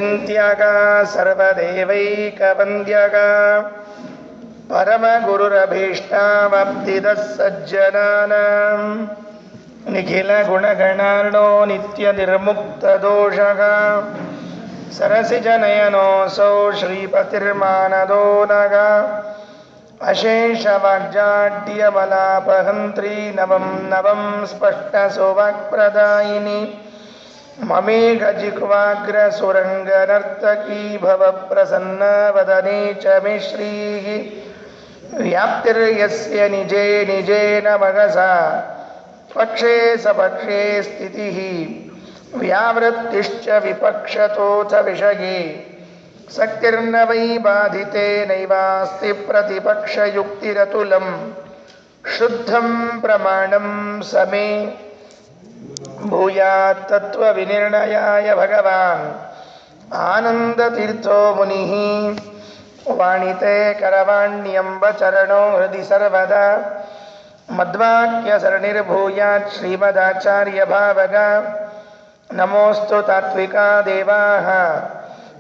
ಚಿಂತ್ಯಗ ಸರ್ವದೇವೈಕವಂದ್ಯಗ ಪರಮಗುರುರಭೀಷ್ಟಾವಾಪ್ತಿದಃ ಸಜ್ಜನಾನಾಂ ನಿಖಿಲ ಗುಣಗಣಾರ್ಣೋ ನಿತ್ಯ ನಿರ್ಮುಕ್ತದೋಷಃ ಸರಸಿಜನಯನೋऽಸೌ ಶ್ರೀಪತಿರ್ಮಾನದೋ ನಗ ಅಶೇಷವಾಗ್ಜಾಡ್ಯಮಲಾಪಹಂತ್ರಿ ನವಂ ನವಂ ಸ್ಪಷ್ಟಸುವಾಕ್ಪ್ರದಾಯಿನಿ ಮಮೇಘಜಿಹ್ವಾಗ್ರಸುರಂಗನರ್ತಕೀ ಭವಪ್ರಸನ್ನ ವದನೆ ಚ ಮೇ ಶ್ರೀಃ ವ್ಯಾಪ್ತಿರ್ಯಸ್ಯ ನಿಜೇ ನಿಜೇನ ಮಗಸಾ ಪಕ್ಷೇ ಸಪಕ್ಷೇ ಸ್ಥಿತಿಃ ವ್ಯಾವೃತ್ತಿಶ್ಚ ವಿಪಕ್ಷತೋಥ ವಿಷಯೇ ಸಕ್ತಿರ್ನ ವೈ ಬಾಧಿತೆ ನೈವಾಸ್ತಿ ಪ್ರತಿಪಕ್ಷಯುಕ್ತಿರತುಲಂ ಶುದ್ಧಂ ಪ್ರಮಾಣಂ ಸಮೇ ಭೂಯಾತ್ ತತ್ವವಿನಿರ್ಣಯಾಯ ಭಗವಾನ್ ಆನಂದತೀರ್ಥೋ ಮುನಿಃ ವಾಣಿತೆ ಕರವಾಣ್ಯಂಬ ಚರಣೋ ಹೃದಯ ಸರ್ವದಾ ಮಧ್ವಾಕ್ಯ ಸರಣಿರ್ಭೂಯಾತ್ ಶ್ರೀಮದಾಚಾರ್ಯ ಭಾವಗ ನಮೋಸ್ತು ತಾತ್ವಿಕಾ ದೇವಾಃ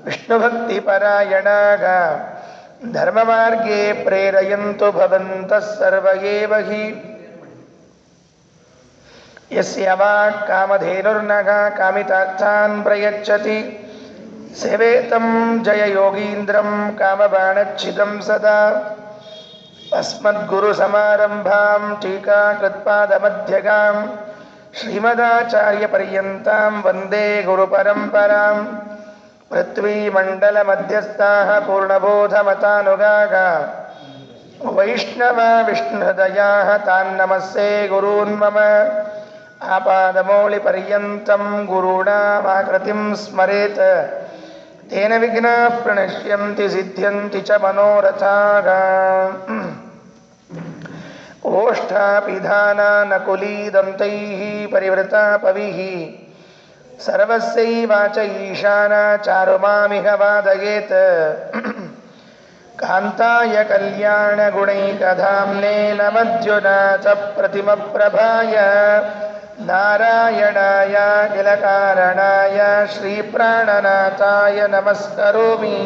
ವಿಷ್ಣುಭಕ್ತಿಪರಾಯಣಾಃ ಧರ್ಮಮಾರ್ಗೇ ಪ್ರೇರಯಂತು ಭವಂತಃ ಸರ್ವ ಏವ ಹಿ ಯಸ್ಯ ವಾಕ್ ಕಾಮಧೇನುರ್ನಘ ಕಾಮಿತಾರ್ಥಾನ್ ಪ್ರಯಚ್ಛತಿ ಸೇವೇತಂ ಜಯ ಯೋಗೀಂದ್ರಂ ಕಾಮಬಾಣಚ್ಛಿದಂ ಸದಾ ಅಸ್ಮದ್ಗುರುಸಮಾರಂಭಾಂ ಟೀಕಾಕೃತ್ಪಾದಮಧ್ಯಗಾಂ ಶ್ರೀಮದಾಚಾರ್ಯಪರ್ಯಂತಾಂ ವಂದೇ ಗುರುಪರಂಪರಾಂ ಪೃಥ್ವೀಮಂಡಲಮಧ್ಯಸ್ಥಾಃ ಪೂರ್ಣಬೋಧಮತಾನುಗಾಃ ವೈಷ್ಣವ ವಿಷ್ಣುಹೃದಯಾಃ ತಾನ್ ನಮಸ್ಸೇ ಗುರೂನ್ ಮಮ ಆಪಾದಮೌಳಿಪರ್ಯಂತಂ ಗುರುಣಾಮಾಕೃತಿಂ ಸ್ಮರೇತ್ ತೇನ ವಿಘ್ನಾಃ ಪ್ರಣಶ್ಯಂತಿ ಸಿದ್ಧ್ಯಂತಿ ಚ ಮನೋರಥಾಃ ಓಷ್ಠಾಪಿಧಾನಾನಕುಲೀದಂತೈಃ ಪರಿವೃತಾ ಪವಿಃ ಸರ್ವಸ್ಯೈವಾಚ ಈಶಾನಾ ಚಾರುಮಾಮಿಹ ವಾದಯೇತ್ ಕಾಂತಾಯ ಕಲ್ಯಾಣಗುಣೈಕಧಾಮ್ನೇ ನಮದ್ಯುನಾಥ ಪ್ರತಿಮಪ್ರಭಾಯ ನಾರಾಯಣಾಯ ಅಖಿಲಕಾರಣಾಯ ಶ್ರೀಪ್ರಾಣನಾಥಾಯ ನಮಸ್ಕರೋಮಿ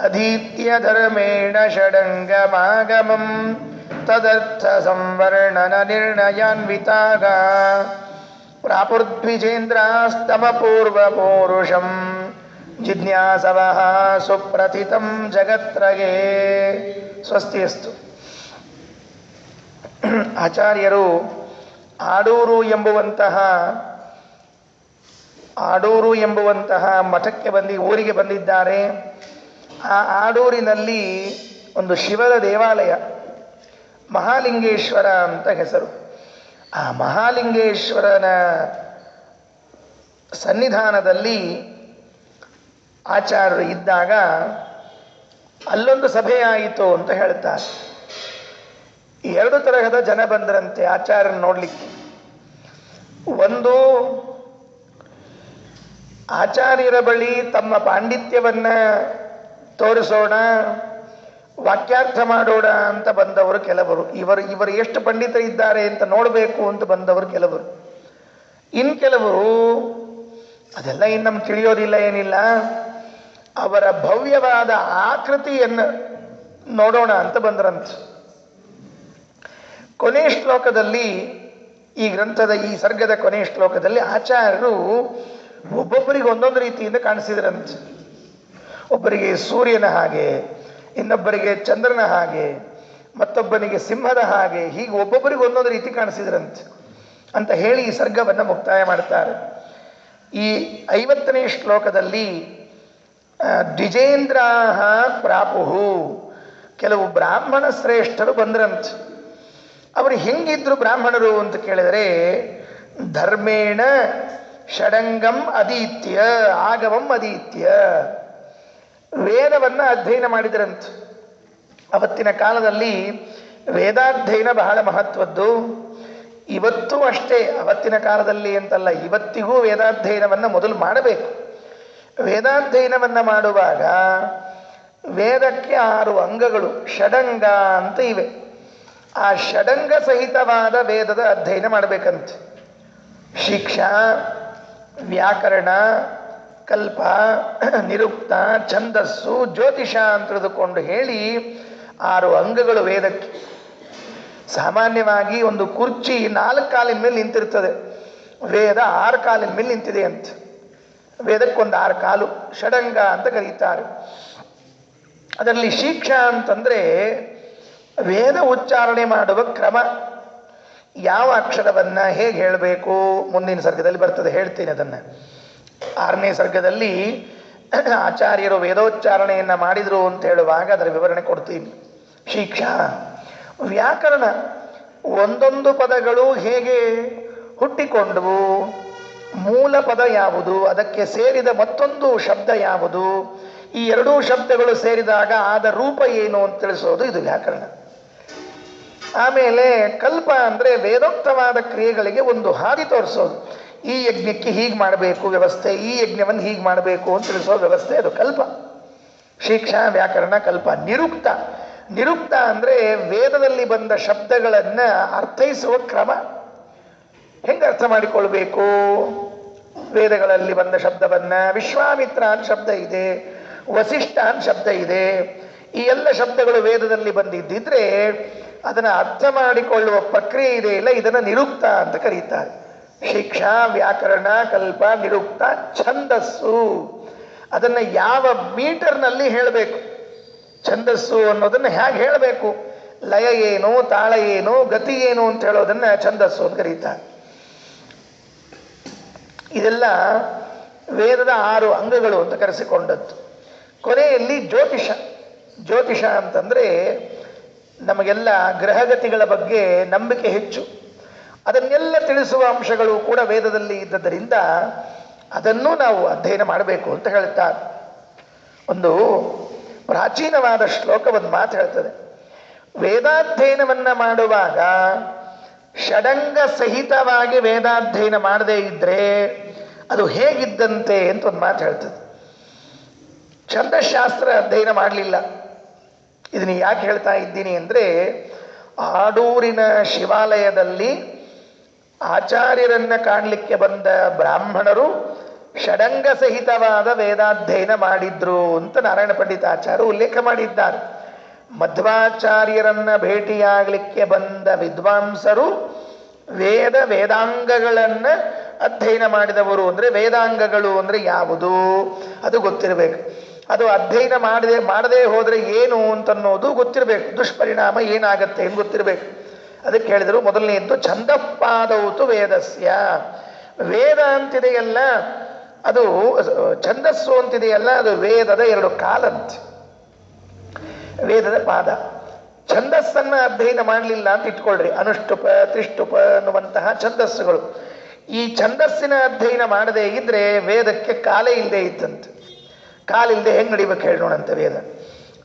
ಅಧೀತ್ಯ ಧರ್ಮೇಣ ಷಡಂಗಮಾಗಮಂ ತದರ್ಥ ಸಂವರ್ಣನ ನಿರ್ಣಯಾನ್ವಿತಾಃ ಪ್ರಾಪುರ್ದ್ವಿಜೇಂದ್ರಾಸ್ತಮಪೂರ್ವಪೌರುಷಂ ಜಿಜ್ಞಾಸವಃ ಸುಪ್ರಥಿತಂ ಜಗತ್ರಯೇ. ಸ್ವಸ್ತಿಯಸ್ತು. ಆಚಾರ್ಯರು ಆಡೂರು ಎಂಬುವಂತಹ ಮಠಕ್ಕೆ ಊರಿಗೆ ಬಂದಿದ್ದಾರೆ. ಆ ಆಡೂರಿನಲ್ಲಿ ಒಂದು ಶಿವದ ದೇವಾಲಯ, ಮಹಾಲಿಂಗೇಶ್ವರ ಅಂತ ಹೆಸರು. ಆ ಮಹಾಲಿಂಗೇಶ್ವರನ ಸನ್ನಿಧಾನದಲ್ಲಿ ಆಚಾರ್ಯರು ಇದ್ದಾಗ ಅಲ್ಲೊಂದು ಸಭೆಯಾಯಿತು ಅಂತ ಹೇಳ್ತಾರೆ. ಎರಡು ತರಹದ ಜನ ಬಂದರಂತೆ ಆಚಾರ್ಯರನ್ನು ನೋಡಲಿಕ್ಕೆ. ಒಂದು, ಆಚಾರ್ಯರ ಬಳಿ ತಮ್ಮ ಪಾಂಡಿತ್ಯವನ್ನ ತೋರಿಸೋಣ, ವಾಕ್ಯಾರ್ಥ ಮಾಡೋಣ ಅಂತ ಬಂದವರು ಕೆಲವರು. ಇವರು ಎಷ್ಟು ಪಂಡಿತರಿದ್ದಾರೆ ಅಂತ ನೋಡಬೇಕು ಅಂತ ಬಂದವರು ಕೆಲವರು. ಇನ್ನು ಕೆಲವರು ಅದೆಲ್ಲ ಇನ್ನು ನಮ್ಗೆ ತಿಳಿಯೋದಿಲ್ಲ, ಏನಿಲ್ಲ, ಅವರ ಭವ್ಯವಾದ ಆಕೃತಿಯನ್ನು ನೋಡೋಣ ಅಂತ ಬಂದ್ರಂತ. ಕೊನೆ ಶ್ಲೋಕದಲ್ಲಿ, ಈ ಗ್ರಂಥದ ಈ ಸರ್ಗದ ಕೊನೆ ಶ್ಲೋಕದಲ್ಲಿ ಆಚಾರ್ಯರು ಒಬ್ಬೊಬ್ಬರಿಗೆ ಒಂದೊಂದು ರೀತಿಯಿಂದ ಕಾಣಿಸಿದ್ರಂತ. ಒಬ್ಬರಿಗೆ ಸೂರ್ಯನ ಹಾಗೆ, ಇನ್ನೊಬ್ಬರಿಗೆ ಚಂದ್ರನ ಹಾಗೆ, ಮತ್ತೊಬ್ಬನಿಗೆ ಸಿಂಹದ ಹಾಗೆ, ಹೀಗೆ ಒಬ್ಬೊಬ್ಬರಿಗೆ ಒಂದೊಂದು ರೀತಿ ಕಾಣಿಸಿದ್ರಂತೆ ಅಂತ ಹೇಳಿ ಈ ಸರ್ಗವನ್ನು ಮುಕ್ತಾಯ ಮಾಡ್ತಾರೆ. ಈ 50ನೇ ಶ್ಲೋಕದಲ್ಲಿ ದ್ವಿಜೇಂದ್ರಾಹ ಪ್ರಾಪುಹು, ಕೆಲವು ಬ್ರಾಹ್ಮಣ ಶ್ರೇಷ್ಠರು ಬಂದ್ರಂತೆ. ಅವರು ಹೆಂಗಿದ್ರು ಬ್ರಾಹ್ಮಣರು ಅಂತ ಕೇಳಿದರೆ, ಧರ್ಮೇಣ ಷಡಂಗಂ ಅದೀತ್ಯ, ಆಗಮಂ ಅದೀತ್ಯ, ವೇದವನ್ನು ಅಧ್ಯಯನ ಮಾಡಿದರಂತೆ. ಅವತ್ತಿನ ಕಾಲದಲ್ಲಿ ವೇದಾಧ್ಯಯನ ಬಹಳ ಮಹತ್ವದ್ದು. ಇವತ್ತೂ ಅಷ್ಟೇ, ಅವತ್ತಿನ ಕಾಲದಲ್ಲಿ ಅಂತಲ್ಲ, ಇವತ್ತಿಗೂ ವೇದಾಧ್ಯಯನವನ್ನು ಮೊದಲು ಮಾಡಬೇಕು. ವೇದಾಧ್ಯಯನವನ್ನು ಮಾಡುವಾಗ ವೇದಕ್ಕೆ 6 ಅಂಗಗಳು, ಷಡಂಗ ಅಂತ ಇವೆ. ಆ ಷಡಂಗ ಸಹಿತವಾದ ವೇದದ ಅಧ್ಯಯನ ಮಾಡಬೇಕಂತೆ. ಶಿಕ್ಷಾ, ವ್ಯಾಕರಣ, ಕಲ್ಪ, ನಿರುಕ್ತ, ಛಂದಸ್ಸು, ಜ್ಯೋತಿಷ ಅಂತ ತಿಳಿದುಕೊಂಡು ಹೇಳಿ 6 ಅಂಗಗಳು ವೇದಕ್ಕೆ. ಸಾಮಾನ್ಯವಾಗಿ ಒಂದು ಕುರ್ಚಿ 4 ಕಾಲಿನ ಮೇಲೆ ನಿಂತಿರ್ತದೆ, ವೇದ 6 ಕಾಲಿನ ಮೇಲೆ ನಿಂತಿದೆ ಅಂತ. ವೇದಕ್ಕೊಂದು 6 ಕಾಲು, ಷಡಂಗ ಅಂತ ಕರೀತಾರೆ. ಅದರಲ್ಲಿ ಶಿಕ್ಷಾ ಅಂತಂದ್ರೆ ವೇದ ಉಚ್ಚಾರಣೆ ಮಾಡುವ ಕ್ರಮ, ಯಾವ ಅಕ್ಷರವನ್ನ ಹೇಗೆ ಹೇಳಬೇಕು ಮುಂದಿನ ಸರ್ಗದಲ್ಲಿ ಬರ್ತದೆ, ಹೇಳ್ತೀನಿ ಅದನ್ನು. 6ನೇ ಸರ್ಗದಲ್ಲಿ ಆಚಾರ್ಯರು ವೇದೋಚ್ಚಾರಣೆಯನ್ನು ಮಾಡಿದರು ಅಂತ ಹೇಳುವಾಗ ಅದರ ವಿವರಣೆ ಕೊಡ್ತೀನಿ. ಶಿಕ್ಷಾ ವ್ಯಾಕರಣ, ಒಂದೊಂದು ಪದಗಳು ಹೇಗೆ ಹುಟ್ಟಿಕೊಂಡವು, ಮೂಲ ಪದ ಯಾವುದು, ಅದಕ್ಕೆ ಸೇರಿದ ಮತ್ತೊಂದು ಶಬ್ದ ಯಾವುದು, ಈ 2 ಶಬ್ದಗಳು ಸೇರಿದಾಗ ಆದ ರೂಪ ಏನು ಅಂತ ತಿಳಿಸೋದು ಇದು ವ್ಯಾಕರಣ. ಆಮೇಲೆ ಕಲ್ಪ ಅಂದರೆ ವೇದೋಕ್ತವಾದ ಕ್ರಿಯೆಗಳಿಗೆ ಒಂದು ಹಾದಿ ತೋರಿಸೋದು. ಈ ಯಜ್ಞಕ್ಕೆ ಹೀಗೆ ಮಾಡಬೇಕು ವ್ಯವಸ್ಥೆ, ಈ ಯಜ್ಞವನ್ನು ಹೀಗೆ ಮಾಡಬೇಕು ಅಂತ ತಿಳಿಸೋ ವ್ಯವಸ್ಥೆ, ಅದು ಕಲ್ಪ. ಶಿಕ್ಷಾ ವ್ಯಾಕರಣ ಕಲ್ಪ. ನಿರುಕ್ತ, ನಿರುಕ್ತ ಅಂದರೆ ವೇದದಲ್ಲಿ ಬಂದ ಶಬ್ದಗಳನ್ನು ಅರ್ಥೈಸುವ ಕ್ರಮ, ಹೆಂಗೆ ಅರ್ಥ ಮಾಡಿಕೊಳ್ಬೇಕು. ವೇದಗಳಲ್ಲಿ ಬಂದ ಶಬ್ದವನ್ನು ವಿಶ್ವಾಮಿತ್ರ ಅಂತ ಶಬ್ದ ಇದೆ, ವಸಿಷ್ಠ ಅಂತ ಶಬ್ದ ಇದೆ, ಈ ಎಲ್ಲ ಶಬ್ದಗಳು ವೇದದಲ್ಲಿ ಬಂದಿದ್ದಿದ್ರೆ ಅದನ್ನು ಅರ್ಥ ಮಾಡಿಕೊಳ್ಳುವ ಪ್ರಕ್ರಿಯೆ ಇದೆ ಇಲ್ಲ, ಇದನ್ನು ನಿರುಕ್ತ ಅಂತ ಕರೀತಾರೆ. ಶಿಕ್ಷಾ ವ್ಯಾಕರಣ ಕಲ್ಪ ನಿರುಕ್ತ. ಛಂದಸ್ಸು, ಅದನ್ನು ಯಾವ ಮೀಟರ್ನಲ್ಲಿ ಹೇಳಬೇಕು, ಛಂದಸ್ಸು ಅನ್ನೋದನ್ನು ಹೇಗೆ ಹೇಳಬೇಕು, ಲಯ ಏನು, ತಾಳ ಏನು, ಗತಿ ಏನು ಅಂತ ಹೇಳೋದನ್ನು ಛಂದಸ್ಸು ಅಂತ ಕರೀತಾರೆ. ಇದೆಲ್ಲ ವೇದದ 6 ಅಂಗಗಳು ಅಂತ ಕರೆಸಿಕೊಂಡದ್ದು. ಕೊನೆಯಲ್ಲಿ ಜ್ಯೋತಿಷ. ಜ್ಯೋತಿಷ ಅಂತಂದರೆ ನಮಗೆಲ್ಲ ಗ್ರಹಗತಿಗಳ ಬಗ್ಗೆ ನಂಬಿಕೆ ಹೆಚ್ಚು, ಅದನ್ನೆಲ್ಲ ತಿಳಿಸುವ ಅಂಶಗಳು ಕೂಡ ವೇದದಲ್ಲಿ ಇದ್ದದರಿಂದ ಅದನ್ನು ನಾವು ಅಧ್ಯಯನ ಮಾಡಬೇಕು ಅಂತ ಹೇಳ್ತಾರೆ. ಒಂದು ಪ್ರಾಚೀನವಾದ ಶ್ಲೋಕ ಒಂದು ಮಾತು ಹೇಳ್ತದೆ, ವೇದಾಧ್ಯಯನವನ್ನು ಮಾಡುವಾಗ ಷಡಂಗ ಸಹಿತವಾಗಿ ವೇದಾಧ್ಯಯನ ಮಾಡದೇ ಇದ್ದರೆ ಅದು ಹೇಗಿದ್ದಂತೆ ಅಂತ ಒಂದು ಮಾತು ಹೇಳ್ತದೆ. ಛಂದಶಾಸ್ತ್ರ ಅಧ್ಯಯನ ಮಾಡಲಿಲ್ಲ. ಇದನ್ನು ಯಾಕೆ ಹೇಳ್ತಾ ಇದ್ದೀನಿ ಅಂದರೆ, ಆಡೂರಿನ ಶಿವಾಲಯದಲ್ಲಿ ಆಚಾರ್ಯರನ್ನು ಕಾಣಲಿಕ್ಕೆ ಬಂದ ಬ್ರಾಹ್ಮಣರು ಷಡಂಗ ಸಹಿತವಾದ ವೇದಾಧ್ಯಯನ ಮಾಡಿದ್ರು ಅಂತ ನಾರಾಯಣ ಪಂಡಿತಾಚಾರ್ಯರು ಉಲ್ಲೇಖ ಮಾಡಿದ್ದಾರೆ. ಮಧ್ವಾಚಾರ್ಯರನ್ನ ಭೇಟಿಯಾಗಲಿಕ್ಕೆ ಬಂದ ವಿದ್ವಾಂಸರು ವೇದಾಂಗಗಳನ್ನು ಅಧ್ಯಯನ ಮಾಡಿದವರು. ಅಂದರೆ ವೇದಾಂಗಗಳು ಅಂದರೆ ಯಾವುದು ಅದು ಗೊತ್ತಿರಬೇಕು. ಅದು ಅಧ್ಯಯನ ಮಾಡದೇ ಹೋದರೆ ಏನು ಅಂತನ್ನೋದು ಗೊತ್ತಿರಬೇಕು, ದುಷ್ಪರಿಣಾಮ ಏನಾಗತ್ತೆ ಎಂದು ಗೊತ್ತಿರಬೇಕು. ಅದಕ್ಕೆ ಹೇಳಿದರು, ಮೊದಲನೆಯದ್ದು ಛಂದಪಾದೌತು ವೇದಸ್ಯ. ವೇದ ಅಂತಿದೆಯಲ್ಲ ಅದು ಛಂದಸ್ಸು ಅಂತಿದೆಯಲ್ಲ ಅದು ವೇದದ 2 ಕಾಲಂತೆ, ವೇದದ ಪಾದ. ಛಂದಸ್ಸನ್ನು ಅಧ್ಯಯನ ಮಾಡಲಿಲ್ಲ ಅಂತ ಇಟ್ಕೊಳ್ರಿ, ಅನುಷ್ಟುಪ ತ್ರಿಷ್ಟುಪ ಅನ್ನುವಂತಹ ಛಂದಸ್ಸುಗಳು. ಈ ಛಂದಸ್ಸಿನ ಅಧ್ಯಯನ ಮಾಡದೇ ಇದ್ರೆ ವೇದಕ್ಕೆ ಕಾಲೇ ಇಲ್ಲದೆ ಇತ್ತಂತೆ. ಕಾಲಿಲ್ಲದೆ ಹೆಂಗೆ ನಡಿಬೇಕು ಹೇಳೋಣಂತೆ ವೇದ.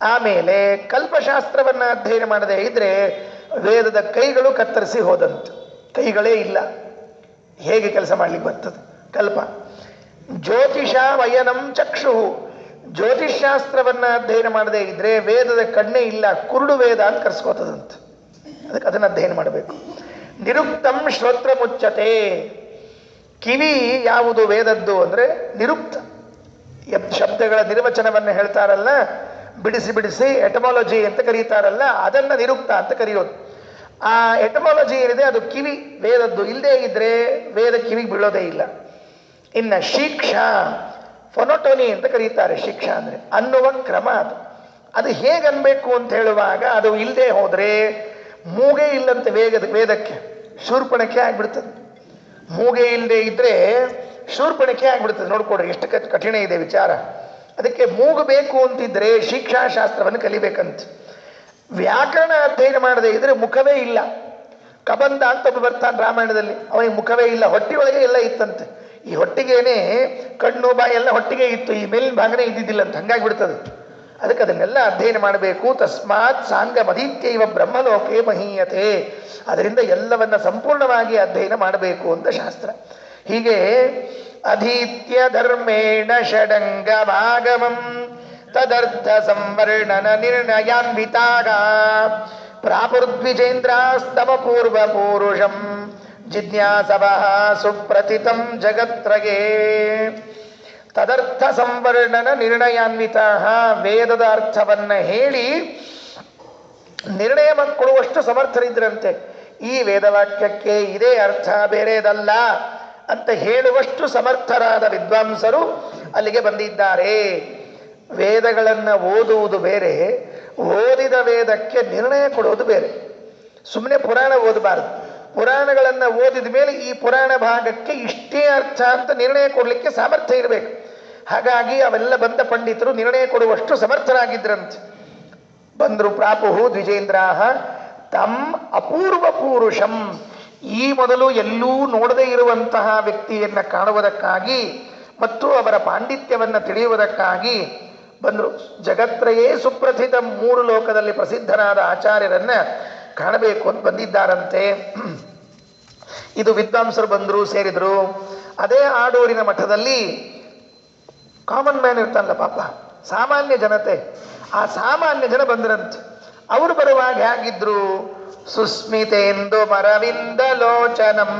ಆಮೇಲೆ ಕಲ್ಪಶಾಸ್ತ್ರವನ್ನು ಅಧ್ಯಯನ ಮಾಡದೇ ಇದ್ರೆ ವೇದದ ಕೈಗಳು ಕತ್ತರಿಸಿ ಹೋದಂತೆ, ಕೈಗಳೇ ಇಲ್ಲ, ಹೇಗೆ ಕೆಲಸ ಮಾಡ್ಲಿಕ್ಕೆ ಬರ್ತದೆ ಕಲ್ಪ. ಜ್ಯೋತಿಷ ವಯನಂ ಚಕ್ಷು, ಜ್ಯೋತಿಷಾಸ್ತ್ರವನ್ನು ಅಧ್ಯಯನ ಮಾಡದೇ ಇದ್ರೆ ವೇದದ ಕಣ್ಣೇ ಇಲ್ಲ, ಕುರುಡು ವೇದ ಅಂತ ಕರೆಸ್ಕೋತದಂತೆ. ಅದಕ್ಕೆ ಅದನ್ನು ಅಧ್ಯಯನ ಮಾಡಬೇಕು. ನಿರುಕ್ತಂ ಶ್ರೋತ್ರ ಮುಚ್ಚತೆ, ಕಿವಿ ಯಾವುದು ವೇದದ್ದು ಅಂದರೆ ನಿರುಕ್ತ. ಶಬ್ದಗಳ ನಿರ್ವಚನವನ್ನು ಹೇಳ್ತಾರಲ್ಲ, ಬಿಡಿಸಿ ಬಿಡಿಸಿ ಎಟಮಾಲಜಿ ಅಂತ ಕರೀತಾರಲ್ಲ, ಅದನ್ನು ನಿರುಕ್ತ ಅಂತ ಕರೆಯೋದು. ಆ ಎಟಮಾಲಜಿ ಏನಿದೆ ಅದು ಕಿವಿ ವೇದದ್ದು, ಇಲ್ಲದೇ ಇದ್ರೆ ವೇದ ಕಿವಿಗೆ ಬೀಳೋದೇ ಇಲ್ಲ. ಇನ್ನು ಶಿಕ್ಷಾ ಫೊನೊಟೊನಿ ಅಂತ ಕರೀತಾರೆ. ಶಿಕ್ಷಾ ಅಂದರೆ ಅನ್ನುವ ಕ್ರಮ. ಅದು ಹೇಗೆ ಅನ್ಬೇಕು ಅಂತ ಹೇಳುವಾಗ ಅದು ಇಲ್ಲದೆ ಹೋದರೆ ಮೂಗೇ ಇಲ್ಲಂತೆ ವೇದಕ್ಕೆ, ಶೂರ್ಪಣಕ್ಕೆ ಆಗ್ಬಿಡ್ತದೆ. ಮೂಗೇ ಇಲ್ಲದೆ ಇದ್ರೆ ಶೂರ್ಪಣಕ್ಕೆ ಆಗ್ಬಿಡ್ತದೆ. ನೋಡ್ಕೊಡ್ರಿ ಎಷ್ಟು ಕಠಿಣ ಇದೆ ವಿಚಾರ. ಅದಕ್ಕೆ ಮೂಗು ಬೇಕು ಅಂತಿದ್ರೆ ಶಿಕ್ಷಾಶಾಸ್ತ್ರವನ್ನು ಕಲಿಬೇಕಂತ. ವ್ಯಾಕರಣ ಅಧ್ಯಯನ ಮಾಡದೇ ಇದ್ರೆ ಮುಖವೇ ಇಲ್ಲ. ಕಬಂಧ ಅಂತ ಒಬ್ಬ ಬರ್ತಾನೆ ರಾಮಾಯಣದಲ್ಲಿ, ಅವನಿಗೆ ಮುಖವೇ ಇಲ್ಲ, ಹೊಟ್ಟೆಯೊಳಗೆ ಎಲ್ಲ ಇತ್ತಂತೆ. ಈ ಹೊಟ್ಟಿಗೆನೇ ಕಣ್ಣು ಬಾಯಿ ಎಲ್ಲ ಹೊಟ್ಟಿಗೆ ಇತ್ತು, ಈ ಮೇಲಿನ ಭಾಗನೇ ಇದ್ದಿದ್ದಿಲ್ಲ ಅಂತ, ಹಂಗಾಗಿ ಬಿಡ್ತದೆ. ಅದಕ್ಕೆ ಅದನ್ನೆಲ್ಲ ಅಧ್ಯಯನ ಮಾಡಬೇಕು. ತಸ್ಮಾತ್ ಸಾಂಗ ಮದೀತ್ಯೈವ ಬ್ರಹ್ಮಲೋಕೆ ಮಹೀಯತೆ, ಅದರಿಂದ ಎಲ್ಲವನ್ನ ಸಂಪೂರ್ಣವಾಗಿ ಅಧ್ಯಯನ ಮಾಡಬೇಕು ಅಂತ ಶಾಸ್ತ್ರ. ಹೀಗೆ ಅಧೀತ್ಯ ಧರ್ಮೇಣ ಷಡಂಗಮಾಗಮಂ ತದರ್ಥ ಸಂವರ್ಣನ ನಿರ್ಣಯಾನ್ವಿತಾಗ ಪ್ರಾಪುರ್ದ್ವಿಜೇಂದ್ರಾಸ್ತಮ ಪೂರ್ವ ಪೂರುಷಂ ಜಿಜ್ಞಾಸವಃ ಸುಪ್ರತಿತಂ ಜಗತ್ರಗೆ. ತದರ್ಥ ಸಂವರ್ಣನ ನಿರ್ಣಯಾನ್ವಿತ, ವೇದದ ಅರ್ಥವನ್ನ ಹೇಳಿ ನಿರ್ಣಯ ಕೊಡುವಷ್ಟು ಸಮರ್ಥರಿದ್ರಂತೆ. ಈ ವೇದವಾಕ್ಯಕ್ಕೆ ಇದೇ ಅರ್ಥ, ಬೇರೆದಲ್ಲ ಅಂತ ಹೇಳುವಷ್ಟು ಸಮರ್ಥರಾದ ವಿದ್ವಾಂಸರು ಅಲ್ಲಿಗೆ ಬಂದಿದ್ದಾರೆ. ವೇದಗಳನ್ನು ಓದುವುದು ಬೇರೆ, ಓದಿದ ವೇದಕ್ಕೆ ನಿರ್ಣಯ ಕೊಡೋದು ಬೇರೆ. ಸುಮ್ಮನೆ ಪುರಾಣ ಓದಬಾರದು. ಪುರಾಣಗಳನ್ನು ಓದಿದ ಮೇಲೆ ಈ ಪುರಾಣ ಭಾಗಕ್ಕೆ ಇಷ್ಟೇ ಅರ್ಥ ಅಂತ ನಿರ್ಣಯ ಕೊಡಲಿಕ್ಕೆ ಸಾಮರ್ಥ್ಯ ಇರಬೇಕು. ಹಾಗಾಗಿ ಅವೆಲ್ಲ ಬಂದ ಪಂಡಿತರು ನಿರ್ಣಯ ಕೊಡುವಷ್ಟು ಸಮರ್ಥರಾಗಿದ್ರಂತೆ. ಬಂದರು ಪ್ರಾಪುಹು ದ್ವಿಜೇಂದ್ರಾಹ ತಮ್ ಅಪೂರ್ವ ಪೂರುಷಂ, ಈ ಮೊದಲು ಎಲ್ಲೂ ನೋಡದೇ ಇರುವಂತಹ ವ್ಯಕ್ತಿಯನ್ನು ಕಾಣುವುದಕ್ಕಾಗಿ ಮತ್ತು ಅವರ ಪಾಂಡಿತ್ಯವನ್ನು ತಿಳಿಯುವುದಕ್ಕಾಗಿ ಬಂದರು. ಜಗತ್ರಯೇ ಸುಪ್ರಸಿದ್ಧ, 3 ಲೋಕದಲ್ಲಿ ಪ್ರಸಿದ್ಧರಾದ ಆಚಾರ್ಯರನ್ನ ಕಾಣಬೇಕು ಅಂತ ಬಂದಿದ್ದಾರಂತೆ. ಇದು ವಿದ್ವಾಂಸರು ಬಂದರು, ಸೇರಿದರು. ಅದೇ ಆಡೂರಿನ ಮಠದಲ್ಲಿ ಕಾಮನ್ ಮ್ಯಾನ್ ಇರ್ತಾನಲ್ಲ ಪಾಪ, ಸಾಮಾನ್ಯ ಜನತೆ, ಆ ಸಾಮಾನ್ಯ ಜನ ಬಂದ್ರಂತೆ. ಅವರು ಬರುವಾಗ ಹೇಗಿದ್ರು? ಸುಸ್ಮಿತೇಂದು ಮರವಿಂದ ಲೋಚನಂ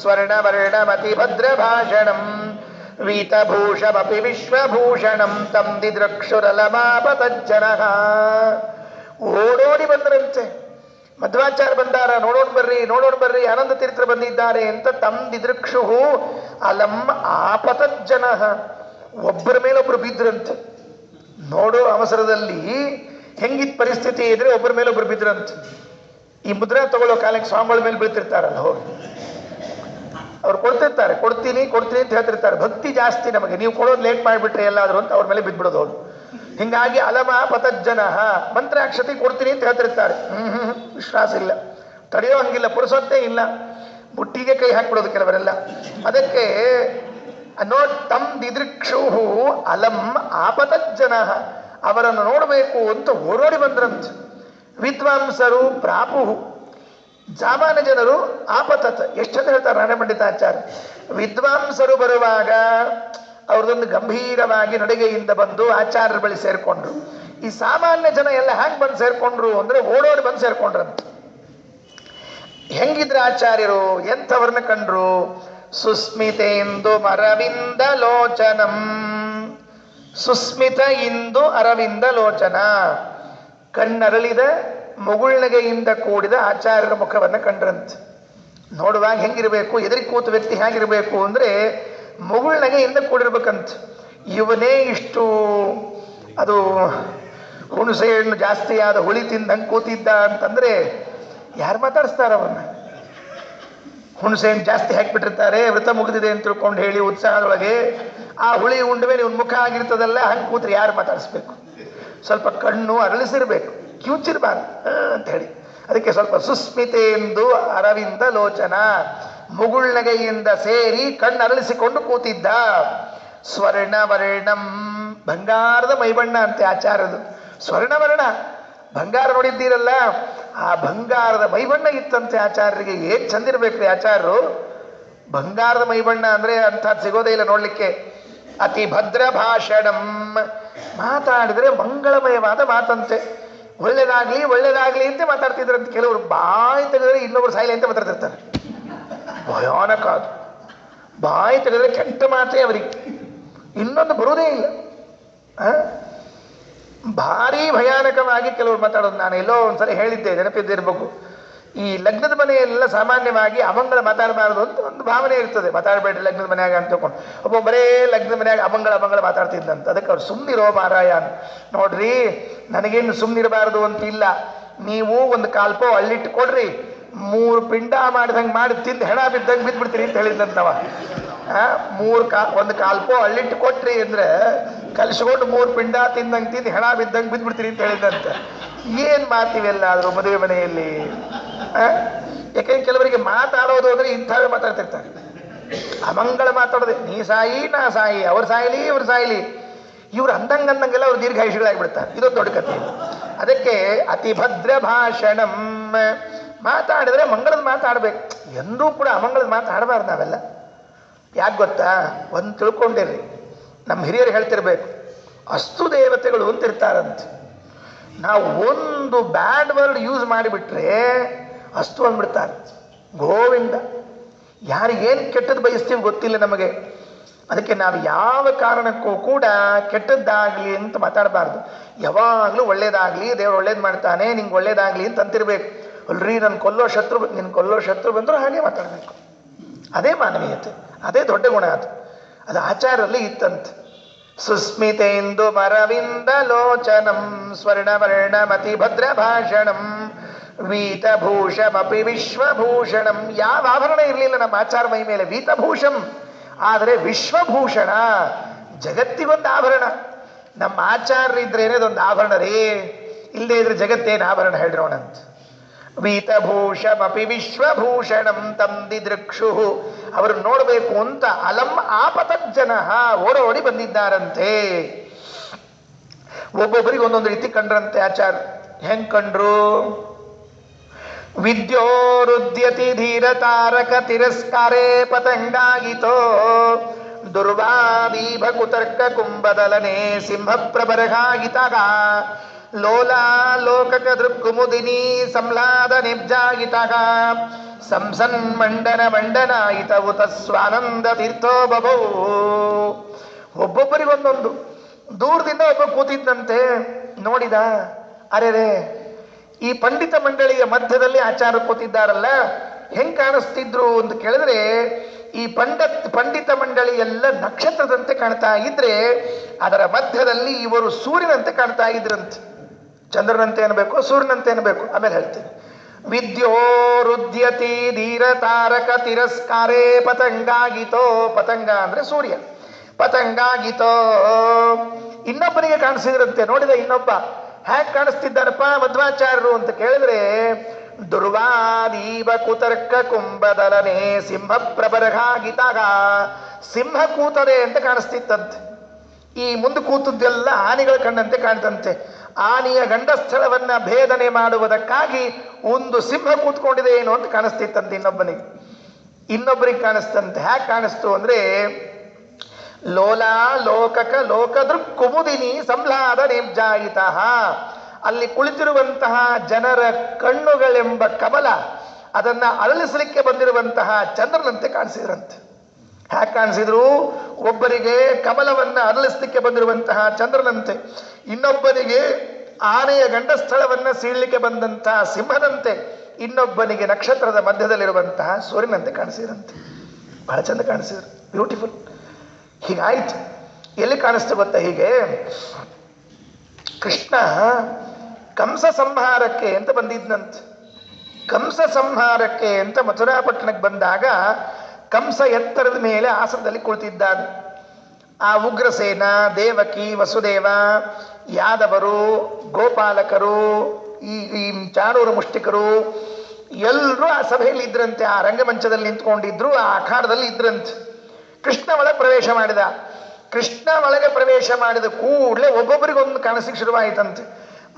ಸ್ವರ್ಣವರ್ಣಮತಿ ಭದ್ರ ಭಾಷಣಂ ವೀತಭೂಷಮಪಿ ವಿಶ್ವಭೂಷಣಂ ತಂ ದಿದೃಕ್ಷುರಲಮಾಪತಜ್ಜನ. ಓಡೋಡಿ ಬಂದರಂತೆ. ಮಧ್ವಾಚಾರ್ಯ ಬಂದಾರ, ನೋಡೋಣ ಬರ್ರಿ ನೋಡೋಣ ಬರ್ರಿ, ಆನಂದ ತೀರ್ಥರು ಬಂದಿದ್ದಾರೆ ಅಂತ ತಂ ದಿದೃಕ್ಷು ಅಲಂ ಆಪತಜ್ಜನ, ಒಬ್ಬರ ಮೇಲೊಬ್ರು ಬಿದ್ರಂತೆ. ನೋಡೋ ಅವಸರದಲ್ಲಿ ಹೆಂಗಿತ್ ಪರಿಸ್ಥಿತಿ ಇದ್ರೆ ಒಬ್ಬರ ಮೇಲೊಬ್ರು ಬಿದ್ರಂತೆ. ಈ ಮುದ್ರಾ ತಗೊಳ್ಳೋ ಕಾಲಕ್ಕೆ ಸ್ವಾಮಿಗಳ ಮೇಲೆ ಬೀಳ್ತಿರ್ತಾರಲ್ಲ, ಹೋಗಿ ಅವ್ರು ಕೊಡ್ತಿರ್ತಾರೆ, ಕೊಡ್ತೀನಿ ಕೊಡ್ತೀನಿ ಅಂತ ಹೇಳ್ತಿರ್ತಾರೆ. ಭಕ್ತಿ ಜಾಸ್ತಿ ನಮಗೆ, ನೀವು ಕೊಡೋದು ಲೇಟ್ ಮಾಡಿಬಿಟ್ರೆ ಎಲ್ಲಾದ್ರು ಅಂತ ಅವ್ರ ಮೇಲೆ ಬಿದ್ಬಿಡೋದು ಅವ್ರು. ಹಿಂಗಾಗಿ ಅಲಮ ಪತಜ್ಜನ, ಮಂತ್ರಾಕ್ಷತೆ ಕೊಡ್ತೀನಿ ಅಂತ ಹೇಳ್ತಿರ್ತಾರೆ. ವಿಶ್ವಾಸ ಇಲ್ಲ, ತಡೆಯೋ ಹಂಗಿಲ್ಲ, ಪುರುಸೊತ್ತೇ ಇಲ್ಲ, ಬುಟ್ಟಿಗೆ ಕೈ ಹಾಕ್ಬಿಡೋದು ಕೆಲವರೆಲ್ಲ. ಅದಕ್ಕೆ ತಂ ದಿದೃಕ್ಷು ಅಲಂ ಆಪತಜ್ಜನ, ಅವರನ್ನು ನೋಡಬೇಕು ಅಂತ ಓಡೋಡಿ ಬಂದ್ರಂತ. ವಿದ್ವಾಂಸರು ಪ್ರಾಪುಹು, ಸಾಮಾನ್ಯ ಜನರು ಆಪತತ್. ಎಷ್ಟಂತ ಹೇಳ್ತಾರೆ ನಾರಾಯಣ ಪಂಡಿತಾಚಾರ್ಯ. ವಿದ್ವಾಂಸರು ಬರುವಾಗ ಅವ್ರದೊಂದು ಗಂಭೀರವಾಗಿ ನಡಿಗೆಯಿಂದ ಬಂದು ಆಚಾರ್ಯರ ಬಳಿ ಸೇರ್ಕೊಂಡ್ರು. ಈ ಸಾಮಾನ್ಯ ಜನ ಎಲ್ಲ ಹ್ಯಾಂಗ್ ಬಂದು ಸೇರ್ಕೊಂಡ್ರು ಅಂದ್ರೆ ಓಡೋಡಿ ಬಂದು ಸೇರ್ಕೊಂಡ್ರಂತ. ಹೆಂಗಿದ್ರ ಆಚಾರ್ಯರು, ಎಂಥವ್ರನ್ನ ಕಂಡ್ರು? ಸುಸ್ಮಿತೇಂದು ಅರವಿಂದ ಲೋಚನಂ, ಸುಸ್ಮಿತ ಇಂದು ಅರವಿಂದ ಲೋಚನ, ಕಣ್ಣರಳಿದ ಮುಗುಳ್ನಗೆಯಿಂದ ಕೂಡಿದ ಆಚಾರ್ಯರ ಮುಖವನ್ನು ಕಂಡ್ರಂತೆ. ನೋಡುವಾಗ ಹೆಂಗಿರಬೇಕು, ಎದುರಿ ಕೂತ ವ್ಯಕ್ತಿ ಹೇಗಿರಬೇಕು ಅಂದರೆ ಮುಗುಳ್ನಗೆಯಿಂದ ಕೂಡಿರ್ಬೇಕಂತ. ಇವನೇ ಇಷ್ಟು ಅದು ಹುಣಸೆ ಹಣ್ಣು ಜಾಸ್ತಿ ಆದ ಹುಳಿ ತಿಂದಂಗೆ ಕೂತಿದ್ದ ಅಂತಂದರೆ ಯಾರು ಮಾತಾಡಿಸ್ತಾರ ಅವನ್ನ? ಹುಣಸೆ ಹಣ್ಣು ಜಾಸ್ತಿ ಹಾಕಿಬಿಟ್ಟಿರ್ತಾರೆ, ವ್ರತ ಮುಗಿದಿದೆ ಅಂತ ತಿಳ್ಕೊಂಡು ಹೇಳಿ ಉತ್ಸಾಹದೊಳಗೆ. ಆ ಹುಳಿ ಉಂಡ ಮೇಲೆ ಇವ್ನ ಮುಖ ಆಗಿರ್ತದಲ್ಲ, ಹಂಗೆ ಕೂತ್ರೆ ಯಾರು ಮಾತಾಡಿಸ್ಬೇಕು? ಸ್ವಲ್ಪ ಕಣ್ಣು ಅರಳಿಸಿರ್ಬೇಕು, ಕಿವುಚಿರ್ಬಾರ್ದು ಅಂತ ಹೇಳಿ. ಅದಕ್ಕೆ ಸ್ವಲ್ಪ ಸುಸ್ಮಿತೆ ಎಂದು ಅರವಿಂದ ಲೋಚನ, ಮುಗುಳ್ನಗೆಯಿಂದ ಸೇರಿ ಕಣ್ಣು ಅರಳಿಸಿಕೊಂಡು ಕೂತಿದ್ದ. ಸ್ವರ್ಣವರ್ಣಂ, ಬಂಗಾರದ ಮೈಬಣ್ಣ ಅಂತೆ ಆಚಾರದು. ಸ್ವರ್ಣವರ್ಣ, ಬಂಗಾರ ನೋಡಿದ್ದೀರಲ್ಲ, ಆ ಬಂಗಾರದ ಮೈಬಣ್ಣ ಇತ್ತಂತೆ ಆಚಾರ್ಯರಿಗೆ. ಏನ್ ಚಂದಿರ್ಬೇಕ್ರಿ ಆಚಾರ್ಯರು. ಬಂಗಾರದ ಮೈಬಣ್ಣ ಅಂದ್ರೆ ಅಂಥದ್ದು ಸಿಗೋದೇ ಇಲ್ಲ ನೋಡ್ಲಿಕ್ಕೆ. ಅತಿ ಭದ್ರ ಭಾಷಣಂ, ಮಾತಾಡಿದ್ರೆ ಮಂಗಳಮಯವಾದ ಮಾತಂತೆ. ಒಳ್ಳೇದಾಗ್ಲಿ ಒಳ್ಳೇದಾಗ್ಲಿ ಅಂತ ಮಾತಾಡ್ತಿದ್ರಂತೆ. ಕೆಲವರು ಬಾಯಿ ತೆಗೆದ್ರೆ ಇನ್ನೊಬ್ರು ಸಾಯಿಲೆ ಅಂತ ಮಾತಾಡ್ತಿರ್ತಾರೆ. ಭಯಾನಕ ಅದು. ಬಾಯಿ ತೆಗೆದ್ರೆ ಕೆಟ್ಟ ಮಾತೇ ಅವರಿಗೆ, ಇನ್ನೊಂದು ಬರುವುದೇ ಇಲ್ಲ. ಭಾರಿ ಭಯಾನಕವಾಗಿ ಕೆಲವರು ಮಾತಾಡೋದು. ನಾನು ಎಲ್ಲೋ ಒಂದ್ಸಲ ಹೇಳಿದ್ದೆ, ನೆನಪಿದ್ದಿರ್ಬೇಕು. ಈ ಲಗ್ನದ ಮನೆಯೆಲ್ಲ ಸಾಮಾನ್ಯವಾಗಿ ಅಮಂಗಳ ಮಾತಾಡಬಾರದು ಅಂತ ಒಂದು ಭಾವನೆ ಇರ್ತದೆ. ಮಾತಾಡಬೇಡ್ರಿ ಲಗ್ನದ ಮನೆಯಾಗ ಅಂತ ತಿಳ್ಕೊಂಡು. ಒಬ್ಬ ಬರೇ ಲಗ್ನದ ಮನೆಯಾಗ ಅಮಂಗಳ ಮಾತಾಡ್ತಿದ್ದಂತ. ಅದಕ್ಕೆ ಅವ್ರು ಸುಮ್ಮನಿರೋ ಮಾರಾಯ ಅಂತ. ನೋಡ್ರಿ, ನನಗೇನು ಸುಮ್ಮನಿರಬಾರದು ಅಂತ ಇಲ್ಲ. ನೀವು ಒಂದು ಕಾಲ್ಪೋ ಅಳ್ಳಿಟ್ಟು ಕೊಡ್ರಿ, 3 ಪಿಂಡ ಮಾಡಿದಂಗೆ ಮಾಡಿ ತಿಂದು ಹೆಣ ಬಿದ್ದಂಗೆ ಬಿದ್ದುಬಿಡ್ತೀರಿ ಅಂತ ಹೇಳಿದ್ದಂತವ. ಒಂದು ಕಾಲ್ಪೋ ಅಳ್ಳಿಟ್ಟು ಕೊಟ್ರಿ ಅಂದ್ರೆ ಕಲಿಸ್ಕೊಂಡು 3 ಪಿಂಡ ತಿಂದಂಗೆ ತಿಂದು ಹೆಣ ಬಿದ್ದಂಗೆ ಬಿದ್ದುಬಿಡ್ತೀರಿ ಅಂತ ಹೇಳಿದಂತೆ. ಏನು ಮಾತಿವೆಲ್ಲ ಆದರೂ ಮದುವೆ ಮನೆಯಲ್ಲಿ. ಯಾಕೆಂದ್ರೆ ಕೆಲವರಿಗೆ ಮಾತಾಡೋದು ಅಂದ್ರೆ ಇಂಥವೇ ಮಾತಾಡ್ತಿರ್ತಾರೆ. ಅಮಂಗಳ ಮಾತಾಡೋದೆ, ನೀ ಸಾಯಿ ನಾ ಸಾಯಿ, ಅವ್ರು ಸಾಯಲಿ ಇವ್ರು ಸಾಯಲಿ. ಇವ್ರು ಅಂದಂಗೆಲ್ಲ ಅವ್ರು ದೀರ್ಘಾಯುಷಿಗಳಾಗ್ಬಿಡ್ತಾರೆ. ಇದೊಂದು ದೊಡ್ಡ ಕಥೆ. ಅದಕ್ಕೆ ಅತಿ ಭದ್ರ ಭಾಷಣಂ, ಮಾತಾಡಿದ್ರೆ ಮಂಗಳದ ಮಾತಾಡ್ಬೇಕು. ಎಂದೂ ಕೂಡ ಅಮಂಗಳದ ಮಾತಾಡಬಾರ್ದು ನಾವೆಲ್ಲ. ಯಾಕೆ ಗೊತ್ತಾ? ಒಂದು ತಿಳ್ಕೊಂಡಿರ್ರಿ, ನಮ್ಮ ಹಿರಿಯರು ಹೇಳ್ತಿರ್ಬೇಕು, ಅಸ್ತು ದೇವತೆಗಳು ಅಂತ ಇರ್ತಾರಂತೆ. ನಾವು ಒಂದು ಬ್ಯಾಡ್ ವರ್ಡ್ ಯೂಸ್ ಮಾಡಿಬಿಟ್ರೆ ಅಸ್ತು ಅಂದ್ಬಿಡ್ತಾರೆ. ಗೋವಿಂದ, ಯಾರಿಗೇನು ಕೆಟ್ಟದ್ದು ಬಯಸ್ತೀವಿ ಗೊತ್ತಿಲ್ಲ ನಮಗೆ. ಅದಕ್ಕೆ ನಾವು ಯಾವ ಕಾರಣಕ್ಕೂ ಕೂಡ ಕೆಟ್ಟದ್ದಾಗಲಿ ಅಂತ ಮಾತಾಡಬಾರ್ದು. ಯಾವಾಗಲೂ ಒಳ್ಳೇದಾಗಲಿ, ದೇವರು ಒಳ್ಳೇದು ಮಾಡ್ತಾನೆ, ನಿಂಗೆ ಒಳ್ಳೇದಾಗಲಿ ಅಂತ ಅಂತಿರ್ಬೇಕು. ಅಲ್ರಿ ನಿನ್ನ ಕೊಲ್ಲೋ ಶತ್ರು ಬಂದರೂ ಹಾಗೆ ಮಾತಾಡಬೇಕು. ಅದೇ ಮಾನವೀಯತೆ, ಅದೇ ದೊಡ್ಡ ಗುಣ. ಅದು ಆಚಾರಲ್ಲಿ ಇತ್ತಂತೆ. ಸುಸ್ಮಿತೇಂದು ಮರವಿಂದ ಲೋಚನಂ ಸ್ವರ್ಣವರ್ಣಮತಿ ಭದ್ರ ಭಾಷಣಂ ವೀತಭೂಷಮಪಿ ವಿಶ್ವಭೂಷಣಂ. ಯಾವ ಆಭರಣ ಇರಲಿಲ್ಲ ನಮ್ಮ ಆಚಾರ ಮೈ ಮೇಲೆ, ವೀತಭೂಷಂ. ಆದರೆ ವಿಶ್ವಭೂಷಣ, ಜಗತ್ತಿಗೊಂದು ಆಭರಣ. ನಮ್ಮ ಆಚಾರ್ಯರಿದ್ರೇನೆ ಅದೊಂದು ಆಭರಣ ರೇ, ಇಲ್ಲದೇ ಇದ್ರೆ ಜಗತ್ತೇನು ಆಭರಣ ಹೇಳ್ರೋಣಂತ. ವೀತಭೂಷಮಪಿ ವಿಶ್ವಭೂಷಣಂ ತಂ ದಿದೃಕ್ಷು. ಅವರು ನೋಡಬೇಕು ಅಂತ ಅಲಂ ಆಪತಜ್ಜನ ಓಡೋಡಿ ಬಂದಿದ್ದಾರಂತೆ. ಒಬ್ಬೊಬ್ಬರಿಗೆ ಒಂದೊಂದು ರೀತಿ ಕಂಡ್ರಂತೆ ಆಚಾರ್ಯ. ಹೆಂಗ್ ಕಂಡ್ರು? ವಿದ್ಯೋರುದ್ಯತಿ ಧೀರ ತಾರಕ ತಿರಸ್ಕಾರೇ ಪತಂಗಾಗಿತೋ ದುರ್ವಾದೀಭ ಕುತರ್ಕ ಕುಂಭದಲನೆ ಸಿಂಹ ಪ್ರಬರಗಾಗಿತಗ ಲೋಲಾಲೋಕಕ ದೃಕ್ಕುಮುದಿನಿ ಸಂಹ್ಲಾದ ನಿಬ್ಜಾಗಿತಗ ಸಂಸನ್ ಮಂಡನಾಯಿತವು ತಸ್ವಾನಂದ ತೀರ್ಥೋ ಬಭೂ. ಒಬ್ಬೊಬ್ಬರಿಗೊಂದೊಂದು. ದೂರದಿಂದ ಒಬ್ಬ ಕೂತಿದ್ದಂತೆ, ನೋಡಿದ, ಅರೆರೆ ಈ ಪಂಡಿತ ಮಂಡಳಿಯ ಮಧ್ಯದಲ್ಲಿ ಆಚಾರ ಕೂತಿದ್ದಾರಲ್ಲ, ಹೆಂಗ್ ಕಾಣಿಸ್ತಿದ್ರು ಅಂತ ಕೇಳಿದ್ರೆ, ಈ ಪಂಡಿತ ಮಂಡಳಿ ಎಲ್ಲ ನಕ್ಷತ್ರದಂತೆ ಕಾಣ್ತಾ ಇದ್ರೆ ಅದರ ಮಧ್ಯದಲ್ಲಿ ಇವರು ಸೂರ್ಯನಂತೆ ಕಾಣ್ತಾ ಇದ್ರಂತೆ. ಚಂದ್ರನಂತೆ ಅನ್ಬೇಕು, ಸೂರ್ಯನಂತೆ ಅನ್ಬೇಕು, ಆಮೇಲೆ ಹೇಳ್ತೀನಿ. ವಿದ್ಯೋರುದ್ಯತಿ ಧೀರ ತಾರಕ ತಿರಸ್ಕಾರೇ ಪತಂಗಾಗಿತೋ. ಪತಂಗ ಅಂದ್ರೆ ಸೂರ್ಯ. ಪತಂಗಾಗಿತೋ ಇನ್ನೊಬ್ಬನಿಗೆ ಕಾಣಿಸಿದ್ರಂತೆ. ನೋಡಿದ ಇನ್ನೊಬ್ಬ ಹ್ಯಾಕ್ ಕಾಣಿಸ್ತಿದ್ದಾರಪ್ಪ ಮಧ್ವಾಚಾರ್ಯರು ಅಂತ ಕೇಳಿದ್ರೆ, ದುರ್ವಾದೀವ ಕುತರ್ಕ ಕುಂಭದಲನೆ ಸಿಂಹ ಪ್ರಬರಗಾಗಿತಾಗ. ಸಿಂಹ ಕೂತದೆ ಅಂತ ಕಾಣಿಸ್ತಿತ್ತಂತೆ. ಈ ಮುಂದೆ ಕೂತದ್ದೆಲ್ಲ ಆನೆಗಳ ಕಣ್ಣಂತೆ ಕಾಣ್ತಂತೆ. ಆನೆಯ ಗಂಡಸ್ಥಳವನ್ನ ಭೇದನೆ ಮಾಡುವುದಕ್ಕಾಗಿ ಒಂದು ಸಿಂಹ ಕೂತ್ಕೊಂಡಿದೆ ಏನು ಅಂತ ಕಾಣಿಸ್ತಿತ್ತಂತೆ ಇನ್ನೊಬ್ಬರಿಗೆ ಕಾಣಿಸ್ತಂತೆ. ಹ್ಯಾಕ್ ಕಾಣಿಸ್ತು ಅಂದ್ರೆ, ಲೋಲಾ ಲೋಕಕ ಲೋಕದೃಕ್ ಕುಮುದಿನಿ ಸಂಹ್ಲಾದ ನಿಬ್ಜಾಯಿತ. ಅಲ್ಲಿ ಕುಳಿತಿರುವಂತಹ ಜನರ ಕಣ್ಣುಗಳೆಂಬ ಕಮಲ, ಅದನ್ನ ಅರಳಿಸಲಿಕ್ಕೆ ಬಂದಿರುವಂತಹ ಚಂದ್ರನಂತೆ ಕಾಣಿಸಿದ್ರಂತೆ. ಹ್ಯಾಕ್ ಕಾಣಿಸಿದ್ರು? ಒಬ್ಬರಿಗೆ ಕಮಲವನ್ನ ಅರಳಿಸಲಿಕ್ಕೆ ಬಂದಿರುವಂತಹ ಚಂದ್ರನಂತೆ, ಇನ್ನೊಬ್ಬನಿಗೆ ಆನೆಯ ಗಂಡಸ್ಥಳವನ್ನ ಸೀಳಲಿಕ್ಕೆ ಬಂದಂತಹ ಸಿಂಹದಂತೆ, ಇನ್ನೊಬ್ಬನಿಗೆ ನಕ್ಷತ್ರದ ಮಧ್ಯದಲ್ಲಿರುವಂತಹ ಸೂರ್ಯನಂತೆ ಕಾಣಿಸಿದ್ರಂತೆ. ಬಹಳ ಚಂದ ಕಾಣಿಸಿದ್ರು, ಬ್ಯೂಟಿಫುಲ್. ಹೀಗಾಯ್ತು. ಎಲ್ಲಿ ಕಾಣಿಸ್ತು ಗೊತ್ತಾ? ಹೀಗೆ ಕೃಷ್ಣ ಕಂಸ ಸಂಹಾರಕ್ಕೆ ಅಂತ ಬಂದಿದ್ನಂತೆ. ಕಂಸ ಸಂಹಾರಕ್ಕೆ ಅಂತ ಮಥುರಾಪಟ್ಟಣಕ್ಕೆ ಬಂದಾಗ ಕಂಸ ಎತ್ತರದ ಮೇಲೆ ಆಸನದಲ್ಲಿ ಕುಳಿತಿದ್ದಾನೆ. ಆ ಉಗ್ರಸೇನ, ದೇವಕಿ, ವಸುದೇವ, ಯಾದವರು, ಗೋಪಾಲಕರು, ಈ ಚಾಣೂರ ಮುಷ್ಟಿಕರು ಎಲ್ಲರೂ ಆ ಸಭೆಯಲ್ಲಿ ಇದ್ರಂತೆ. ಆ ರಂಗಮಂಚದಲ್ಲಿ ನಿಂತ್ಕೊಂಡಿದ್ರು, ಆ ಅಖಾಡದಲ್ಲಿ ಇದ್ರಂತೆ. ಕೃಷ್ಣ ಒಳಗೆ ಪ್ರವೇಶ ಮಾಡಿದ. ಕೃಷ್ಣ ಒಳಗೆ ಪ್ರವೇಶ ಮಾಡಿದ ಕೂಡಲೇ ಒಬ್ಬೊಬ್ಬರಿಗೊಂದು ಕಾಣಿಸಿಕ್ ಶುರುವಾಯಿತಂತೆ.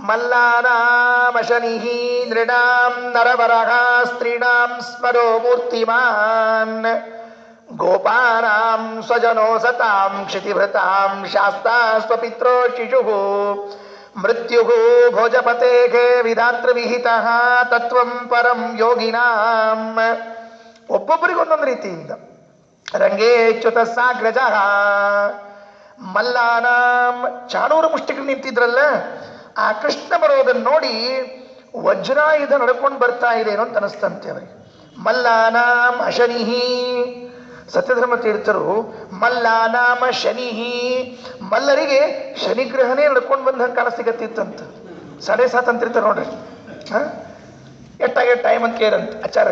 ಮಲ್ಲಾನಾಮಶನಿಹಿ ನೃಣಾಂ ನರವರಹ ಸ್ತ್ರೀಣಾಂ ಸ್ಮರೋ ಮೂರ್ತಿಮಾನ್ ಗೋಪಾನಾಂ ಸ್ವಜನೋ ಸತಾಂ ಕ್ಷಿತಿಭೃತಾಂ ಶಾಸ್ತಾ ಸ್ವಪಿತ್ರೋ ಶಿಶುಃ ಮೃತ್ಯುಃ ಭೋಜಪತೇಃ ವಿಧಾತೃವಿಹಿತಃ ತತ್ವಂ ಪರಂ ಯೋಗಿನಾಂ. ಒಬ್ಬೊಬ್ಬರಿಗೊಂದೊಂದು ರೀತಿಯಿಂದ. ರಂಗೇಚ್ಯುತ ಸಾಗ್ರಜ ಮಲ್ಲಾನಾಂ. ಚಾಣೂರ ಮುಷ್ಟಿಕರು ನಿಂತಿದ್ರಲ್ಲ, ಆ ಕೃಷ್ಣ ಬರೋದನ್ನು ನೋಡಿ ವಜ್ರಾಯುಧ ನಡ್ಕೊಂಡು ಬರ್ತಾ ಇದೆ ಏನೋ ಅಂತ ಅನಿಸ್ತಂತೆ ಅವರಿಗೆ. ಮಲ್ಲಾನಾಂ ಅಶನಿಹಿ. ಸತ್ಯಧರ್ಮ ತೀರ್ಥರು ಮಲ್ಲಾನಾಮ ಶನಿಹಿ, ಮಲ್ಲರಿಗೆ ಶನಿಗ್ರಹನೇ ನಡ್ಕೊಂಡು ಬಂದ ಕಾಣಿಸ್ತಿಗತ್ತಿತ್ತಂತ. 7:30 ಅಂತಿರ್ತಾರೆ ನೋಡ್ರಿ. ಎಟ್ಟಾಗೆ ಟೈಮ್ ಅಂತ ಕೇರಂತ ಆಚಾರ.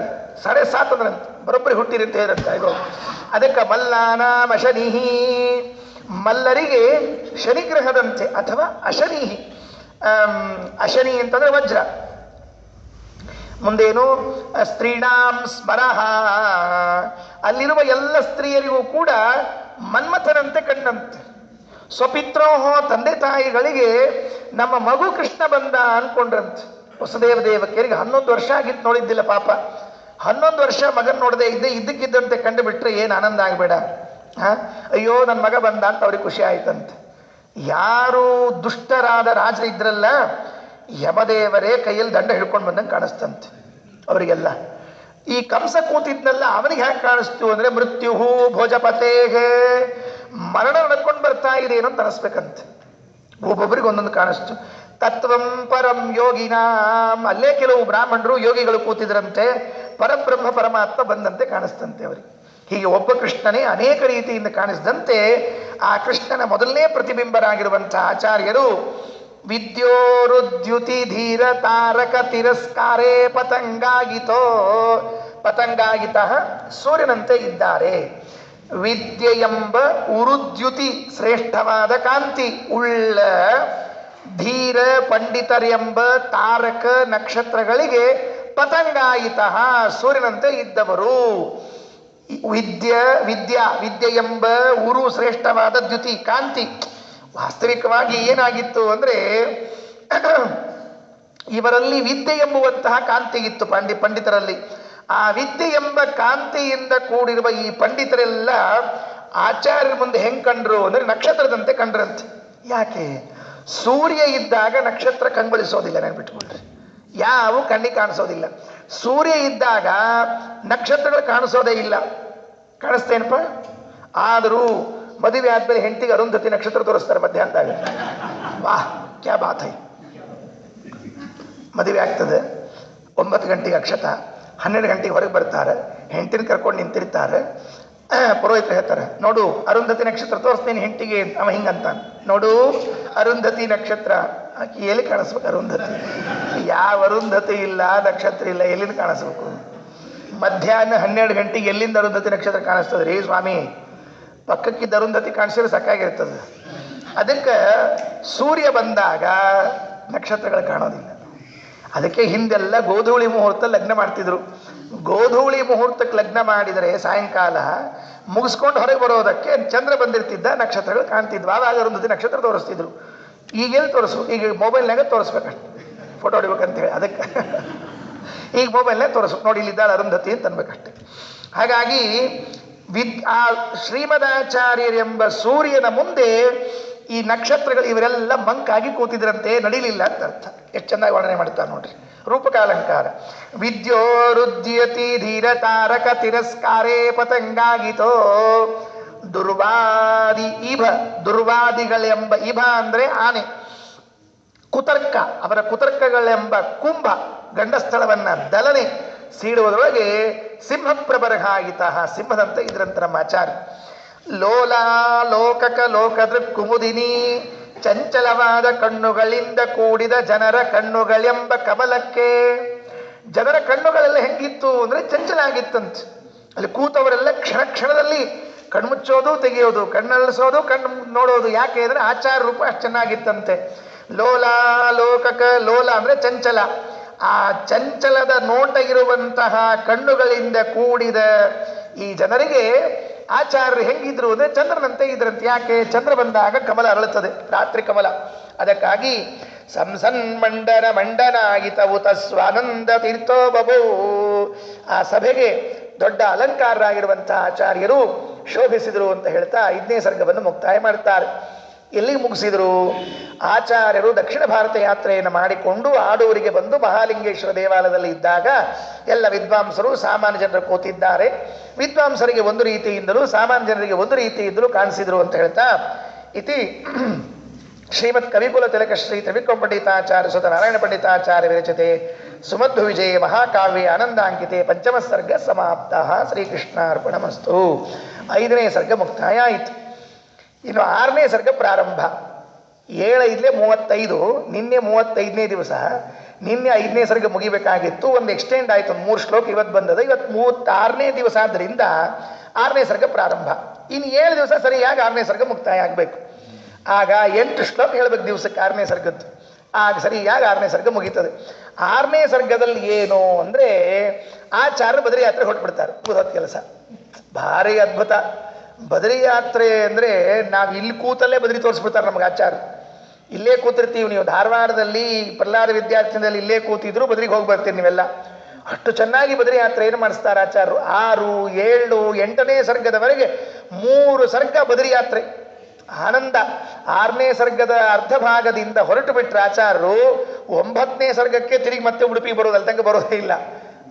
7:30 ಅಂದ್ರಂತ, ಬರೋಬ್ಬರಿ ಹುಟ್ಟಿರಿ ಅಂತ ಹೇರಂತ. ಅದಕ್ಕೆ ಮಲ್ಲಾನಾಮ ಶನಿಹಿ, ಮಲ್ಲರಿಗೆ ಶನಿಗ್ರಹದಂತೆ ಅಥವಾ ಅಶನಿಹಿ. ಅಶನಿ ಅಂತಂದ್ರೆ ವಜ್ರ. ಮುಂದೇನು? ಸ್ತ್ರೀಣಾಂ ಸ್ಮರಹ. ಅಲ್ಲಿರುವ ಎಲ್ಲ ಸ್ತ್ರೀಯರಿಗೂ ಕೂಡ ಮನ್ಮಥನಂತೆ ಕಂಡಂತೆ. ಸ್ವಪಿತ್ರೋಹೋ, ತಂದೆ ತಾಯಿಗಳಿಗೆ ನಮ್ಮ ಮಗು ಕೃಷ್ಣ ಬಂದ ಅನ್ಕೊಂಡ್ರಂತೆ. ವಸುದೇವ ದೇವಕಿಯರಿಗೆ 11 ವರ್ಷ ಆಗಿತ್ತು, ನೋಡಿದ್ದಿಲ್ಲ ಪಾಪ. 11 ವರ್ಷ ಮಗನ್ ನೋಡದೆ ಇದ್ದಕ್ಕಿದ್ದಂತೆ ಕಂಡು ಬಿಟ್ರೆ ಏನು ಆನಂದ ಆಗಬೇಡ. ಅಯ್ಯೋ ನನ್ನ ಮಗ ಬಂದ ಅಂತ ಅವ್ರಿಗೆ ಖುಷಿ ಆಯ್ತಂತೆ. ಯಾರು ದುಷ್ಟರಾದ ರಾಜರು ಇದ್ರಲ್ಲ, ಯಮದೇವರೇ ಕೈಯಲ್ಲಿ ದಂಡ ಹಿಡ್ಕೊಂಡು ಬಂದಂಗೆ ಕಾಣಿಸ್ತಂತೆ ಅವರಿಗೆಲ್ಲ. ಈ ಕಂಸ ಕೂತಿದ್ನಲ್ಲ ಅವನಿಗೆ ಹ್ಯಾಕೆ ಕಾಣಿಸ್ತು ಅಂದ್ರೆ ಮೃತ್ಯು ಭೋಜಪತೇಗೆ, ಮರಣ ನಡ್ಕೊಂಡು ಬರ್ತಾ ಇದೆ ಏನೋ ಅಂತ ಅನಿಸ್ಬೇಕಂತೆ. ಒಬ್ಬೊಬ್ಬರಿಗೆ ಒಂದೊಂದು ಕಾಣಿಸ್ತು. ತತ್ವಂ ಪರಂ ಯೋಗಿನಾಂ, ಅಲ್ಲೇ ಕೆಲವು ಬ್ರಾಹ್ಮಣರು ಯೋಗಿಗಳು ಕೂತಿದ್ರಂತೆ, ಪರಬ್ರಹ್ಮ ಪರಮಾತ್ಮ ಬಂದಂತೆ ಕಾಣಿಸ್ತಂತೆ ಅವರಿಗೆ. ಹೀಗೆ ಒಬ್ಬ ಕೃಷ್ಣನೇ ಅನೇಕ ರೀತಿಯಿಂದ ಕಾಣಿಸಿದಂತೆ ಆ ಕೃಷ್ಣನ ಮೊದಲನೇ ಪ್ರತಿಬಿಂಬರಾಗಿರುವಂತಹ ಆಚಾರ್ಯರು ವಿದ್ಯೋರುದ್ಯುತಿ ಧೀರ ತಾರಕ ತಿರಸ್ಕಾರೇ ಪತಂಗಾಗಿತೋ, ಪತಂಗಾಗಿತ ಸೂರ್ಯನಂತೆ ಇದ್ದಾರೆ. ವಿದ್ಯೆ ಎಂಬ ಉರುದ್ಯುತಿ ಶ್ರೇಷ್ಠವಾದ ಕಾಂತಿ ಉಳ್ಳ ಧೀರ ಪಂಡಿತರೆಂಬ ತಾರಕ ನಕ್ಷತ್ರಗಳಿಗೆ ಪತಂಗಾಯಿತ ಸೂರ್ಯನಂತೆ ಇದ್ದವರು. ವಿದ್ಯೆ ಎಂಬ ಉರು ಶ್ರೇಷ್ಠವಾದ ದ್ಯುತಿ ಕಾಂತಿ. ವಾಸ್ತವಿಕವಾಗಿ ಏನಾಗಿತ್ತು ಅಂದ್ರೆ ಇವರಲ್ಲಿ ವಿದ್ಯೆ ಎಂಬುವಂತಹ ಕಾಂತಿ ಇತ್ತು ಪಂಡಿತರಲ್ಲಿ. ಆ ವಿದ್ಯೆ ಎಂಬ ಕಾಂತಿಯಿಂದ ಕೂಡಿರುವ ಈ ಪಂಡಿತರೆಲ್ಲ ಆಚಾರ್ಯರ ಮುಂದೆ ಹೆಂಗ್ ಕಂಡ್ರು ಅಂದ್ರೆ ನಕ್ಷತ್ರದಂತೆ ಕಂಡ್ರಂತೆ. ಯಾಕೆ? ಸೂರ್ಯ ಇದ್ದಾಗ ನಕ್ಷತ್ರ ಕಂಗೊಳಿಸೋದಿಲ್ಲ, ನೆನ್ಬಿಟ್ಕೊಳ್ರಿ. ಯಾವ ಕಣ್ಣಿಗೆ ಕಾಣಿಸೋದಿಲ್ಲ. ಸೂರ್ಯ ಇದ್ದಾಗ ನಕ್ಷತ್ರಗಳು ಕಾಣಿಸೋದೇ ಇಲ್ಲ. ಕಾಣಿಸ್ತೇನಪ್ಪ? ಆದರೂ ಮದುವೆ ಆದ್ಮೇಲೆ ಹೆಂಡತಿಗೆ ಅರುಂಧತಿ ನಕ್ಷತ್ರ ತೋರಿಸ್ತಾರೆ ಮಧ್ಯಾಹ್ನದಾಗ. ವಾಹ್ ಕ್ಯಾ ಬಾತ್ ಹೈ. ಮದುವೆ ಆಗ್ತದೆ, 9 ಗಂಟೆಗೆ ಅಕ್ಷತ, 12 ಗಂಟೆಗೆ ಹೊರಗೆ ಬರ್ತಾರೆ, ಹೆಂಡತಿನ ಕರ್ಕೊಂಡು ನಿಂತಿರ್ತಾರೆ. ಪುರೋಹಿತರು ಹೇಳ್ತಾರೆ, ನೋಡು ಅರುಂಧತಿ ನಕ್ಷತ್ರ ತೋರಿಸ್ತೀನಿ ಹೆಂಡತಿಗೆ. ಅವ ಹಿಂಗಂತಾನೆ, ನೋಡು ಅರುಂಧತಿ ನಕ್ಷತ್ರ. ಆಕೆ ಎಲ್ಲಿ ಕಾಣಿಸ್ಬೇಕು ಅರುಂಧತಿ? ಯಾವ ಅರುಂಧತಿ ಇಲ್ಲ, ನಕ್ಷತ್ರ ಇಲ್ಲ, ಎಲ್ಲಿಂದ ಕಾಣಿಸ್ಬೇಕು? ಮಧ್ಯಾಹ್ನ 12 ಗಂಟೆಗೆ ಎಲ್ಲಿಂದ ಅರುಂಧತಿ ನಕ್ಷತ್ರ ಕಾಣಿಸ್ತದೆ ರೀ ಸ್ವಾಮಿ? ಪಕ್ಕಕ್ಕಿದ್ದ ಅರುಂಧತಿ ಕಾಣಿಸಿದ್ರೆ ಸಾಕಾಗಿರ್ತದೆ. ಅದಕ್ಕೆ ಸೂರ್ಯ ಬಂದಾಗ ನಕ್ಷತ್ರಗಳು ಕಾಣೋದಿಲ್ಲ. ಅದಕ್ಕೆ ಹಿಂದೆಲ್ಲ ಗೋಧೂಳಿ ಮುಹೂರ್ತ ಲಗ್ನ ಮಾಡ್ತಿದ್ರು. ಗೋಧೂಳಿ ಮುಹೂರ್ತಕ್ಕೆ ಲಗ್ನ ಮಾಡಿದರೆ ಸಾಯಂಕಾಲ ಮುಗಿಸ್ಕೊಂಡು ಹೊರಗೆ ಬರೋದಕ್ಕೆ ಚಂದ್ರ ಬಂದಿರ್ತಿದ್ದ, ನಕ್ಷತ್ರಗಳು ಕಾಣ್ತಿದ್ವು. ಆವಾಗ ಅರುಂಧತಿ ನಕ್ಷತ್ರ ತೋರಿಸ್ತಿದ್ರು. ಈಗೆಲ್ಲಿ ತೋರಿಸು? ಈಗ ಮೊಬೈಲ್ನಾಗ ತೋರಿಸ್ಬೇಕಷ್ಟು, ಫೋಟೋ ಹೊಡಿಬೇಕಂತ ಹೇಳಿ. ಅದಕ್ಕೆ ಈಗ ಮೊಬೈಲ್ನಾಗ ತೋರಿಸು, ನೋಡಿ ಇಲ್ಲಿದ್ದಾಳೆ ಅರುಂಧತಿ ಅಂತ ಅನ್ಬೇಕಷ್ಟೆ. ಹಾಗಾಗಿ ಆ ಶ್ರೀಮದಾಚಾರ್ಯರೆಂಬ ಸೂರ್ಯನ ಮುಂದೆ ಈ ನಕ್ಷತ್ರಗಳು ಇವರೆಲ್ಲ ಮಂಕಾಗಿ ಕೂತಿದ್ರಂತೆ, ನಡೀಲಿಲ್ಲ ಅಂತ ಅರ್ಥ. ಎಷ್ಟು ಚೆನ್ನಾಗಿ ವರ್ಣನೆ ಮಾಡ್ತಾರೆ ನೋಡ್ರಿ, ರೂಪಕಾಲಂಕಾರ. ವಿದ್ಯೋರುದ್ಯತಿ ಧೀರ ತಾರಕ ತಿರಸ್ಕಾರೇ ಪತಂಗಾಗಿತೋ ದುರ್ವಾದಿ ಇಭ, ದುರ್ವಾದಿಗಳೆಂಬ ಇಭ ಅಂದ್ರೆ ಆನೆ, ಕುತರ್ಕ ಅವರ ಕುತರ್ಕಗಳೆಂಬ ಕುಂಭ ಗಂಡಸ್ಥಳವನ್ನ ದಲನೆ ಸೀಳುವುದರೊಳಗೆ ಸಿಂಹಪ್ರಬರಹಾಗಿತ, ಸಿಂಹದಂತೆ ಇದ್ರಂತ ನಮ್ಮ ಆಚಾರ್ಯ. ಲೋಲಾಲೋಕಕ ಲೋಕದೃಕ್ ಕುಮುದಿನಿ, ಚಂಚಲವಾದ ಕಣ್ಣುಗಳಿಂದ ಕೂಡಿದ ಜನರ ಕಣ್ಣುಗಳೆಂಬ ಕಮಲಕ್ಕೆ. ಜನರ ಕಣ್ಣುಗಳೆಲ್ಲ ಹೆಂಗಿತ್ತು ಅಂದ್ರೆ ಚಂಚಲ ಆಗಿತ್ತಂತೆ. ಅಲ್ಲಿ ಕೂತವರೆಲ್ಲ ಕ್ಷಣ ಕ್ಷಣದಲ್ಲಿ ಕಣ್ಮುಚ್ಚೋದು ತೆಗೆಯೋದು, ಕಣ್ಣಳಿಸೋದು, ಕಣ್ಣು ನೋಡೋದು. ಯಾಕೆ ಅಂದ್ರೆ ಆಚಾರ ರೂಪ ಅಷ್ಟು ಚೆನ್ನಾಗಿತ್ತಂತೆ. ಲೋಲಾಲೋಕಕ, ಲೋಲ ಅಂದ್ರೆ ಚಂಚಲ. ಆ ಚಂಚಲದ ನೋಟ ಇರುವಂತಹ ಕಣ್ಣುಗಳಿಂದ ಕೂಡಿದ ಈ ಜನರಿಗೆ ಆಚಾರ್ಯರು ಹೆಂಗಿದ್ರು ಅಂದ್ರೆ ಚಂದ್ರನಂತೆ ಇದ್ರಂತೆ. ಯಾಕೆ? ಚಂದ್ರ ಬಂದಾಗ ಕಮಲ ಅರಳುತ್ತದೆ, ರಾತ್ರಿ ಕಮಲ. ಅದಕ್ಕಾಗಿ ಸಂಸನ್ ಮಂಡನ ಮಂಡನಾಗಿತವು ತಸ್ವಾನಂದ ತೀರ್ಥೋ ಬಭೂ. ಆ ಸಭೆಗೆ ದೊಡ್ಡ ಅಲಂಕಾರರಾಗಿರುವಂತಹ ಆಚಾರ್ಯರು ಶೋಭಿಸಿದರು ಅಂತ ಹೇಳ್ತಾ 5ನೇ ಸರ್ಗವನ್ನು ಮುಕ್ತಾಯ ಮಾಡ್ತಾರೆ. ಎಲ್ಲಿಗೆ ಮುಗಿಸಿದರು? ಆಚಾರ್ಯರು ದಕ್ಷಿಣ ಭಾರತ ಯಾತ್ರೆಯನ್ನು ಮಾಡಿಕೊಂಡು ಆಡೂರಿಗೆ ಬಂದು ಮಹಾಲಿಂಗೇಶ್ವರ ದೇವಾಲಯದಲ್ಲಿ ಇದ್ದಾಗ ಎಲ್ಲ ವಿದ್ವಾಂಸರು ಸಾಮಾನ್ಯ ಜನರು ಕೂತಿದ್ದಾರೆ. ವಿದ್ವಾಂಸರಿಗೆ ಒಂದು ರೀತಿಯಿಂದಲೂ ಸಾಮಾನ್ಯ ಜನರಿಗೆ ಒಂದು ರೀತಿಯಿಂದಲೂ ಕಾಣಿಸಿದರು ಅಂತ ಹೇಳ್ತಾ ಇತಿ ಶ್ರೀಮತ್ ಕವಿಕುಲ ತಿಲಕ ಶ್ರೀ ತ್ರಿವಿಕ್ರಮ ಪಂಡಿತಾಚಾರ್ಯ ಸುತ ನಾರಾಯಣ ಪಂಡಿತಾಚಾರ್ಯ ವಿರಚಿತೆ ಸುಮಧ್ವ ವಿಜಯ ಮಹಾಕಾವ್ಯ ಆನಂದಾಂಕಿತೆ ಪಂಚಮ ಸರ್ಗ ಸಮಾಪ್ತ. ಶ್ರೀಕೃಷ್ಣಾರ್ಪಣಮಸ್ತು. 5ನೇ ಸರ್ಗ ಮುಕ್ತಾಯ ಆಯಿತು. ಇನ್ನು 6ನೇ ಸರ್ಗ ಪ್ರಾರಂಭ. 7-5 ನಿನ್ನೆ 35ನೇ ದಿವಸ. ನಿನ್ನೆ 5ನೇ ಸರ್ಗ ಮುಗಿಬೇಕಾಗಿತ್ತು, ಒಂದು ಎಕ್ಸ್ಟೆಂಡ್ ಆಯಿತು, 3 ಶ್ಲೋಕ ಇವತ್ತು ಬಂದದ. ಇವತ್ತು 36ನೇ ದಿವಸ ಆದ್ದರಿಂದ 6ನೇ ಸರ್ಗ ಪ್ರಾರಂಭ. ಇನ್ನು 7 ದಿವಸ ಸರಿಯಾಗಿ 6ನೇ ಸರ್ಗ ಮುಕ್ತಾಯ ಆಗಬೇಕು. ಆಗ 8 ಶ್ಲೋಕ ಹೇಳ್ಬೇಕು ದಿವಸಕ್ಕೆ 6ನೇ ಸರ್ಗದ್ದು. ಆಗ ಸರಿಯಾಗಿ 6ನೇ ಸರ್ಗ ಮುಗೀತದೆ. 6ನೇ ಸರ್ಗದಲ್ಲಿ ಏನು ಅಂದರೆ ಆಚಾರ್ಯ ಬದರಿ ಯಾತ್ರೆ ಹೊರಟ್ಬಿಡ್ತಾರೆ. ಮುಗಿದೋದ ಕೆಲಸ. ಭಾರಿ ಅದ್ಭುತ. ಬದರಿ ಯಾತ್ರೆ ಅಂದರೆ ನಾವು ಇಲ್ಲಿ ಕೂತಲ್ಲೇ ಬದರಿ ತೋರಿಸ್ಬಿಡ್ತಾರೆ ನಮಗೆ ಆಚಾರ್ಯ. ಇಲ್ಲೇ ಕೂತಿರ್ತೀವಿ. ನೀವು ಧಾರವಾಡದಲ್ಲಿ ಪ್ರಹ್ಲಾದ ವಿದ್ಯಾರ್ಥಿನಲ್ಲಿ ಇಲ್ಲೇ ಕೂತಿದ್ರು ಬದರಿಗೆ ಹೋಗಿ ಬರ್ತೀರಿ ನೀವೆಲ್ಲ. ಅಷ್ಟು ಚೆನ್ನಾಗಿ ಬದರಿ ಯಾತ್ರೆಯನ್ನು ಮಾಡಿಸ್ತಾರೆ ಆಚಾರ್ಯರು. 6, 7, 8ನೇ ಸರ್ಗದವರೆಗೆ 3 ಸರ್ಗ ಬದರಿ ಯಾತ್ರೆ ಆನಂದ. 6ನೇ ಸರ್ಗದ ಅರ್ಧ ಭಾಗದಿಂದ ಹೊರಟು ಬಿಟ್ಟರೆ ಆಚಾರ್ಯರು 9ನೇ ಸರ್ಗಕ್ಕೆ ತಿರುಗಿ ಮತ್ತೆ ಉಡುಪಿ ಬರೋದು, ಅಲ್ಲಿ ತನಕ ಬರೋದೇ ಇಲ್ಲ.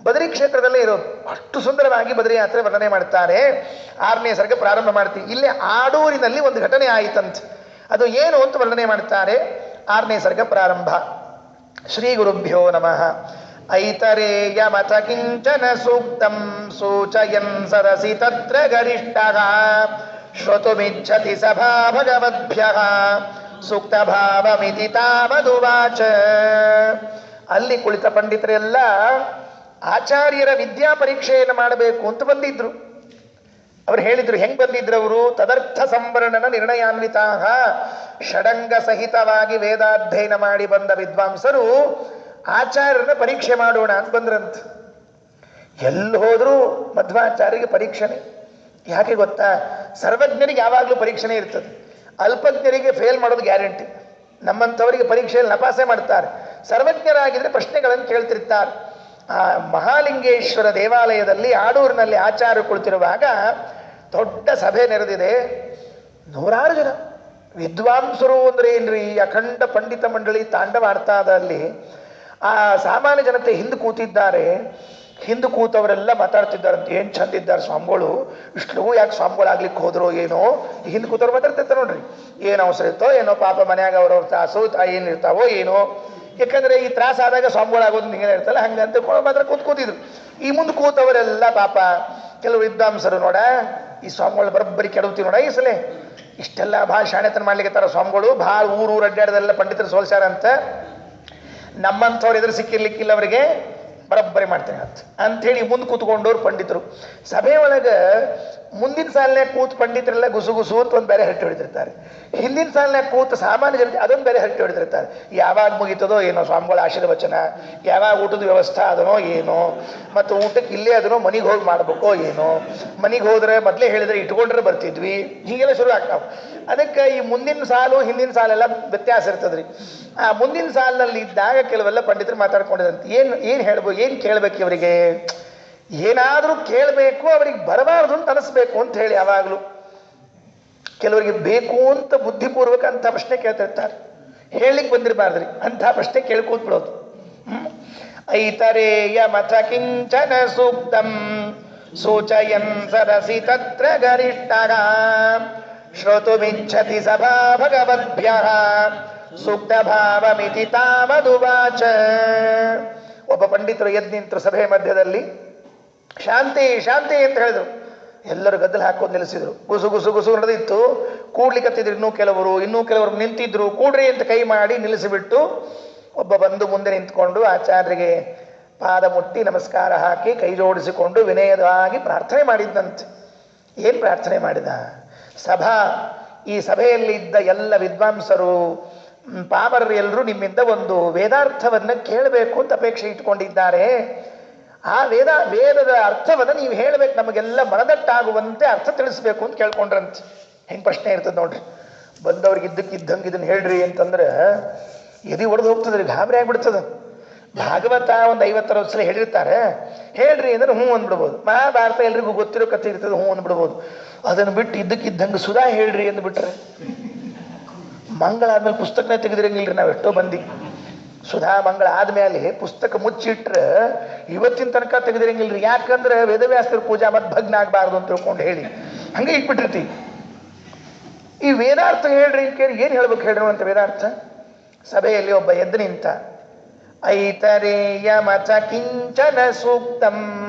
ಬದರಿ ಕ್ಷೇತ್ರದಲ್ಲೇ ಇರೋದು. ಅಷ್ಟು ಸುಂದರವಾಗಿ ಬದರಿ ಯಾತ್ರೆ ವರ್ಣನೆ ಮಾಡ್ತಾರೆ. 6ನೇ ಸರ್ಗ ಪ್ರಾರಂಭ ಮಾಡ್ತೀವಿ. ಇಲ್ಲೇ ಆಡೂರಿನಲ್ಲಿ ಒಂದು ಘಟನೆ ಆಯಿತಂತೆ. ಅದು ಏನು ಅಂತ ವರ್ಣನೆ ಮಾಡ್ತಾರೆ. 6ನೇ ಸರ್ಗ ಪ್ರಾರಂಭ. ಶ್ರೀ ಗುರುಭ್ಯೋ ನಮಃ. ಐತರೇಯ ಮತ ಕಿಂಚನ ಸೂಕ್ತಂ ಸೂಚಯನ್ ಸರಸಿ ತತ್ರ ಗರಿಷ್ಠಃ ಶ್ರೋತುಮಿಚ್ಛತಿ ಸಭಾ ಭಗವದ್ಭ್ಯಃ ಸೂಕ್ತ ಭಾವಮಿತಿ ತಾವದುವಾಚ. ಅಲ್ಲಿ ಕುಳಿತ ಪಂಡಿತರೆಲ್ಲ ಆಚಾರ್ಯರ ವಿದ್ಯಾ ಪರೀಕ್ಷೆಯನ್ನು ಮಾಡಬೇಕು ಅಂತ ಬಂದಿದ್ರು. ಅವ್ರು ಹೇಳಿದ್ರು. ಹೆಂಗ್ ಬಂದಿದ್ರು ಅವರು? ತದರ್ಥ ಸಂವರ್ಣನ ನಿರ್ಣಯಾನ್ವಿತಾ, ಷಡಂಗ ಸಹಿತವಾಗಿ ವೇದಾಧ್ಯಯನ ಮಾಡಿ ಬಂದ ವಿದ್ವಾಂಸರು ಆಚಾರ್ಯರನ್ನ ಪರೀಕ್ಷೆ ಮಾಡೋಣ ಅಂತ ಬಂದ್ರಂತ. ಎಲ್ಲಿ ಹೋದ್ರೂ ಮಧ್ವಾಚಾರ್ಯರಿಗೆ ಪರೀಕ್ಷೆನೆ. ಯಾಕೆ ಗೊತ್ತಾ? ಸರ್ವಜ್ಞರಿಗೆ ಯಾವಾಗಲೂ ಪರೀಕ್ಷೆನೇ ಇರ್ತದೆ. ಅಲ್ಪಜ್ಞರಿಗೆ ಫೇಲ್ ಮಾಡೋದು ಗ್ಯಾರಂಟಿ. ನಮ್ಮಂಥವರಿಗೆ ಪರೀಕ್ಷೆಯಲ್ಲಿ ನಪಾಸೆ ಮಾಡ್ತಾರೆ. ಸರ್ವಜ್ಞರಾಗಿದ್ರೆ ಪ್ರಶ್ನೆಗಳನ್ನು ಕೇಳ್ತಿರ್ತಾರೆ. ಆ ಮಹಾಲಿಂಗೇಶ್ವರ ದೇವಾಲಯದಲ್ಲಿ ಆಡೂರಿನಲ್ಲಿ ಆಚಾರ್ಯ ಕುಳಿತಿರುವಾಗ ದೊಡ್ಡ ಸಭೆ ನೆರೆದಿದೆ. 100 ಜನ ವಿದ್ವಾಂಸರು ಅಂದ್ರೆ ಏನ್ರಿ, ಅಖಂಡ ಪಂಡಿತ ಮಂಡಳಿ ತಾಂಡವಾಡ್ತಾ ಅದ ಅಲ್ಲಿ. ಆ ಸಾಮಾನ್ಯ ಜನತೆ ಹಿಂದೆ ಕೂತಿದ್ದಾರೆ. ಹಿಂದೆ ಕೂತವರೆಲ್ಲ ಮಾತಾಡ್ತಿದ್ದಾರಂತೆ. ಏನು ಚಂದಿದ್ದಾರೆ ಸ್ವಾಮಿಗಳು, ಇಷ್ಟು ಯಾಕೆ ಸ್ವಾಮಿಗಳಾಗ್ಲಿಕ್ಕೆ ಹೋದ್ರೋ ಏನೋ. ಹಿಂದೆ ಕೂತವ್ರು ಮಾತಾಡ್ತಿರ್ತಾರೆ ನೋಡ್ರಿ. ಏನು ಅವಸರ ಇರ್ತೋ ಏನೋ, ಪಾಪ ಮನ್ಯಾಗ ಅವ್ರವ್ರ ತಾಸು ಏನಿರ್ತಾವೋ ಏನೋ. ಯಾಕಂದ್ರೆ ಈ ತ್ರಾಸ ಆದಾಗ ಸ್ವಾಮಿಗಳಾಗೋದು ಹಿಂಗೆ ಇರ್ತಲ್ಲ, ಹಂಗೆ ಅಂತ ಮಾತ್ರ ಕೂತಿದ್ರು. ಈ ಮುಂದೆ ಕೂತವರೆಲ್ಲ ಪಾಪ ಕೆಲವು ವಿದ್ವಾಂಸರು ನೋಡ, ಈ ಸ್ವಾಮಿಗಳು ಬರೋಬ್ಬರಿ ಕೆಡವ್ತೀವಿ ನೋಡ ಈ ಸಲ. ಇಷ್ಟೆಲ್ಲ ಭಾಳ ಶಾಣೆತನ ಮಾಡ್ಲಿಕ್ಕೆ ತರ ಸ್ವಾಮಿಗಳು, ಭಾಳ ಊರು ಅಡ್ಡಾಡದೆಲ್ಲ ಪಂಡಿತರು ಸೋಲ್ಸ್ಯಾರಂತ. ನಮ್ಮಂಥವ್ರು ಎದುರು ಸಿಕ್ಕಿರ್ಲಿಕ್ಕಿಲ್ಲ ಅವರಿಗೆ, ಬರೋಬ್ಬರಿ ಮಾಡ್ತೇನೆ ಅಂಥೇಳಿ ಮುಂದೆ ಕೂತ್ಕೊಂಡವ್ರು ಪಂಡಿತರು. ಸಭೆಯೊಳಗೆ ಮುಂದಿನ ಸಾಲಿನಾಗ ಕೂತು ಪಂಡಿತರೆಲ್ಲ ಗುಸು ಗುಸು ಅಂತ ಒಂದು ಬೇರೆ ಹರಟೆ ಹೊಡಿತಿರ್ತಾರೆ. ಹಿಂದಿನ ಸಾಲಿನಾಗ ಕೂತು ಸಾಮಾನ್ಯ ಜನತೆ ಅದೊಂದು ಬೇರೆ ಹರಟೆ ಹೊಡಿತಿರ್ತಾರೆ. ಯಾವಾಗ ಮುಗೀತದೋ ಏನೋ ಸ್ವಾಮಿಗಳ ಆಶೀರ್ವಚನ, ಯಾವಾಗ ಊಟದ ವ್ಯವಸ್ಥೆ ಅದನೋ ಏನೋ, ಮತ್ತು ಊಟಕ್ಕೆ ಇಲ್ಲೇ ಅದನೋ ಮನೆಗೆ ಹೋಗಿ ಮಾಡ್ಬೇಕೋ ಏನೋ. ಮನೆಗೆ ಹೋದ್ರೆ ಮೊದಲೇ ಹೇಳಿದ್ರೆ ಇಟ್ಕೊಂಡ್ರೆ ಬರ್ತಿದ್ವಿ, ಹೀಗೆಲ್ಲ ಶುರು ಆಗ್ತಾವ. ಅದಕ್ಕೆ ಈ ಮುಂದಿನ ಸಾಲು ಹಿಂದಿನ ಸಾಲೆಲ್ಲ ವ್ಯತ್ಯಾಸ ಇರ್ತದ್ರಿ. ಆ ಮುಂದಿನ ಸಾಲಿನಲ್ಲಿ ಇದ್ದಾಗ ಕೆಲವೆಲ್ಲ ಪಂಡಿತರು ಮಾತಾಡ್ಕೊಂಡಿದ್ರಂತೆ. ಏನು ಹೇಳ್ಬೋದು, ಏನು ಕೇಳಬೇಕು ಇವರಿಗೆ, ಏನಾದರೂ ಕೇಳಬೇಕು, ಅವರಿಗೆ ಬರಬಾರ್ದು ಅಂತ ಅನಿಸ್ಬೇಕು ಅಂತ ಹೇಳಿ ಯಾವಾಗಲೂ ಕೆಲವರಿಗೆ ಬೇಕು ಅಂತ ಬುದ್ಧಿಪೂರ್ವಕ ಅಂತ ಪ್ರಶ್ನೆ ಕೇಳ್ತಿರ್ತಾರೆ. ಹೇಳಲಿಕ್ಕೆ ಬಂದಿರಬಾರ್ದ್ರಿ ಅಂಥ ಪ್ರಶ್ನೆ ಕೇಳ್ಕೂತ್ಬಿಡೋದು. ಐತರೇಯ ಮತ ಕಿಂಚನ ಸೂಕ್ತಂ ಸೂಚಯನ್ ಸರಸಿ ತತ್ರ ಗರಿಷ್ಠಃ ಶ್ರೋತುಮಿಚ್ಛತಿ ಸಭಾ ಭಗವದ್ಭ್ಯಃ ಸೂಕ್ತ ಭಾವಮಿತಿ ತಾವದುವಾಚ. ಒಬ್ಬ ಪಂಡಿತರು ಎದ್ದು ನಿಂತರು ಸಭೆ ಮಧ್ಯದಲ್ಲಿ. ಶಾಂತಿ ಶಾಂತಿ ಅಂತ ಹೇಳಿದ್ರು. ಎಲ್ಲರೂ ಗದ್ದಲ ಹಾಕೋದು ನಿಲ್ಲಿಸಿದ್ರು. ಗುಸು ಗುಸು ಗುಸು ನಡೆದಿತ್ತು. ಕೂಡ್ಲಿಕ್ಕತ್ತಿದ್ರು ಇನ್ನೂ ಕೆಲವರು ನಿಂತಿದ್ರು. ಕೂಡ್ರಿ ಅಂತ ಕೈ ಮಾಡಿ ನಿಲ್ಲಿಸಿಬಿಟ್ಟು ಒಬ್ಬ ಬಂದು ಮುಂದೆ ನಿಂತ್ಕೊಂಡು ಆಚಾರ್ಯರಿಗೆ ಪಾದ ಮುಟ್ಟಿ ನಮಸ್ಕಾರ ಹಾಕಿ ಕೈ ಜೋಡಿಸಿಕೊಂಡು ವಿನಯವಾಗಿ ಪ್ರಾರ್ಥನೆ ಮಾಡಿದ್ದಂತೆ. ಏನು ಪ್ರಾರ್ಥನೆ ಮಾಡಿದ? ಈ ಸಭೆಯಲ್ಲಿ ಇದ್ದ ಎಲ್ಲ ವಿದ್ವಾಂಸರು ಪಾಮರರು ಎಲ್ಲರೂ ನಿಮ್ಮಿಂದ ಒಂದು ವೇದಾರ್ಥವನ್ನು ಕೇಳಬೇಕು ಅಂತ ಅಪೇಕ್ಷೆ ಇಟ್ಕೊಂಡಿದ್ದಾರೆ. ಆ ವೇದದ ಅರ್ಥವನ್ನು ನೀವು ಹೇಳಬೇಕು, ನಮಗೆಲ್ಲ ಮನದಟ್ಟಾಗುವಂತೆ ಅರ್ಥ ತಿಳಿಸ್ಬೇಕು ಅಂತ ಕೇಳ್ಕೊಂಡ್ರಂತೆ. ಹೆಂಗೆ ಪ್ರಶ್ನೆ ಇರ್ತದೆ ನೋಡ್ರಿ. ಬಂದವ್ರಿಗೆ ಇದ್ದಕ್ಕಿದ್ದಂಗೆ ಇದನ್ನು ಹೇಳ್ರಿ ಅಂತಂದ್ರೆ ಎದೆ ಒಡೆದು ಹೋಗ್ತದ್ರಿ, ಗಾಬರಿ ಆಗ್ಬಿಡ್ತದ. ಭಾಗವತ ಒಂದು 50-60 ಸಲ ಹೇಳಿರ್ತಾರೆ. ಹೇಳ್ರಿ ಅಂದ್ರೆ ಹ್ಞೂ ಅಂದ್ಬಿಡ್ಬೋದು. ಮಹಾಭಾರತ ಎಲ್ರಿಗೂ ಗೊತ್ತಿರೋ ಕಥೆ ಇರ್ತದೆ, ಹ್ಞೂ ಅಂದ್ಬಿಡ್ಬೋದು. ಅದನ್ನು ಬಿಟ್ಟು ಇದ್ದಕ್ಕಿದ್ದಂಗೆ ಸುಧಾ ಹೇಳ್ರಿ ಅಂದ್ಬಿಟ್ರೆ, ಮಂಗಳ ಆದ್ಮೇಲೆ ಪುಸ್ತಕನೇ ತೆಗೆದಿರಂಗಿಲ್ರಿ. ನಾವು ಎಷ್ಟೋ ಮಂದಿ ಸುಧಾ ಮಂಗಳ ಆದ್ಮೇಲೆ ಪುಸ್ತಕ ಮುಚ್ಚಿಟ್ರೆ ಇವತ್ತಿನ ತನಕ ತೆಗೆದಿರಂಗಿಲ್ರಿ. ಯಾಕಂದ್ರೆ ವೇದವ್ಯಾಸರ ಪೂಜಾ ಮದ್ಭಗ್ನ ಆಗಬಾರ್ದು ಅಂತ ತಿಳ್ಕೊಂಡು ಹೇಳಿ ಹಂಗೆ ಇಟ್ಬಿಟ್ಟಿರ್ತೀವಿ. ಈ ವೇದಾರ್ಥ ಹೇಳ್ರಿ ಕೇಳಿ ಏನು ಹೇಳ್ಬೇಕು ಹೇಳ್ರಿ ಅಂತ ವೇದಾರ್ಥ. ಸಭೆಯಲ್ಲಿ ಒಬ್ಬ ಎದ್ದು ನಿಂತ. ಐತರೇಯ ಮತ ಕಿಂಚನ ಸೂಕ್ತಂ.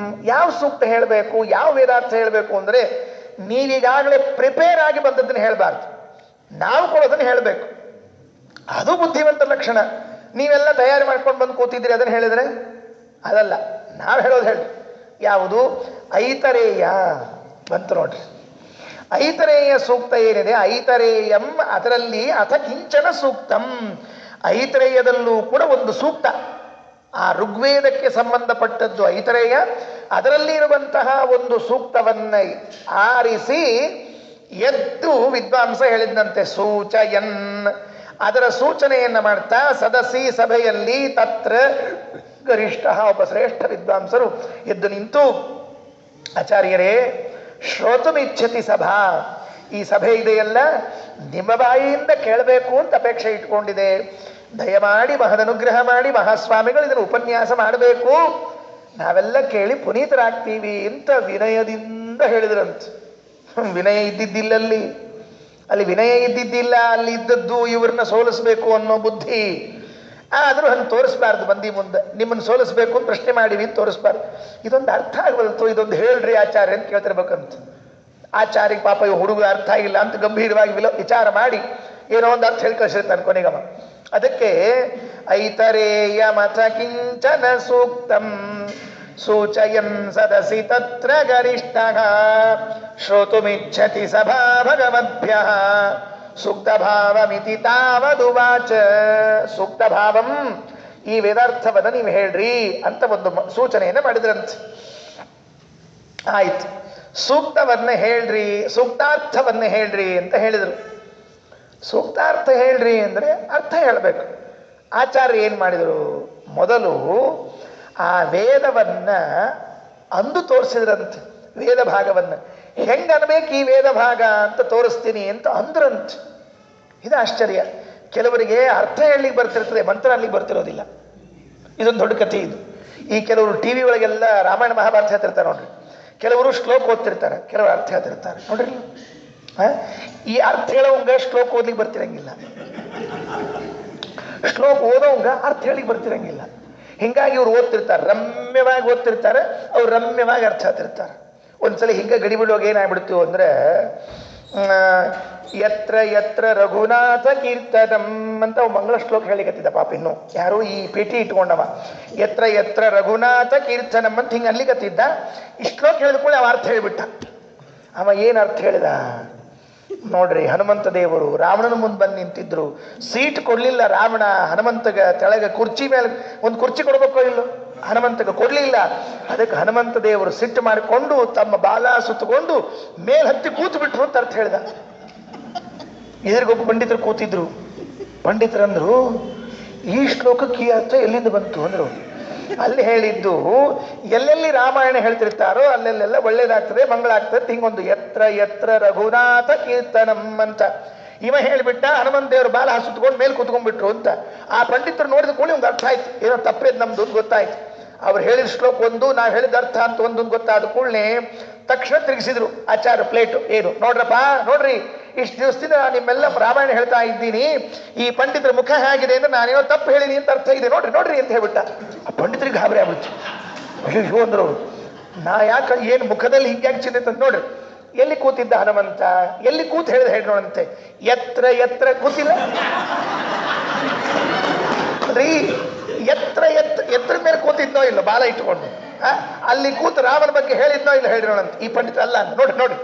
ಯಾವ ಸೂಕ್ತ ಹೇಳಬೇಕು, ಯಾವ ವೇದಾರ್ಥ ಹೇಳಬೇಕು ಅಂದ್ರೆ ನೀವೀಗಾಗಲೇ ಪ್ರಿಪೇರ್ ಆಗಿ ಬಂದದ್ದನ್ನು ಹೇಳಬಾರ್ದು, ನಾವು ಕೊಡೋದನ್ನು ಹೇಳಬೇಕು. ಅದು ಬುದ್ಧಿವಂತ ಲಕ್ಷಣ. ನೀವೆಲ್ಲ ತಯಾರಿ ಮಾಡ್ಕೊಂಡು ಬಂದು ಕೂತಿದ್ರಿ ಅದನ್ನು ಹೇಳಿದ್ರೆ ಅದಲ್ಲ, ನಾವು ಹೇಳೋದು ಹೇಳಿ. ಯಾವುದು? ಐತರೇಯ ಬಂತು ನೋಡ್ರಿ. ಐತರೇಯ ಸೂಕ್ತ ಏನಿದೆ, ಐತರೇಯಂ ಅದರಲ್ಲಿ ಅಥ ಕಿಂಚನ ಸೂಕ್ತಂ. ಐತರೇಯದಲ್ಲೂ ಕೂಡ ಒಂದು ಸೂಕ್ತ, ಆ ಋಗ್ವೇದಕ್ಕೆ ಸಂಬಂಧಪಟ್ಟದ್ದು ಐತರೇಯ. ಅದರಲ್ಲಿ ಇರುವಂತಹ ಒಂದು ಸೂಕ್ತವನ್ನ ಆರಿಸಿ ಎದ್ದು ವಿದ್ವಾಂಸ ಹೇಳಿದಂತೆ ಸೂಚಯನ್, ಅದರ ಸೂಚನೆಯನ್ನ ಮಾಡ್ತಾ ಸದಸಿ ಸಭೆಯಲ್ಲಿ ತತ್ರ ಗರಿಷ್ಠ ಒಬ್ಬ ಶ್ರೇಷ್ಠ ವಿದ್ವಾಂಸರು ಎದ್ದು ನಿಂತು, ಆಚಾರ್ಯರೇ ಶ್ರೋತುಮಿಚ್ಛತಿ ಸಭಾ, ಈ ಸಭೆ ಇದೆಯಲ್ಲ ನಿಮ್ಮ ಬಾಯಿಯಿಂದ ಕೇಳಬೇಕು ಅಂತ ಅಪೇಕ್ಷೆ ಇಟ್ಕೊಂಡಿದೆ. ದಯಮಾಡಿ ಮಹದನುಗ್ರಹ ಮಾಡಿ ಮಹಾಸ್ವಾಮಿಗಳು ಇದನ್ನು ಉಪನ್ಯಾಸ ಮಾಡಬೇಕು. ನಾವೆಲ್ಲ ಕೇಳಿ ಪುನೀತರಾಗ್ತೀವಿ ಅಂತ ವಿನಯದಿಂದ ಹೇಳಿದ್ರಂತ. ವಿನಯ ಇದ್ದಿದ್ದಿಲ್ಲಲ್ಲಿ, ಅಲ್ಲಿ ವಿನಯ ಇದ್ದಿದ್ದಿಲ್ಲ, ಅಲ್ಲಿ ಇದ್ದದ್ದು ಇವ್ರನ್ನ ಸೋಲಿಸ್ಬೇಕು ಅನ್ನೋ ಬುದ್ಧಿ. ಆದರೂ ಹಂಗೆ ತೋರಿಸ್ಬಾರ್ದು ಮಂದಿ ಮುಂದೆ. ನಿಮ್ಮನ್ನು ಸೋಲಿಸ್ಬೇಕು ಅಂತ ಪ್ರಶ್ನೆ ಮಾಡಿವಿ ಅಂತ ತೋರಿಸ್ಬಾರ್ದು. ಇದೊಂದು ಅರ್ಥ ಆಗಬಲ್ತು, ಇದೊಂದು ಹೇಳ್ರಿ ಆಚಾರ್ಯ ಅಂತ ಕೇಳ್ತಿರ್ಬೇಕಂತ. ಆಚಾರ್ಯ ಪಾಪ ಇವ್ ಹುಡುಗ ಅರ್ಥ ಆಗಿಲ್ಲ ಅಂತ ಗಂಭೀರವಾಗಿ ವಿಚಾರ ಮಾಡಿ ಏನೋ ಒಂದು ಅರ್ಥ ಹೇಳಿ ಕಳಿಸಿರ್ತಾನೆ ಕೊನೆಗಮ್ಮ. ಅದಕ್ಕೆ ಐತರೇಯ ಮತ ಕಿಂಚನ ಸೂಕ್ತಂ ಸೂಚಯನ್ ಸದಸಿ ತತ್ರ ಗರಿಷ್ಠ ಶ್ರೋತುಮಿಚ್ಛತಿ ಸಭಾ ಭಗವದ್ಭ್ಯ ಸೂಕ್ತ ಭಾವಮಿತಿ ತಾವದುವಾಚ. ಸೂಕ್ತ ಭಾವಂ, ಈ ವೇದಾರ್ಥವನ್ನು ನೀವು ಹೇಳ್ರಿ ಅಂತ ಒಂದು ಸೂಚನೆಯನ್ನು ಮಾಡಿದ್ರಂತೆ. ಆಯ್ತು, ಸೂಕ್ತವನ್ನ ಹೇಳ್ರಿ, ಸೂಕ್ತಾರ್ಥವನ್ನ ಹೇಳ್ರಿ ಅಂತ ಹೇಳಿದರು. ಸೂಕ್ತಾರ್ಥ ಹೇಳ್ರಿ ಅಂದರೆ ಅರ್ಥ ಹೇಳಬೇಕು. ಆಚಾರ್ಯ ಏನು ಮಾಡಿದರು, ಮೊದಲು ಆ ವೇದವನ್ನ ಅಂದು ತೋರಿಸಿದ್ರಂತೆ. ವೇದ ಭಾಗವನ್ನ ಹೆಂಗ ಅನ್ಬೇಕು ಈ ವೇದ ಭಾಗ ಅಂತ ತೋರಿಸ್ತೀನಿ ಅಂತ ಅಂದ್ರಂತೆ. ಇದು ಆಶ್ಚರ್ಯ. ಕೆಲವರಿಗೆ ಅರ್ಥ ಹೇಳಲಿಕ್ಕೆ ಬರ್ತಿರ್ತದೆ, ಮಂತ್ರ ಅಲ್ಲಿಗೆ ಬರ್ತಿರೋದಿಲ್ಲ. ಇದೊಂದು ದೊಡ್ಡ ಕಥೆ ಇದು. ಈ ಕೆಲವರು ಟಿ ವಿ ಒಳಗೆಲ್ಲ ರಾಮಾಯಣ ಮಹಾಭಾರತ ಹೇಳ್ತಿರ್ತಾರೆ ನೋಡ್ರಿ. ಕೆಲವರು ಶ್ಲೋಕ ಓದ್ತಿರ್ತಾರೆ, ಕೆಲವರು ಅರ್ಥ ಹೇಳ್ತಿರ್ತಾರೆ ನೋಡ್ರಿ. ಈ ಅರ್ಥ ಹೇಳೋವಂಗ ಶ್ಲೋಕ ಓದ್ಲಿಕ್ಕೆ ಬರ್ತಿರಂಗಿಲ್ಲ, ಶ್ಲೋಕ ಓದೋವಂಗ ಅರ್ಥ ಹೇಳಿಕ್ ಬರ್ತಿರಂಗಿಲ್ಲ. ಹಿಂಗಾಗಿ ಇವ್ರು ಓದ್ತಿರ್ತಾರೆ, ರಮ್ಯವಾಗಿ ಓದ್ತಿರ್ತಾರೆ, ಅವ್ರು ರಮ್ಯವಾಗಿ ಅರ್ಥ ಹೇಳ್ತಿರ್ತಾರೆ. ಒಂದ್ಸಲ ಹಿಂಗೆ ಗಡಿಬಿಡುವಾಗ ಏನಾಗ್ಬಿಡ್ತೀವಿ ಅಂದ್ರೆ, ಯತ್ರ ಯತ್ರ ರಘುನಾಥ ಕೀರ್ತನಂ ಅಂತ ಮಂಗಳ ಶ್ಲೋಕ ಹೇಳಿಕತ್ತಿದ್ದ ಪಾಪ. ಇನ್ನು ಯಾರು ಈ ಪೇಟಿ ಇಟ್ಕೊಂಡವ, ಯತ್ರ ಯತ್ರ ರಘುನಾಥ ಕೀರ್ತನಂ ಅಂತ ಹಿಂಗೆ ಅನ್ಲಿಕತ್ತಿದ್ದ. ಈ ಶ್ಲೋಕ ಹೇಳಿದ ಕೂಡ ಅವ ಅರ್ಥ ಹೇಳಿಬಿಟ್ಟ. ಅವ ಏನು ಅರ್ಥ ಹೇಳಿದ ನೋಡ್ರಿ, ಹನುಮಂತ ದೇವರು ರಾವಣನ ಮುಂದೆ ಬಂದು ನಿಂತಿದ್ರು, ಸೀಟ್ ಕೊಡ್ಲಿಲ್ಲ ರಾವಣ ಹನುಮಂತಗ. ತೆಳಗ ಕುರ್ಚಿ ಮೇಲೆ ಒಂದು ಕುರ್ಚಿ ಕೊಡ್ಬೇಕೋ ಇಲ್ಲೋ, ಹನುಮಂತಗ ಕೊಡ್ಲಿಲ್ಲ. ಅದಕ್ಕೆ ಹನುಮಂತ ದೇವರು ಸಿಟ್ಟು ಮಾಡಿಕೊಂಡು ತಮ್ಮ ಬಾಲ ಸುತ್ತಕೊಂಡು ಮೇಲ್ ಹತ್ತಿ ಕೂತು ಬಿಟ್ರು ಅಂತ ಅರ್ಥ ಹೇಳಿದ. ಎದುರಿಗೊಬ್ಬ ಪಂಡಿತರು ಕೂತಿದ್ರು. ಪಂಡಿತರಂದ್ರು, ಈ ಶ್ಲೋಕಕ್ಕೆ ಈ ಅರ್ಥ ಎಲ್ಲಿಂದ ಬಂತು ಅಂದ್ರು. ಅಲ್ಲಿ ಹೇಳಿದ್ದು, ಎಲ್ಲೆಲ್ಲಿ ರಾಮಾಯಣ ಹೇಳ್ತಿರ್ತಾರೋ ಅಲ್ಲೆಲ್ಲೆಲ್ಲ ಒಳ್ಳೇದಾಗ್ತದೆ, ಮಂಗಳಾಗ್ತದೆ, ಹಿಂಗೊಂದು ಯತ್ರ ಯತ್ರ ರಘುನಾಥ ಕೀರ್ತನಂ ಅಂತ ಇವ ಹೇಳಿಬಿಟ್ಟ. ಹನುಮಂತ ದೇವರು ಬಾಲ ಸುತ್ತಕೊಂಡು ಮೇಲೆ ಕೂತ್ಕೊಂಡ್ಬಿಟ್ರು ಅಂತ. ಆ ಪಂಡಿತರು ನೋಡಿದ ಕೂಡಲೇ ಒಂದು ಅರ್ಥ ಆಯ್ತು, ಏನೋ ತಪ್ಪೇದು ನಮ್ದು ಅಂತ ಗೊತ್ತಾಯ್ತು. ಅವ್ರು ಹೇಳಿದ ಶ್ಲೋಕ ಒಂದು, ನಾವು ಹೇಳಿದ ಅರ್ಥ ಅಂತ ಒಂದೊಂದು ಗೊತ್ತಾದ ಕೂಡಲೇ ತಕ್ಷಣ ತಿರುಗಿಸಿದ್ರು ಆಚಾರ್ಯ ಪ್ಲೇಟು. ಏನು ನೋಡ್ರಪ್ಪ, ನೋಡ್ರಿ, ಇಷ್ಟು ದಿವಸದಿಂದ ನಿಮ್ಮೆಲ್ಲ ರಾಮಾಯಣ ಹೇಳ್ತಾ ಇದ್ದೀನಿ, ಈ ಪಂಡಿತರ ಮುಖ ಹೇಗಿದೆ ಅಂದ್ರೆ ನಾನೇನೋ ತಪ್ಪು ಹೇಳಿನಿ ಅಂತ ಅರ್ಥ ಇದೆ, ನೋಡ್ರಿ ನೋಡ್ರಿ ಅಂತ ಹೇಳ್ಬಿಟ್ಟ. ಆ ಪಂಡಿತರಿಗೆ ಗಾಬರಿ ಆಗ್ಬಿಡ್ತು. ಅಯ್ಯೋ ಅಂದ್ರು, ನಾ ಯಾಕೆ ಏನು ಮುಖದಲ್ಲಿ ಹಿಂಗ್ಯಾಕೆ ಚಿಂತೆ ನೋಡ್ರಿ. ಎಲ್ಲಿ ಕೂತಿದ್ದ ಹನುಮಂತ, ಎಲ್ಲಿ ಕೂತ್ ಹೇಳಿದ ಹೇಳಿ ನೋಡಂತೆ. ಎತ್ರ ಎತ್ರ ಕೂತಿಲ್ಲ ರೀ, ಎತ್ರ ಎತ್ರ ಮೇಲೆ ಕೂತಿದ್ನೋ ಇಲ್ಲ ಬಾಲ ಇಟ್ಕೊಂಡು, ಅಲ್ಲಿ ಕೂತು ರಾಮನ ಬಗ್ಗೆ ಹೇಳಿದ್ನೋ ಇಲ್ಲ ಹೇಳಿ ನೋಡಂತ. ಈ ಪಂಡಿತ ಅಲ್ಲ ಅಂತ ನೋಡ್ರಿ ನೋಡ್ರಿ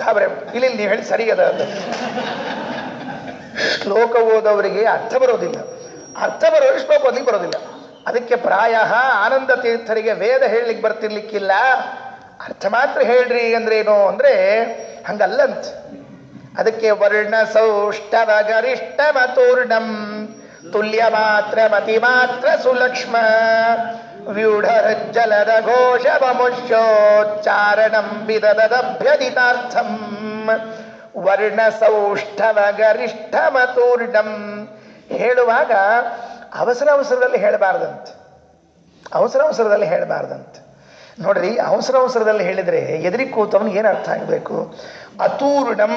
ಗಾಬರಿ. ಇಲ್ಲಿ ನೀವು ಹೇಳಿ ಸರಿ ಅದ ಅಂತ. ಶ್ಲೋಕ ಓದೋವರಿಗೆ ಅರ್ಥ ಬರೋದಿಲ್ಲ, ಅರ್ಥ ಬರೋರಿಗೆ ಶ್ಲೋಕ ಓದ್ಲಿಕ್ಕೆ ಬರೋದಿಲ್ಲ. ಅದಕ್ಕೆ ಪ್ರಾಯ ಆನಂದ ತೀರ್ಥರಿಗೆ ವೇದ ಹೇಳಲಿಕ್ಕೆ ಬರ್ತಿರ್ಲಿಕ್ಕಿಲ್ಲ, ಅರ್ಥ ಮಾತ್ರ ಹೇಳ್ರಿ ಅಂದ್ರೆ ಏನು ಅಂದ್ರೆ ಹಂಗಲ್ಲಂತ. ಅದಕ್ಕೆ ವರ್ಣ ಸೌಷ್ಠವ ಗರಿಷ್ಠ ಮತೂರ್ಣಂ ತುಲ್ಯ ಮಾತ್ರ ಮತಿ ಮಾತ್ರ ಸುಲಕ್ಷ್ಮ ವ್ಯೂಢರಜ್ಜಲದ ಘೋಷವಮುಷ್ಯೋಚ್ಚಾರಣಂ ವಿದದಭ್ಯದಿತಾರ್ಥಂ ವರ್ಣ ಸೌಷ್ಠವ ಗರಿಷ್ಠ ಮತೂರ್ಣಂ ಹೇಳುವಾಗ ಅವಸರದಲ್ಲಿ ಹೇಳಬಾರ್ದಂತ, ಅವಸರದಲ್ಲಿ ಹೇಳಬಾರ್ದಂತ. ನೋಡ್ರಿ, ಅವಸರದಲ್ಲಿ ಹೇಳಿದ್ರೆ ಎದುರಿಗೆ ಕೂತವನಿಗೆ ಏನು ಅರ್ಥ ಆಗಬೇಕು? ಅತೂರ್ಣಂ,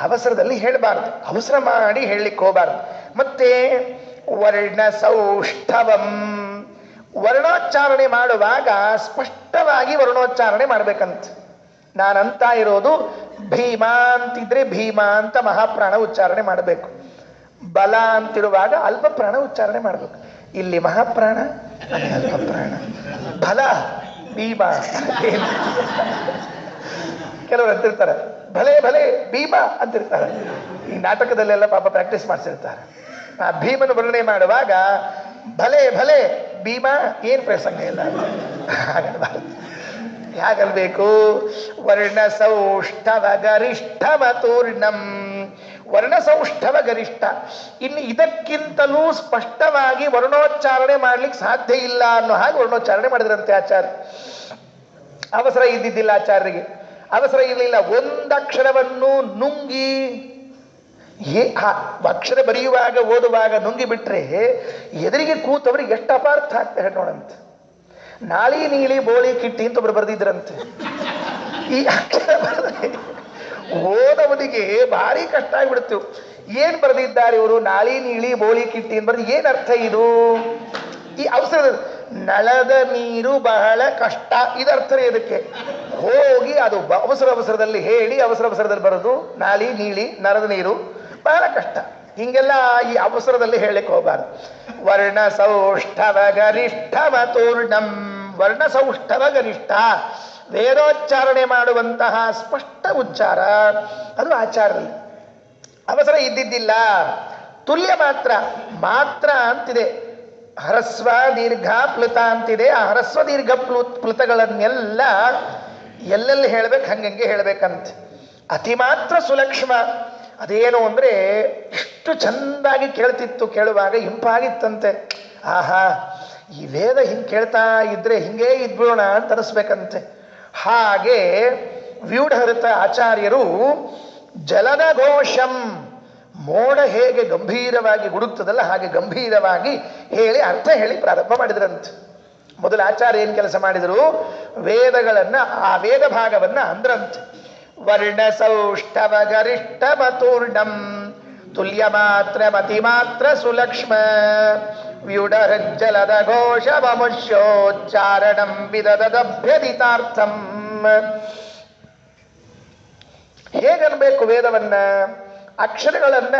ಅವಸರದಲ್ಲಿ ಹೇಳಬಾರ್ದು, ಅವಸರ ಮಾಡಿ ಹೇಳಲಿಕ್ಕೆ ಹೋಗಬಾರ್ದು. ಮತ್ತೆ ವರ್ಣ ಸೌಷ್ಠವಂ, ವರ್ಣೋಚ್ಚಾರಣೆ ಮಾಡುವಾಗ ಸ್ಪಷ್ಟವಾಗಿ ವರ್ಣೋಚ್ಚಾರಣೆ ಮಾಡ್ಬೇಕಂತ. ನಾನಂತ ಇರೋದು ಭೀಮ ಅಂತಿದ್ರೆ ಭೀಮ ಅಂತ ಮಹಾಪ್ರಾಣ ಉಚ್ಚಾರಣೆ ಮಾಡಬೇಕು. ಬಲ ಅಂತಿರುವಾಗ ಅಲ್ಪ ಪ್ರಾಣ ಉಚ್ಚಾರಣೆ ಮಾಡಬೇಕು. ಇಲ್ಲಿ ಮಹಾಪ್ರಾಣ, ಅಲ್ಲಿ ಅಲ್ಪ ಪ್ರಾಣ. ಬಲ ಭೀಮ, ಕೆಲವರು ಅಂತಿರ್ತಾರೆ ಭಲೆ ಭಲೆ ಭೀಮ ಅಂತಿರ್ತಾರೆ. ಈ ನಾಟಕದಲ್ಲೆಲ್ಲ ಪಾಪ ಪ್ರಾಕ್ಟೀಸ್ ಮಾಡಿಸಿರ್ತಾರೆ. ಆ ಭೀಮನ ವರ್ಣನೆ ಮಾಡುವಾಗ ಭಲೆ ಭಲೆ ಭೀಮ ಏನು ಪ್ರಸಂಗ ಇಲ್ಲ, ಹಾಗಲ್ಬಾರದು. ಹೇಗಲ್ಬೇಕು? ವರ್ಣ ಸೌಷ್ಠವ ಗರಿಷ್ಠ ಮತೂರ್ಣಂ, ವರ್ಣ ಸೌಷ್ಠವ ಗರಿಷ್ಠ. ಇನ್ನು ಇದಕ್ಕಿಂತಲೂ ಸ್ಪಷ್ಟವಾಗಿ ವರ್ಣೋಚ್ಚಾರಣೆ ಮಾಡ್ಲಿಕ್ಕೆ ಸಾಧ್ಯ ಇಲ್ಲ ಅನ್ನೋ ಹಾಗೆ ವರ್ಣೋಚ್ಚಾರಣೆ ಮಾಡಿದ್ರಂತೆ ಆಚಾರ್ಯ. ಅವಸರ ಇದ್ದಿದ್ದಿಲ್ಲ ಆಚಾರ್ಯರಿಗೆ, ಅವಸರ ಇರಲಿಲ್ಲ. ಒಂದಕ್ಷರವನ್ನು ನುಂಗಿ ಅಕ್ಷರ ಬರೆಯುವಾಗ ಓದುವಾಗ ನುಂಗಿ ಬಿಟ್ರೆ ಎದುರಿಗೆ ಕೂತವ್ರಿಗೆ ಎಷ್ಟು ಅಪಾರ್ಥ ಆಗ್ತದೆ ನೋಡಂತ. ನಾಳಿ ನೀಳಿ ಬೋಳಿ ಕಿಟ್ಟಿ ಅಂತ ಒಬ್ರು ಬರೆದಿದ್ರಂತೆ. ಈ ಅಕ್ಷರ ಬರೆದ್ರೆ ಓದವನಿಗೆ ಭಾರಿ ಕಷ್ಟ ಆಗ್ಬಿಡ್ತು. ಏನ್ ಬರೆದಿದ್ದಾರೆ ಇವರು? ನಾಳಿ ನೀಳಿ ಬೋಳಿ ಕಿಟ್ಟಿ ಅಂತ ಬರೆದು ಏನ್ ಅರ್ಥ ಇದು? ಈ ಅವಸರದ ನಳದ ನೀರು ಬಹಳ ಕಷ್ಟ, ಇದರ್ಥ ಇದಕ್ಕೆ. ಹೋಗಿ ಅದು ಅವಸರದಲ್ಲಿ ಹೇಳಿ ಅವಸರದಲ್ಲಿ ಬರೋದು ನಾಳಿ ನೀಳಿ ನಳದ ನೀರು ಬಹಳ ಕಷ್ಟ. ಹಿಂಗೆಲ್ಲ ಈ ಅವಸರದಲ್ಲಿ ಹೇಳಲಿಕ್ಕೆ ಹೋಗಬಾರ್ದು. ವರ್ಣ ಸೌಷ್ಠವ ಗರಿಷ್ಠ ಮತೂರ್ಣಂ. ವರ್ಣ ಸೌಷ್ಠವ ಗರಿಷ್ಠ, ವೇದೋಚ್ಚಾರಣೆ ಮಾಡುವಂತಹ ಸ್ಪಷ್ಟ ಉಚ್ಚಾರ ಅದು ಆಚಾರದಲ್ಲಿ. ಅವಸರ ಇದ್ದಿದ್ದಿಲ್ಲ. ತುಲ್ಯ ಮಾತ್ರ, ಮಾತ್ರ ಅಂತಿದೆ. ಹರಸ್ವ ದೀರ್ಘ ಪ್ಲುತ ಅಂತಿದೆ. ಆ ಹರಸ್ವ ದೀರ್ಘ ಪ್ಲುತಗಳನ್ನೆಲ್ಲ ಎಲ್ಲೆಲ್ಲಿ ಹೇಳ್ಬೇಕು ಹಂಗಂಗೆ ಹೇಳ್ಬೇಕಂತೆ. ಅತಿ ಮಾತ್ರ ಸುಲಕ್ಷ್ಮ. ಅದೇನು ಅಂದರೆ ಇಷ್ಟು ಚೆಂದಾಗಿ ಕೇಳ್ತಿತ್ತು, ಕೇಳುವಾಗ ಇಂಪಾಗಿತ್ತಂತೆ. ಆಹಾ, ಈ ವೇದ ಹಿಂಗೆ ಕೇಳ್ತಾ ಇದ್ರೆ ಹಿಂಗೇ ಇದ್ಬಿಡೋಣ ಅಂತ ಅನಿಸ್ಬೇಕಂತೆ. ಹಾಗೆ ವ್ಯೂಢಹೃತ ಆಚಾರ್ಯರು ಜಲದ ಘೋಷಂ, ಮೋಡ ಹೇಗೆ ಗಂಭೀರವಾಗಿ ಗುಡುಕ್ತದಲ್ಲ ಹಾಗೆ ಗಂಭೀರವಾಗಿ ಹೇಳಿ ಅರ್ಥ ಹೇಳಿ ಪ್ರಾರಂಭ ಮಾಡಿದ್ರಂತೆ. ಮೊದಲು ಆಚಾರ್ಯ ಏನು ಕೆಲಸ ಮಾಡಿದರು? ವೇದಗಳನ್ನ, ಆ ವೇದ ಭಾಗವನ್ನ ಅಂದ್ರಂತೆ. ವರ್ಣ ಸೌಷ್ಠವ ಗರಿಷ್ಠ ಮತೂರ್ಣಂ ತುಲ್ಯ ಮಾತ್ರ ಮತಿ ಮಾತ್ರ ಸುಲಕ್ಷ್ಮ ವ್ಯೂಢಹೃಜ್ಜಲದ ಘೋಷ ವಮುಷ್ಯೋಚ್ಚಾರಣಂ ವಿದದಭ್ಯದಿತಾರ್ಥಂ. ಹೇಗನ್ಬೇಕು ವೇದವನ್ನ? ಅಕ್ಷರಗಳನ್ನ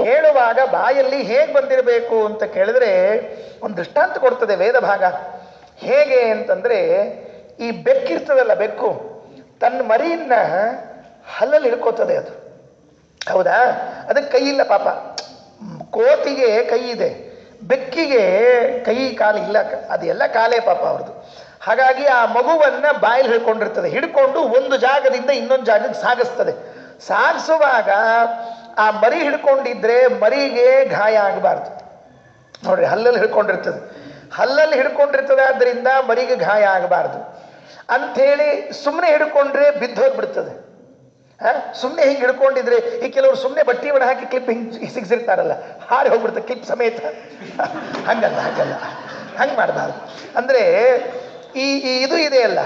ಹೇಳುವಾಗ ಬಾಯಲ್ಲಿ ಹೇಗೆ ಬಂದಿರಬೇಕು ಅಂತ ಕೇಳಿದ್ರೆ ಒಂದು ದೃಷ್ಟಾಂತ ಕೊಡ್ತದೆ ವೇದ ಭಾಗ. ಹೇಗೆ ಅಂತಂದ್ರೆ, ಈ ಬೆಕ್ಕಿರ್ತದಲ್ಲ, ಬೆಕ್ಕು ತನ್ನ ಮರಿಯನ್ನ ಹಲ್ಲಲ್ಲಿ ಹಿಡ್ಕೋತದೆ ಅದು, ಹೌದಾ? ಅದಕ್ಕೆ ಕೈ ಇಲ್ಲ ಪಾಪ. ಕೋತಿಗೆ ಕೈ ಇದೆ, ಬೆಕ್ಕಿಗೆ ಕೈ ಕಾಲು ಇಲ್ಲ, ಅದೆಲ್ಲ ಕಾಲೇ ಪಾಪ ಅವ್ರದ್ದು. ಹಾಗಾಗಿ ಆ ಮಗುವನ್ನ ಬಾಯಲ್ಲಿ ಹಿಡ್ಕೊಂಡಿರ್ತದೆ, ಹಿಡ್ಕೊಂಡು ಒಂದು ಜಾಗದಿಂದ ಇನ್ನೊಂದು ಜಾಗಕ್ಕೆ ಸಾಗಿಸ್ತದೆ. ಸಾಗಿಸುವಾಗ ಆ ಮರಿ ಹಿಡ್ಕೊಂಡಿದ್ರೆ ಮರಿಗೆ ಗಾಯ ಆಗಬಾರ್ದು ನೋಡ್ರಿ. ಹಲ್ಲಲ್ಲಿ ಹಿಡ್ಕೊಂಡಿರ್ತದೆ, ಹಲ್ಲಲ್ಲಿ ಹಿಡ್ಕೊಂಡಿರ್ತದೆ, ಆದ್ದರಿಂದ ಮರಿಗೆ ಗಾಯ ಆಗಬಾರ್ದು ಅಂಥೇಳಿ ಸುಮ್ಮನೆ ಹಿಡ್ಕೊಂಡ್ರೆ ಬಿದ್ದೋಗ್ಬಿಡ್ತದೆ. ಸುಮ್ಮನೆ ಹಿಂಗೆ ಹಿಡ್ಕೊಂಡಿದ್ರೆ, ಈ ಕೆಲವರು ಸುಮ್ಮನೆ ಬಟ್ಟೆ ಒಣ ಹಾಕಿ ಕ್ಲಿಪ್ ಹಿಂಗೆ ಸಿಗಿಸಿರ್ತಾರಲ್ಲ, ಹಾರಿ ಹೋಗ್ಬಿಡ್ತದೆ ಕ್ಲಿಪ್ ಸಮೇತ. ಹಂಗಲ್ಲ ಹಂಗೆ ಮಾಡಬಾರ್ದು. ಅಂದರೆ ಈ ಇದು ಇದೆಯಲ್ಲ,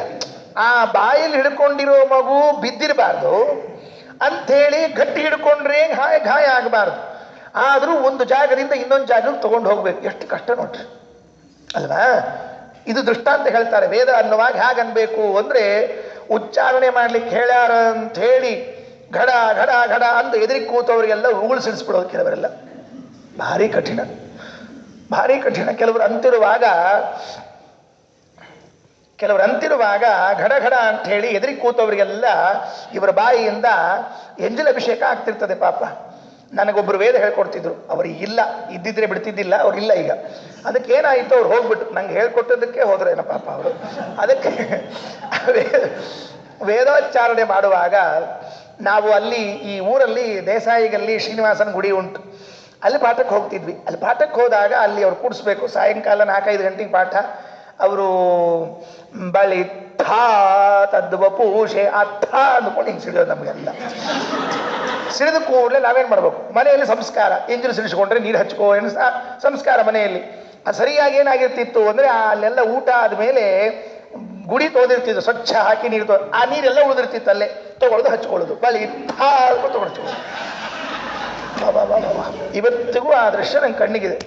ಆ ಬಾಯಲ್ಲಿ ಹಿಡ್ಕೊಂಡಿರೋ ಮಗು ಬಿದ್ದಿರಬಾರ್ದು ಅಂಥೇಳಿ ಗಟ್ಟಿ ಹಿಡ್ಕೊಂಡ್ರೆ ಗಾಯ ಆಗಬಾರ್ದು. ಆದರೂ ಒಂದು ಜಾಗದಿಂದ ಇನ್ನೊಂದು ಜಾಗಕ್ಕೆ ತಗೊಂಡು ಹೋಗ್ಬೇಕು. ಎಷ್ಟು ಕಷ್ಟ ನೋಡ್ರಿ ಅಲ್ವಾ? ಇದು ದೃಷ್ಟಾಂತ ಹೇಳ್ತಾರೆ. ವೇದ ಅನ್ನುವಾಗ ಹೇಗನ್ಬೇಕು ಅಂದರೆ, ಉಚ್ಚಾರಣೆ ಮಾಡ್ಲಿಕ್ಕೆ ಹೇಳ್ಯಾರ ಅಂತ ಹೇಳಿ ಘಡ ಘಡ ಘಡ ಅಂತ ಎದುರಿಗೆ ಕೂತವರಿಗೆಲ್ಲ ಉಗುಳು ಸಿಡಿಸ್ಬಿಡೋದು ಕೆಲವರೆಲ್ಲ. ಭಾರಿ ಕಠಿಣ. ಕೆಲವರು ಅಂತಿರುವಾಗ ಘಡ ಘಡ ಅಂತ ಹೇಳಿ ಎದುರಿಗೆ ಕೂತವರಿಗೆಲ್ಲ ಇವರ ಬಾಯಿಯಿಂದ ಎಂಜಲ ಅಭಿಷೇಕ ಆಗ್ತಿರ್ತದೆ ಪಾಪ. ನನಗೊಬ್ಬರು ವೇದ ಹೇಳ್ಕೊಡ್ತಿದ್ರು, ಅವ್ರಿಗೆ ಇಲ್ಲ, ಇದ್ದಿದ್ರೆ ಬಿಡ್ತಿದ್ದಿಲ್ಲ, ಅವ್ರಿಲ್ಲ ಈಗ. ಅದಕ್ಕೆ ಏನಾಯಿತು, ಅವ್ರು ಹೋಗ್ಬಿಟ್ಟು ನಂಗೆ ಹೇಳ್ಕೊಟ್ಟದಕ್ಕೆ ಹೋದ್ರೇನ ಪಾಪ ಅವರು. ಅದಕ್ಕೆ ವೇದೋಚ್ಚಾರಣೆ ಮಾಡುವಾಗ ನಾವು ಅಲ್ಲಿ ಈ ಊರಲ್ಲಿ ದೇಸಾಯಿಗಲ್ಲಿ ಶ್ರೀನಿವಾಸನ ಗುಡಿ ಉಂಟು, ಅಲ್ಲಿ ಪಾಠಕ್ಕೆ ಹೋಗ್ತಿದ್ವಿ. ಅಲ್ಲಿ ಪಾಠಕ್ಕೆ ಹೋದಾಗ ಅಲ್ಲಿ ಅವ್ರು ಕೂಡಿಸ್ಬೇಕು. ಸಾಯಂಕಾಲ 4-5 ಗಂಟೆಗೆ ಪಾಠ. ಅವರು ಬಳಿ ಥಾ ತದ್ವ ಪೂಷೆ ಅಥ ಅಂದ್ಕೊಂಡು ಹಿಂಗೆ ಸಿಡಿಯೋದು ನಮಗೆಲ್ಲ. ಸಿಡಿದ ಕೂಡಲೇ ನಾವೇನು ಮಾಡ್ಬೇಕು? ಮನೆಯಲ್ಲಿ ಸಂಸ್ಕಾರ, ಎಂಜಿಲು ಸಿಡಿಸ್ಕೊಂಡ್ರೆ ನೀರು ಹಚ್ಕೋ ಏನು ಸಂಸ್ಕಾರ ಮನೆಯಲ್ಲಿ. ಅದು ಸರಿಯಾಗಿ ಏನಾಗಿರ್ತಿತ್ತು ಅಂದರೆ, ಅಲ್ಲೆಲ್ಲ ಊಟ ಆದಮೇಲೆ ಗುಡಿ ತೋದಿರ್ತಿದ್ದು, ಸ್ವಚ್ಛ ಹಾಕಿ ನೀರು ಆ ನೀರೆಲ್ಲ ಉಳಿದಿರ್ತಿತ್ತು, ಅಲ್ಲೇ ತೊಗೊಳ್ಳೋದು ಹಚ್ಕೊಳ್ಳೋದು, ಬಳಿ ಥಾ ತೊಗೊಳ್ತು. ಇವತ್ತಿಗೂ ಆ ದೃಶ್ಯ ನಂಗೆ ಕಣ್ಣಿಗಿದೆ.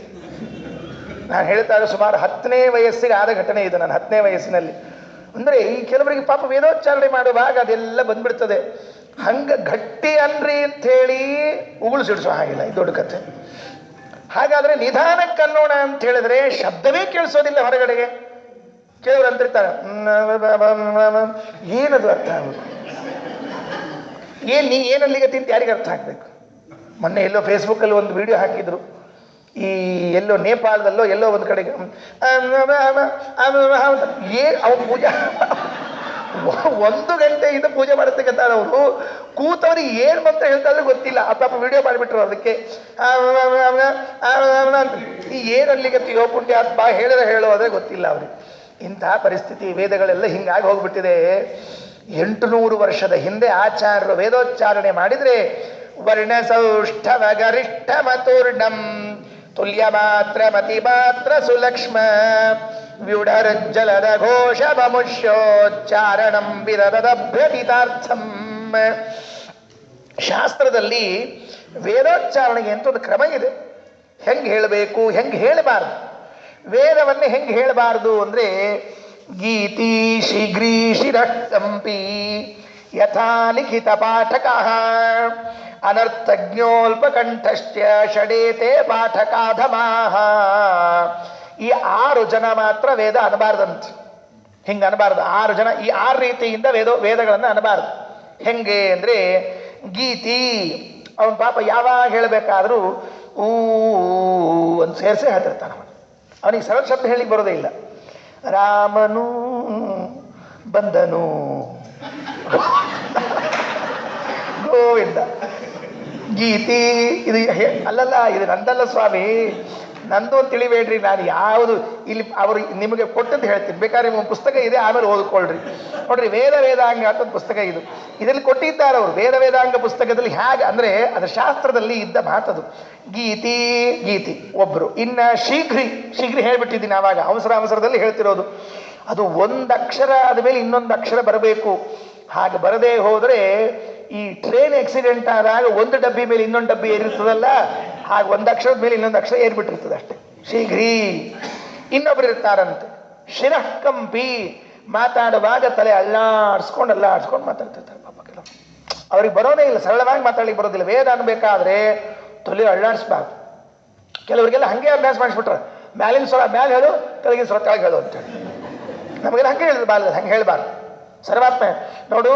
ನಾನು ಹೇಳ್ತಾರೆ ಸುಮಾರು 10ನೇ ವಯಸ್ಸಿಗೆ ಆದ ಘಟನೆ ಇದು. ನಾನು 10ನೇ ವಯಸ್ಸಿನಲ್ಲಿ ಅಂದರೆ, ಈ ಕೆಲವರಿಗೆ ಪಾಪ ವೇದೋಚ್ಚಾರಣೆ ಮಾಡುವಾಗ ಅದೆಲ್ಲ ಬಂದ್ಬಿಡ್ತದೆ. ಹಂಗೆ ಗಟ್ಟಿ ಅನ್ರಿ ಅಂಥೇಳಿ ಉಗುಳು ಸಿಡಿಸೋ ಹಾಗಿಲ್ಲ, ಇದು ದೊಡ್ಡ ಕಥೆ. ಹಾಗಾದರೆ ನಿಧಾನಕ್ಕೆ ಅನ್ನೋಣ ಅಂತ ಹೇಳಿದ್ರೆ ಶಬ್ದವೇ ಕೇಳಿಸೋದಿಲ್ಲ ಹೊರಗಡೆಗೆ. ಕೆಲವರು ಅಂತಿರ್ತಾರೆ, ಏನದು ಅರ್ಥ ಆಗೋದು? ನೀ ಏನಲ್ಲಿಗೆ ತಿಂತ ಯಾರಿಗೆ ಅರ್ಥ ಹಾಕ್ಬೇಕು? ಮೊನ್ನೆ ಎಲ್ಲೋ ಫೇಸ್ಬುಕ್ಕಲ್ಲಿ ಒಂದು ವಿಡಿಯೋ ಹಾಕಿದ್ರು. ಈ ಎಲ್ಲೋ ನೇಪಾಳದಲ್ಲೋ ಎಲ್ಲೋ ಒಂದು ಕಡೆಗೆ ಅವ್ನು ಪೂಜೆ 1 ಗಂಟೆಯಿಂದ ಪೂಜೆ ಮಾಡತಕ್ಕಂತಾರೆ. ಅವರು ಕೂತವ್ರಿಗೆ ಏನು ಅಂತ ಹೇಳ್ತಾರೆ ಗೊತ್ತಿಲ್ಲ. ಆ ಪಾಪ ವಿಡಿಯೋ ಮಾಡಿಬಿಟ್ರು. ಅದಕ್ಕೆ ಏನಲ್ಲಿಗೆ ಪುಣ್ಯ ಬಾ ಹೇಳಿದ್ರೆ ಹೇಳೋದ್ರೆ ಗೊತ್ತಿಲ್ಲ ಅವ್ರಿಗೆ. ಇಂತಹ ಪರಿಸ್ಥಿತಿ ವೇದಗಳೆಲ್ಲ ಹಿಂಗಾಗಿ ಹೋಗ್ಬಿಟ್ಟಿದೆ. 800 ವರ್ಷದ ಹಿಂದೆ ಆಚಾರ್ಯರು ವೇದೋಚ್ಚಾರಣೆ ಮಾಡಿದರೆ ವರ್ಣ ಸೌಷ್ಠವ ಗರಿಷ್ಠ ಮತೂರ್ಣಂ ತುಲ್ಯ ಮಾತ್ರ ಮತಿ ಮಾತ್ರ ಸುಲಕ್ಷ್ಮ ವ್ಯುಢರ್ಜಲದ ಘೋಷ ಮಮುಷ್ಯೋಚ್ಚಾರಣಂ ವಿರದಭ್ಯತಿತಾರ್ಥಂ. ಶಾಸ್ತ್ರದಲ್ಲಿ ವೇದೋಚ್ಚಾರಣೆಗೆ ಅಂತ ಒಂದು ಕ್ರಮ ಇದೆ. ಹೆಂಗೆ ಹೇಳಬೇಕು, ಹೆಂಗೆ ಹೇಳಬಾರ್ದು. ವೇದವನ್ನೇ ಹೆಂಗೆ ಹೇಳಬಾರ್ದು ಅಂದರೆ ಗೀತಿ ಶೀಘ್ರೀ ಶಿರಃಕಂಪಿ ಯಥಾ ಲಿಖಿತ ಪಾಠಕಃ ಅನರ್ಥಜ್ಞೋಲ್ಪಕಂಠಶ್ಚ ಷಡೇತೆ ಪಾಠಕಾಧಮಾಃ. ಈ 6 ಜನ ಮಾತ್ರ ವೇದ ಅನಬಾರ್ದಂತೆ. ಹಿಂಗೆ ಅನಬಾರ್ದು. 6 ಜನ, ಈ 6 ರೀತಿಯಿಂದ ವೇದಗಳನ್ನು ಅನಬಾರ್ದು. ಹೆಂಗೆ ಅಂದರೆ ಗೀತಿ ಅವನ ಪಾಪ ಯಾವಾಗ ಹೇಳಬೇಕಾದ್ರೂ ಊ ಅಂತ ಸೇರಿಸಿ ಹೇಳ್ತಿರ್ತಾನೆ. ಅವನಿಗೆ ಸರಳ ಶಬ್ದ ಹೇಳಿಕ್ಕೆ ಬರೋದೇ ಇಲ್ಲ. ರಾಮನು ಬಂದನು ಗೋವಿಂದ. ಗೀತಿ ಇದು ಅಲ್ಲಲ್ಲ, ಇದು ನಂದಲ್ಲ ಸ್ವಾಮಿ, ನಂದು ಅಂತ ತಿಳಿಬೇಡ್ರಿ. ನಾನು ಯಾವುದು ಇಲ್ಲಿ ಅವರು ನಿಮಗೆ ಕೊಟ್ಟಂತ ಹೇಳ್ತೀನಿ. ಬೇಕಾದ್ರೆ ನಿಮಗೆ ಪುಸ್ತಕ ಇದೆ, ಆಮೇಲೆ ಓದ್ಕೊಳ್ರಿ. ನೋಡ್ರಿ, ವೇದಾಂಗ ಅಂತ ಒಂದು ಪುಸ್ತಕ ಇದು. ಇದರಲ್ಲಿ ಕೊಟ್ಟಿದ್ದಾರೆ ಅವರು. ವೇದಾಂಗ ಪುಸ್ತಕದಲ್ಲಿ ಹೇಗೆ ಅಂದರೆ ಅದು ಶಾಸ್ತ್ರದಲ್ಲಿ ಇದ್ದ ಮಾತದು. ಗೀತಿ ಒಬ್ಬರು. ಇನ್ನು ಶೀಘ್ರಿ ಹೇಳ್ಬಿಟ್ಟಿದ್ದೀನಿ ಆವಾಗ, ಅವಸರದಲ್ಲಿ ಹೇಳ್ತಿರೋದು. ಅದು ಒಂದು ಅಕ್ಷರ ಆದಮೇಲೆ ಇನ್ನೊಂದು ಅಕ್ಷರ ಬರಬೇಕು. ಹಾಗೆ ಬರದೇ ಹೋದರೆ ಈ ಟ್ರೈನ್ ಆಕ್ಸಿಡೆಂಟ್ ಆದಾಗ ಒಂದು ಡಬ್ಬಿ ಮೇಲೆ ಇನ್ನೊಂದು ಡಬ್ಬಿ ಏರಿರ್ತದಲ್ಲ, ಹಾಗೆ ಒಂದು ಅಕ್ಷರದ ಮೇಲೆ ಇನ್ನೊಂದು ಅಕ್ಷರ ಏರ್ಬಿಟ್ಟಿರ್ತದೆ ಅಷ್ಟೇ. ಶೀಘ್ರೀ. ಇನ್ನೊಬ್ರು ಇರ್ತಾರಂತೆ ಶಿರಃಕಂಪಿ. ಮಾತಾಡುವಾಗ ತಲೆ ಅಲ್ಲಾಡ್ಸ್ಕೊಂಡು ಮಾತಾಡ್ತಿರ್ತಾರೆ ಪಾಪ. ಕೆಲವು ಅವ್ರಿಗೆ ಬರೋದೇ ಇಲ್ಲ, ಸರಳವಾಗಿ ಮಾತಾಡ್ಲಿಕ್ಕೆ ಬರೋದಿಲ್ಲ. ವೇದ ಅನ್ಬೇಕಾದ್ರೆ ತಲೆ ಅಲ್ಲಾಡಿಸ್ಬಾರ್ದು. ಕೆಲವರಿಗೆಲ್ಲ ಹಂಗೆ ಅಭ್ಯಾಸ ಮಾಡಿಸ್ಬಿಟ್ರೆ, ಮ್ಯಾಲಿನ ಸ್ವರ ಮ್ಯಾಲೆ ಹೇಳು, ಕೆಳಗಿನ ಸ್ವರ ಕೆಳಗೆ ಹೇಳು ಅಂತೇಳಿ. ನಮಗೆಲ್ಲ ಹಂಗೆ ಹೇಳಿದ್ರು ಬಾಲ್ಯದಲ್ಲಿ, ಹಂಗೆ ಹೇಳಬಾರ್ದು. ಸರ್ವಾತ್ಮ ನೋಡು,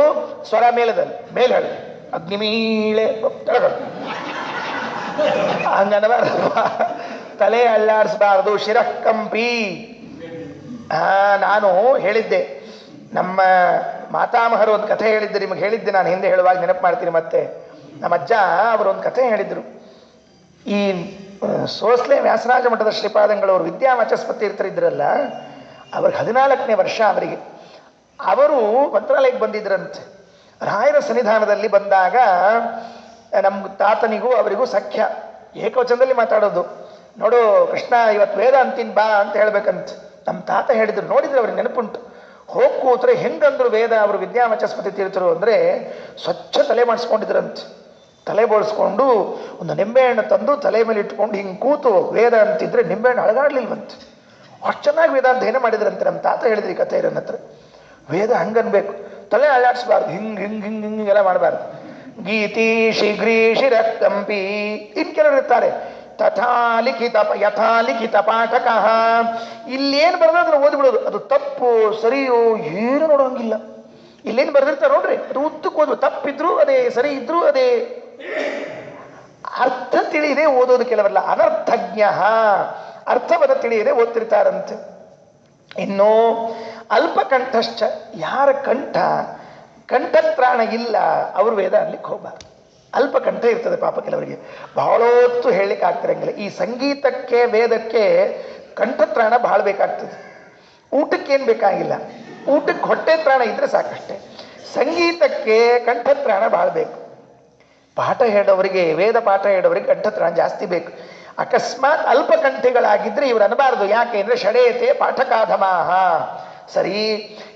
ಸ್ವರ ಮೇಲದಲ್ಲಿ ಮೇಲೆ ಹೇಳು, ಅಗ್ನಿಮೀಳೆ ಕೆಳಗಡೆ ಹಂಗನಬಾರ್ದು. ತಲೆ ಅಲ್ಲಾಡಿಸ್ಬಾರ್ದು. ಶಿರಃಕಂಪಿ. ನಾನು ಹೇಳಿದ್ದೆ, ನಮ್ಮ ಮಾತಾಮಹರು ಒಂದು ಕಥೆ ಹೇಳಿದ್ದೆ, ನಿಮಗೆ ಹೇಳಿದ್ದೆ ನಾನು ಹಿಂದೆ ಹೇಳುವಾಗ, ನೆನಪು ಮಾಡ್ತೀನಿ ಮತ್ತೆ. ನಮ್ಮ ಅಜ್ಜ ಅವರು ಒಂದು ಕಥೆ ಹೇಳಿದರು. ಈ ಸೋಸ್ಲೆ ವ್ಯಾಸರಾಜ ಮಠದ ಶ್ರೀಪಾದಂಗಳವರು ವಿದ್ಯಾವಾಚಸ್ಪತಿ ಇರ್ತಾರಿದ್ರಲ್ಲ, ಅವ್ರಿಗೆ 14ನೇ ವರ್ಷ. ಅವರಿಗೆ ಅವರು ಮಂತ್ರಾಲಯಕ್ಕೆ ಬಂದಿದ್ರಂತೆ. ರಾಯರ ಸನ್ನಿಧಾನದಲ್ಲಿ ಬಂದಾಗ ನಮ್ಮ ತಾತನಿಗೂ ಅವರಿಗೂ ಸಖ್ಯ, ಏಕವಚನದಲ್ಲಿ ಮಾತಾಡೋದು. ನೋಡು ಕೃಷ್ಣ, ಇವತ್ತು ವೇದ ಅಂತೀನಿ ಬಾ ಅಂತ ಹೇಳ್ಬೇಕಂತ ನಮ್ಮ ತಾತ ಹೇಳಿದ್ರು. ನೋಡಿದ್ರೆ ಅವ್ರಿಗೆ ನೆನಪುಂಟು. ಹೋಗಿ ಕೂತ್ರೆ ಹೆಂಗಂದ್ರು ವೇದ. ಅವರು ವಿದ್ಯಾವಾಚಸ್ಪತಿ ತೀರ್ಥರು ಅಂದರೆ ಸ್ವಚ್ಛ ತಲೆ ಮಾಡಿಸ್ಕೊಂಡಿದ್ರಂತೆ. ತಲೆ ಬೋಳಿಸ್ಕೊಂಡು ಒಂದು ನಿಂಬೆಹಣ್ಣು ತಂದು ತಲೆ ಮೇಲೆ ಇಟ್ಕೊಂಡು ಹಿಂಗೆ ಕೂತು ವೇದ ಅಂತಿದ್ರೆ ನಿಂಬೆಹಣ್ಣು ಅಳಗಾಡ್ಲಿಲ್ವಂತೆ. ಅಷ್ಟು ಚೆನ್ನಾಗಿ ವೇದ ಅಧ್ಯಯನ ಮಾಡಿದ್ರಂತೆ. ನಮ್ಮ ತಾತ ಹೇಳಿದ್ರಿ ಕಥೆ ಇರೋನ ಹತ್ರ. ವೇದ ಹಂಗನ್ಬೇಕು, ತಲೆ ಅಳ್ಳಾಡಿಸ್ಬಾರ್ದು, ಹಿಂಗೆಲ್ಲ ಮಾಡಬಾರ್ದು. ಗೀತಿ ಶೀಘ್ರೀ ಶಿರಃಕಂಪಿ. ಇನ್ನು ಕೆಲವರು ಇರ್ತಾರೆ ಯಥಾ ಲಿಖಿತ ಪಾಠಕಃ. ಇಲ್ಲೇನು ಬರೆದ್ರೆ ಅದನ್ನು ಓದ್ಬಿಡೋದು. ಅದು ತಪ್ಪು ಸರಿಯೋ ಏನು ನೋಡೋಂಗಿಲ್ಲ. ಇಲ್ಲೇನು ಬರೆದಿರ್ತಾರೆ ನೋಡ್ರಿ, ಅದು ಉದ್ದಕ್ಕೆ ಓದು. ತಪ್ಪಿದ್ರು ಅದೇ, ಸರಿ ಇದ್ರು ಅದೇ. ಅರ್ಥ ತಿಳಿಯದೆ ಓದೋದು ಕೆಲವರಲ್ಲ. ಅನರ್ಥಜ್ಞ, ಅರ್ಥವನ್ನ ತಿಳಿಯದೆ ಓದ್ತಿರ್ತಾರಂತೆ. ಇನ್ನು ಅಲ್ಪಕಂಠಶ್ಚ, ಯಾರ ಕಂಠತ್ರಾಣ ಇಲ್ಲ ಅವರು ವೇದ ಅನ್ಲಿಕ್ಕೆ ಹೋಗಬಾರ್ದು. ಅಲ್ಪಕಂಠ ಇರ್ತದೆ ಪಾಪ ಕೆಲವರಿಗೆ, ಬಹಳ ಹೊತ್ತು ಹೇಳಲಿಕ್ಕೆ ಆಗ್ತಿರಂಗಿಲ್ಲ. ಈ ಸಂಗೀತಕ್ಕೆ ವೇದಕ್ಕೆ ಕಂಠತ್ರಾಣ ಬಹಳ ಬೇಕಾಗ್ತದೆ. ಊಟಕ್ಕೇನು ಬೇಕಾಗಿಲ್ಲ, ಊಟಕ್ಕೆ ಹೊಟ್ಟೆ ತ್ರಾಣ ಇದ್ರೆ ಸಾಕಷ್ಟೇ. ಸಂಗೀತಕ್ಕೆ ಕಂಠತ್ರಾಣ ಬಹಳ ಬೇಕು. ಪಾಠ ಹೇಳೋವರಿಗೆ, ವೇದ ಪಾಠ ಹೇಳೋವರಿಗೆ ಕಂಠತ್ರಾಣ ಜಾಸ್ತಿ ಬೇಕು. ಅಕಸ್ಮಾತ್ ಅಲ್ಪಕಂಠಿಗಳಾಗಿದ್ದರೆ ಇವರು ಅನ್ನಬಾರದು. ಯಾಕೆ ಅಂದರೆ ಷಡೇತೆ ಪಾಠಕಾಧಮಾಹ. ಸರಿ.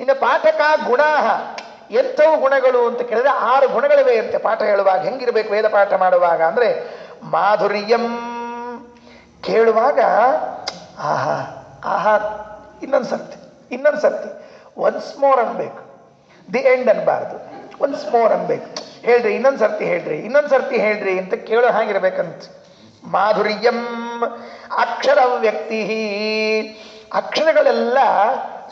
ಇನ್ನು ಪಾಠಕ ಗುಣಾಹ, ಎಂಥವು ಗುಣಗಳು ಅಂತ ಕೇಳಿದ್ರೆ 6 ಗುಣಗಳಿವೆ ಅಂತೆ ಪಾಠ ಹೇಳುವಾಗ. ಹೆಂಗಿರ್ಬೇಕು ವೇದ ಪಾಠ ಮಾಡುವಾಗ ಅಂದರೆ ಮಾಧುರ್ಯಂ, ಕೇಳುವಾಗ ಆಹಾ ಆಹಾ, ಇನ್ನೊಂದು ಸರ್ತಿ ಒನ್ಸ್ ಮೋರ್ ಅನ್ಬೇಕು. ದಿ ಎಂಡ್ ಅನ್ಬಾರ್ದು, ಒನ್ಸ್ ಮೋರ್ ಅನ್ಬೇಕು. ಹೇಳ್ರಿ, ಇನ್ನೊಂದು ಸರ್ತಿ ಹೇಳ್ರಿ ಅಂತ ಕೇಳೋ ಹಾಗಿರ್ಬೇಕಂತ. ಮಾಧುರ್ಯಂ ಅಕ್ಷರ ವ್ಯಕ್ತಿ, ಅಕ್ಷರಗಳೆಲ್ಲ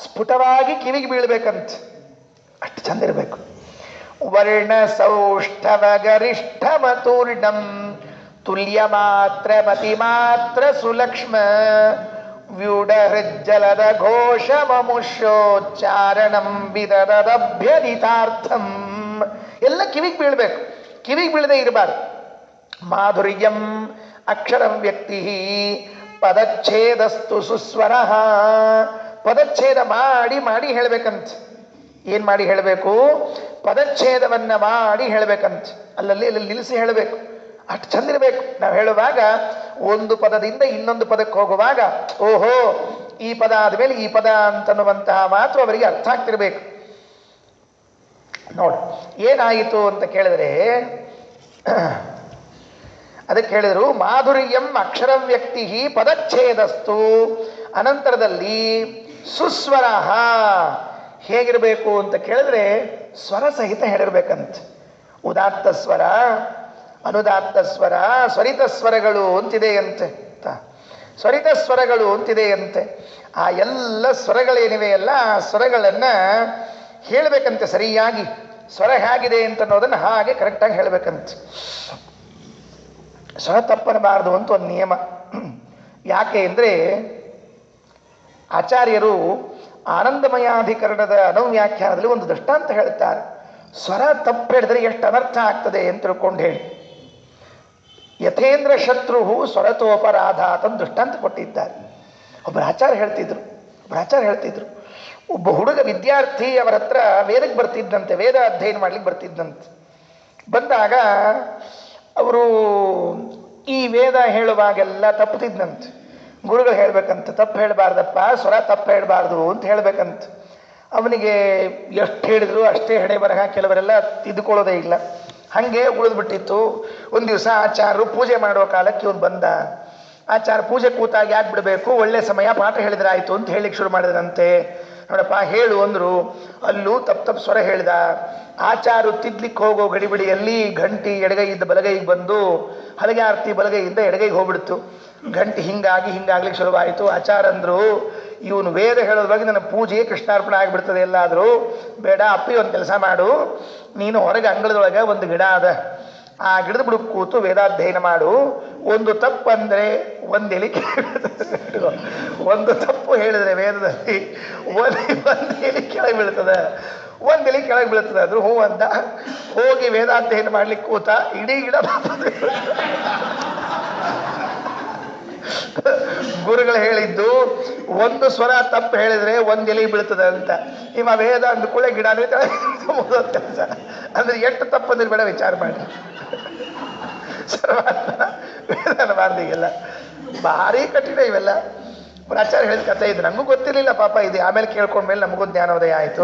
ಸ್ಫುಟವಾಗಿ ಕಿವಿಗೆ ಬೀಳ್ಬೇಕಂತ, ಅಷ್ಟು ಚಂದ ಇರಬೇಕು. ವರ್ಣ ಸೌಷ್ಠವ ಗರಿಷ್ಠ ಮತೂರ್ಣಂ ತುಲ್ಯ ಮಾತ್ರ ಮತಿ ಮಾತ್ರ ಸುಲಕ್ಷ್ಮ ವ್ಯೂಢಹೃಜ್ಜಲದ ಘೋಷ ಮಮುಷ್ಯೋಚ್ಚಾರಣಂ ವಿದದಭ್ಯದಿತಾರ್ಥಂ. ಎಲ್ಲ ಕಿವಿಗೆ ಬೀಳ್ಬೇಕು, ಕಿವಿಗೆ ಬೀಳದೆ ಇರಬಾರ್ದು. ಮಾಧುರ್ಯಂ ಅಕ್ಷರಂ ವ್ಯಕ್ತಿ ಪದಚ್ಛೇದಸ್ತು ಸುಸ್ವರ. ಪದಚ್ಛೇದ ಮಾಡಿ ಹೇಳ್ಬೇಕಂತ. ಏನು ಮಾಡಿ ಹೇಳಬೇಕು? ಪದಚ್ಛೇದವನ್ನ ಮಾಡಿ ಹೇಳ್ಬೇಕಂತ. ಅಲ್ಲಲ್ಲಿ ನಿಲ್ಲಿಸಿ ಹೇಳಬೇಕು. ಅಷ್ಟು ಚಂದ ಇರಬೇಕು. ನಾವು ಹೇಳುವಾಗ ಒಂದು ಪದದಿಂದ ಇನ್ನೊಂದು ಪದಕ್ಕೆ ಹೋಗುವಾಗ ಓಹೋ ಈ ಪದ ಆದಮೇಲೆ ಈ ಪದ ಅಂತನ್ನುವಂತಹ ಮಾತು ಅವರಿಗೆ ಅರ್ಥ ಆಗ್ತಿರ್ಬೇಕು. ನೋಡಿ ಏನಾಯಿತು ಅಂತ ಕೇಳಿದ್ರೆ, ಅದಕ್ಕೆ ಹೇಳಿದರು ಮಾಧುರ್ಯಂ ಅಕ್ಷರ ವ್ಯಕ್ತಿ ಪದಚ್ಛೇದಸ್ತು. ಅನಂತರದಲ್ಲಿ ಸುಸ್ವರ ಹೇಗಿರಬೇಕು ಅಂತ ಕೇಳಿದ್ರೆ ಸ್ವರ ಸಹಿತ ಹೇಳಿರ್ಬೇಕಂತ. ಉದಾತ್ತ ಸ್ವರ, ಅನುದಾತ್ತ ಸ್ವರ, ಸ್ವರಿತ ಸ್ವರಗಳು ಅಂತಿದೆಯಂತೆ. ಸ್ವರಿತ ಸ್ವರಗಳು ಅಂತಿದೆಯಂತೆ. ಆ ಎಲ್ಲ ಸ್ವರಗಳೇನಿವೆಯಲ್ಲ ಆ ಸ್ವರಗಳನ್ನು ಹೇಳಬೇಕಂತೆ ಸರಿಯಾಗಿ. ಸ್ವರ ಹೇಗಿದೆ ಅಂತ ಅನ್ನೋದನ್ನು ಹಾಗೆ ಕರೆಕ್ಟಾಗಿ ಹೇಳಬೇಕಂತೆ. ಸ್ವರ ತಪ್ಪನಬಾರದು ಅಂತ ಒಂದು ನಿಯಮ. ಯಾಕೆ ಅಂದರೆ ಆಚಾರ್ಯರು ಆನಂದಮಯಾಧಿಕರಣದ ಅನುವ್ಯಾಖ್ಯಾನದಲ್ಲಿ ಒಂದು ದೃಷ್ಟಾಂತ ಹೇಳ್ತಾರೆ. ಸ್ವರ ತಪ್ಪು ಹೇಳಿದ್ರೆ ಎಷ್ಟು ಅನರ್ಥ ಆಗ್ತದೆ ಅಂತ ತಿಳ್ಕೊಂಡು ಹೇಳಿ. ಯಥೇಂದ್ರ ಶತ್ರು ಸ್ವರತೋಪರಾಧ ಅಂತ ದೃಷ್ಟಾಂತ ಕೊಟ್ಟಿದ್ದಾರೆ. ಒಬ್ಬರು ಆಚಾರ್ಯ ಹೇಳ್ತಿದ್ರು ಒಬ್ಬ ಹುಡುಗ ವಿದ್ಯಾರ್ಥಿ ಅವರ ಹತ್ರ ವೇದಕ್ಕೆ ಬರ್ತಿದ್ದಂತೆ, ವೇದ ಅಧ್ಯಯನ ಮಾಡ್ಲಿಕ್ಕೆ ಬರ್ತಿದ್ದಂತೆ. ಬಂದಾಗ ಅವರು ಈ ವೇದ ಹೇಳುವಾಗೆಲ್ಲ ತಪ್ಪುತ್ತಿದ್ದಂತೆ. ಗುರುಗಳು ಹೇಳ್ಬೇಕಂತ, ತಪ್ಪು ಹೇಳಬಾರ್ದಪ್ಪ, ಸ್ವರ ತಪ್ಪು ಹೇಳಬಾರ್ದು ಅಂತ ಹೇಳ್ಬೇಕಂತ. ಅವನಿಗೆ ಎಷ್ಟು ಹೇಳಿದ್ರು ಅಷ್ಟೇ ಹಣೆ ಬರಹ, ಕೆಲವರೆಲ್ಲ ತಿದ್ದುಕೊಳ್ಳೋದೇ ಇಲ್ಲ, ಹಾಗೆ ಉಳಿದ್ಬಿಟ್ಟಿತ್ತು. ಒಂದು ದಿವಸ ಆಚಾರ್ಯರು ಪೂಜೆ ಮಾಡುವ ಕಾಲಕ್ಕೆ ಇವನು ಬಂದ. ಆಚಾರ್ಯ ಪೂಜೆ ಕೂತಾಗ ಯಾಕೆ ಬಿಡಬೇಕು, ಒಳ್ಳೆ ಸಮಯ, ಪಾಠ ಹೇಳಿದ್ರೆ ಆಯಿತು ಅಂತ ಹೇಳಿಕ್ಕೆ ಶುರು ಮಾಡಿದ್ರಂತೆ. ನೋಡಪ್ಪ ಹೇಳು ಅಂದರು. ಅಲ್ಲೂ ತಪ್ಪು ಸ್ವರ ಹೇಳಿದ. ಆಚಾರು ತಿದ್ಲಿಕ್ಕೆ ಹೋಗೋ ಗಡಿಬಿಡಿಯಲ್ಲಿ ಗಂಟಿ ಎಡಗೈಯಿಂದ ಬಲಗೈಗೆ ಬಂದು ಹಲಗೆ ಆರ್ತಿ ಬಲಗೈಯಿಂದ ಎಡಗೈಗೆ ಹೋಗ್ಬಿಡ್ತು. ಗಂಟಿ ಹಿಂಗಾಗ್ಲಿಕ್ಕೆ ಶುರುವಾಯಿತು. ಆಚಾರ ಅಂದರು, ಇವನು ವೇದ ಹೇಳೋದ್ರ ಬಗ್ಗೆ ನನ್ನ ಪೂಜೆ ಕೃಷ್ಣಾರ್ಪಣೆ ಆಗಿಬಿಡ್ತದೆ. ಎಲ್ಲಾದರೂ ಬೇಡ ಅಪ್ಪಿ ಒಂದು ಕೆಲಸ ಮಾಡು, ನೀನು ಹೊರಗೆ ಅಂಗಳದೊಳಗೆ ಒಂದು ಗಿಡ ಅದ, ಆ ಗಿಡದ ಬುಡಕ್ಕೆ ಕೂತು ವೇದಾಧ್ಯಯನ ಮಾಡು. ಒಂದು ತಪ್ಪು ಅಂದರೆ ಒಂದು ಎಲೆ ಒಂದು ತಪ್ಪು ಹೇಳಿದ್ರೆ ವೇದದಲ್ಲಿ ಒಂದು ಎಲೆ ಕೆಳಗೆ ಬೀಳ್ತದೆ, ಒಂದು ಎಲೆ ಕೆಳಗೆ ಬೀಳ್ತದೆ. ಅದು ಹೂ ಅಂತ ಹೋಗಿ ವೇದಾಧ್ಯಯನ ಮಾಡ್ಲಿಕ್ಕೆ ಕೂತ ಇಡೀ ಗಿಡ ಗುರುಗಳು ಹೇಳಿದ್ದು ಒಂದು ಸ್ವರ ತಪ್ಪು ಹೇಳಿದ್ರೆ ಒಂದು ಎಲೆ ಬೀಳ್ತದೆ ಅಂತ. ಇವ ವೇದ ಅಂದ್ಕೊಳ್ಳೆ ಗಿಡ ಕೆಲಸ ಅಂದ್ರೆ ಎಷ್ಟು ತಪ್ಪಂದ್ರೆ ಬೇಡ ವಿಚಾರ ಮಾಡಿ. ಸರ್ವಾತ್ಮನ ವೇದ ಅನ್ನಬಾರ್ದಿಗೆಲ್ಲ ಭಾರಿ ಕಠಿಣ ಇವೆಲ್ಲ. ಆಚಾರ್ಯ ಹೇಳಿದ ಕಥೆ ಇದು ನನಗೂ ಗೊತ್ತಿರಲಿಲ್ಲ ಪಾಪ. ಇದು ಆಮೇಲೆ ಕೇಳ್ಕೊಂಡ್ಮೇಲೆ ನಮಗೂ ಜ್ಞಾನೋದಯ ಆಯಿತು.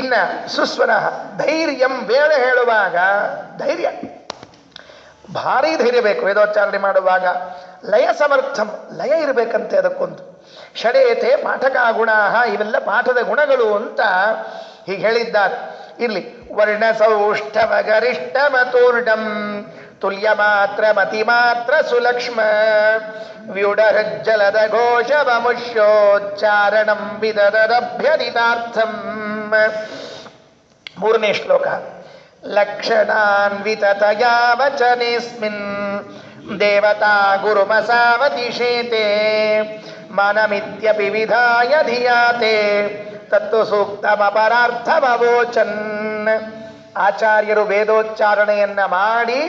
ಇನ್ನ ಸುಸ್ವರ ಧೈರ್ಯಂ, ವೇದ ಹೇಳುವಾಗ ಧೈರ್ಯ, ಭಾರಿ ಧೈರ್ಯ ಬೇಕು ವೇದೋಚ್ಚಾರಣೆ ಮಾಡುವಾಗ. ಲಯ ಸಮರ್ಥಂ, ಲಯ ಇರಬೇಕಂತೆ ಅದಕ್ಕೊಂದು. ಷಡೇತೆ ಪಾಠಕ ಗುಣ, ಇವೆಲ್ಲ ಪಾಠದ ಗುಣಗಳು ಅಂತ ಹೀಗೆ ಹೇಳಿದ್ದಾರೆ. ಇರ್ಲಿ. ವರ್ಣ ಸೌಷ್ಠವ ಗರಿಷ್ಠ ಮತೂರ್ಣಂ ತುಲ್ಯ ಮಾತ್ರ ಮತಿ ಮಾತ್ರ ಸುಲಕ್ಷ್ಮ ವ್ಯೂಢರಜ್ಜಲದ ಘೋಷವ ಮುಷ್ಯೋಚ್ಚಾರಣಂ ವಿದದಭ್ಯದಿತಾರ್ಥಂ. 3ನೇ ಶ್ಲೋಕ. ಲಕ್ಷಣಾನ್ವಿತತಯಾ ವಚನೇಸ್ಮಿನ್ ದೇವತಾ ಗುರುಮಸಾವತಿಶೇತೆ ಮನಮಿತ್ಯಪಿ ವಿಧಾಯ ಧಿಯಾತೆ ತತ್ತು ಸೂಕ್ತಮಪರಾರ್ಥಮವೋಚನ್. ಆಚಾರ್ಯರು ವೇದೋಚ್ಚಾರಣೆಯನ್ನ ಮಾಡಿ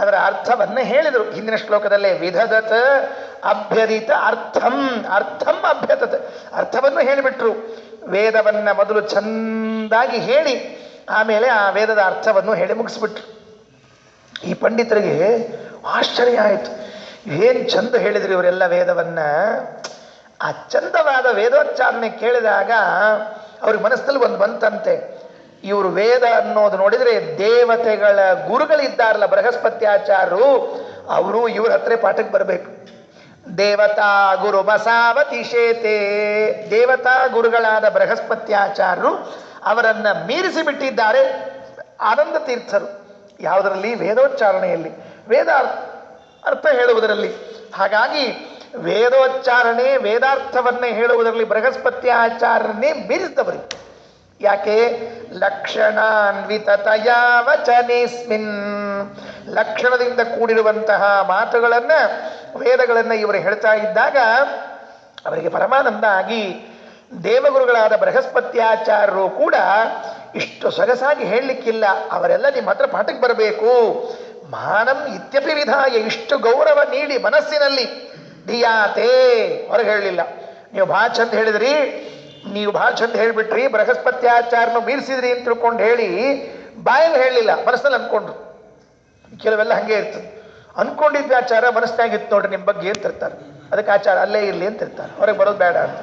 ಅದರ ಅರ್ಥವನ್ನು ಹೇಳಿದರು. ಹಿಂದಿನ ಶ್ಲೋಕದಲ್ಲೇ ವಿಧದತ್ ಅಭ್ಯದಿತ ಅರ್ಥಂ, ಅರ್ಥಂ ಅಭ್ಯದತ್, ಅರ್ಥವನ್ನು ಹೇಳಿಬಿಟ್ರು. ವೇದವನ್ನ ಮೊದಲು ಚೆಂದಾಗಿ ಹೇಳಿ ಆಮೇಲೆ ಆ ವೇದದ ಅರ್ಥವನ್ನು ಹೇಳಿ ಮುಗಿಸ್ಬಿಟ್ರು. ಈ ಪಂಡಿತರಿಗೆ ಆಶ್ಚರ್ಯ ಆಯಿತು. ಏನು ಚಂದ ಹೇಳಿದ್ರು ಇವರೆಲ್ಲ ವೇದವನ್ನ. ಆ ಚಂದವಾದ ವೇದೋಚ್ಚಾರಣೆ ಕೇಳಿದಾಗ ಅವ್ರಿಗೆ ಮನಸ್ಸಲ್ಲಿ ಒಂದು ಬಂತಂತೆ, ಇವರು ವೇದ ಅನ್ನೋದು ನೋಡಿದರೆ ದೇವತೆಗಳ ಗುರುಗಳಿದ್ದಾರಲ್ಲ ಬೃಹಸ್ಪತ್ಯಾಚಾರ್ಯರು, ಅವರು ಇವ್ರ ಹತ್ರ ಪಾಠಕ್ಕೆ ಬರಬೇಕು. ದೇವತಾ ಗುರು ಮಸಾವತಿಶೇತೆ, ದೇವತಾ ಗುರುಗಳಾದ ಬೃಹಸ್ಪತ್ಯಾಚಾರ್ಯರು ಅವರನ್ನ ಮೀರಿಸಿ ಬಿಟ್ಟಿದ್ದಾರೆ ಆನಂದ ತೀರ್ಥರು. ಯಾವುದರಲ್ಲಿ? ವೇದೋಚ್ಚಾರಣೆಯಲ್ಲಿ, ವೇದ ಅರ್ಥ ಹೇಳುವುದರಲ್ಲಿ. ಹಾಗಾಗಿ ವೇದೋಚ್ಚಾರಣೆ, ವೇದಾರ್ಥವನ್ನೇ ಹೇಳುವುದರಲ್ಲಿ ಬೃಹಸ್ಪತ್ಯಾಚಾರ್ಯರನ್ನೇ ಮೀರಿಸಿದವರು. ಯಾಕೆ? ಲಕ್ಷಣಾನ್ವಿತತಯ ವಚನೇಸ್ಮಿನ್, ಲಕ್ಷಣದಿಂದ ಕೂಡಿರುವಂತಹ ಮಾತುಗಳನ್ನು, ವೇದಗಳನ್ನು ಇವರು ಹೇಳ್ತಾ ಇದ್ದಾಗ ಅವರಿಗೆ ಪರಮಾನಂದ ಆಗಿ ದೇವಗುರುಗಳಾದ ಬೃಹಸ್ಪತ್ಯಾಚಾರ್ಯರು ಕೂಡ ಇಷ್ಟು ಸೊಗಸಾಗಿ ಹೇಳಲಿಕ್ಕಿಲ್ಲ, ಅವರೆಲ್ಲ ನಿಮ್ಮ ಹತ್ರ ಪಾಠಕ್ಕೆ ಬರಬೇಕು. ಮಾನಂ ಇತ್ಯಪಿ ವಿಧಾಯ, ಇಷ್ಟು ಗೌರವ ನೀಡಿ ಮನಸ್ಸಿನಲ್ಲಿ ಧಿಯಾತೆ, ಹೊರಗೆ ಹೇಳಲಿಲ್ಲ. ನೀವು ಭಾಳ ಚಂದ ಹೇಳಿದ್ರಿ, ನೀವು ಭಾಳ ಚಂದ ಹೇಳಿಬಿಟ್ರಿ, ಬೃಹಸ್ಪತ್ಯಾಚಾರ್ಯನು ಮೀರಿಸಿದ್ರಿ ಅಂತ ತಿಳ್ಕೊಂಡು ಹೇಳಿ ಬಾಯಲ್ಲಿ ಹೇಳಲಿಲ್ಲ, ಮನಸ್ಸಲ್ಲಿ ಅಂದ್ಕೊಂಡ್ರು. ಕೆಲವೆಲ್ಲ ಹಾಗೆ ಇರ್ತದೆ. ಅನ್ಕೊಂಡಿದ್ದ ಆಚಾರ ಮನಸ್ಸಿನಾಗಿತ್ತು ನೋಡ್ರಿ ನಿಮ್ಮ ಬಗ್ಗೆ ಅಂತಿರ್ತಾರೆ. ಅದಕ್ಕೆ ಆಚಾರ ಅಲ್ಲೇ ಇರಲಿ ಅಂತ ಇರ್ತಾರೆ, ಹೊರಗೆ ಬರೋದು ಬೇಡ ಅಂತ.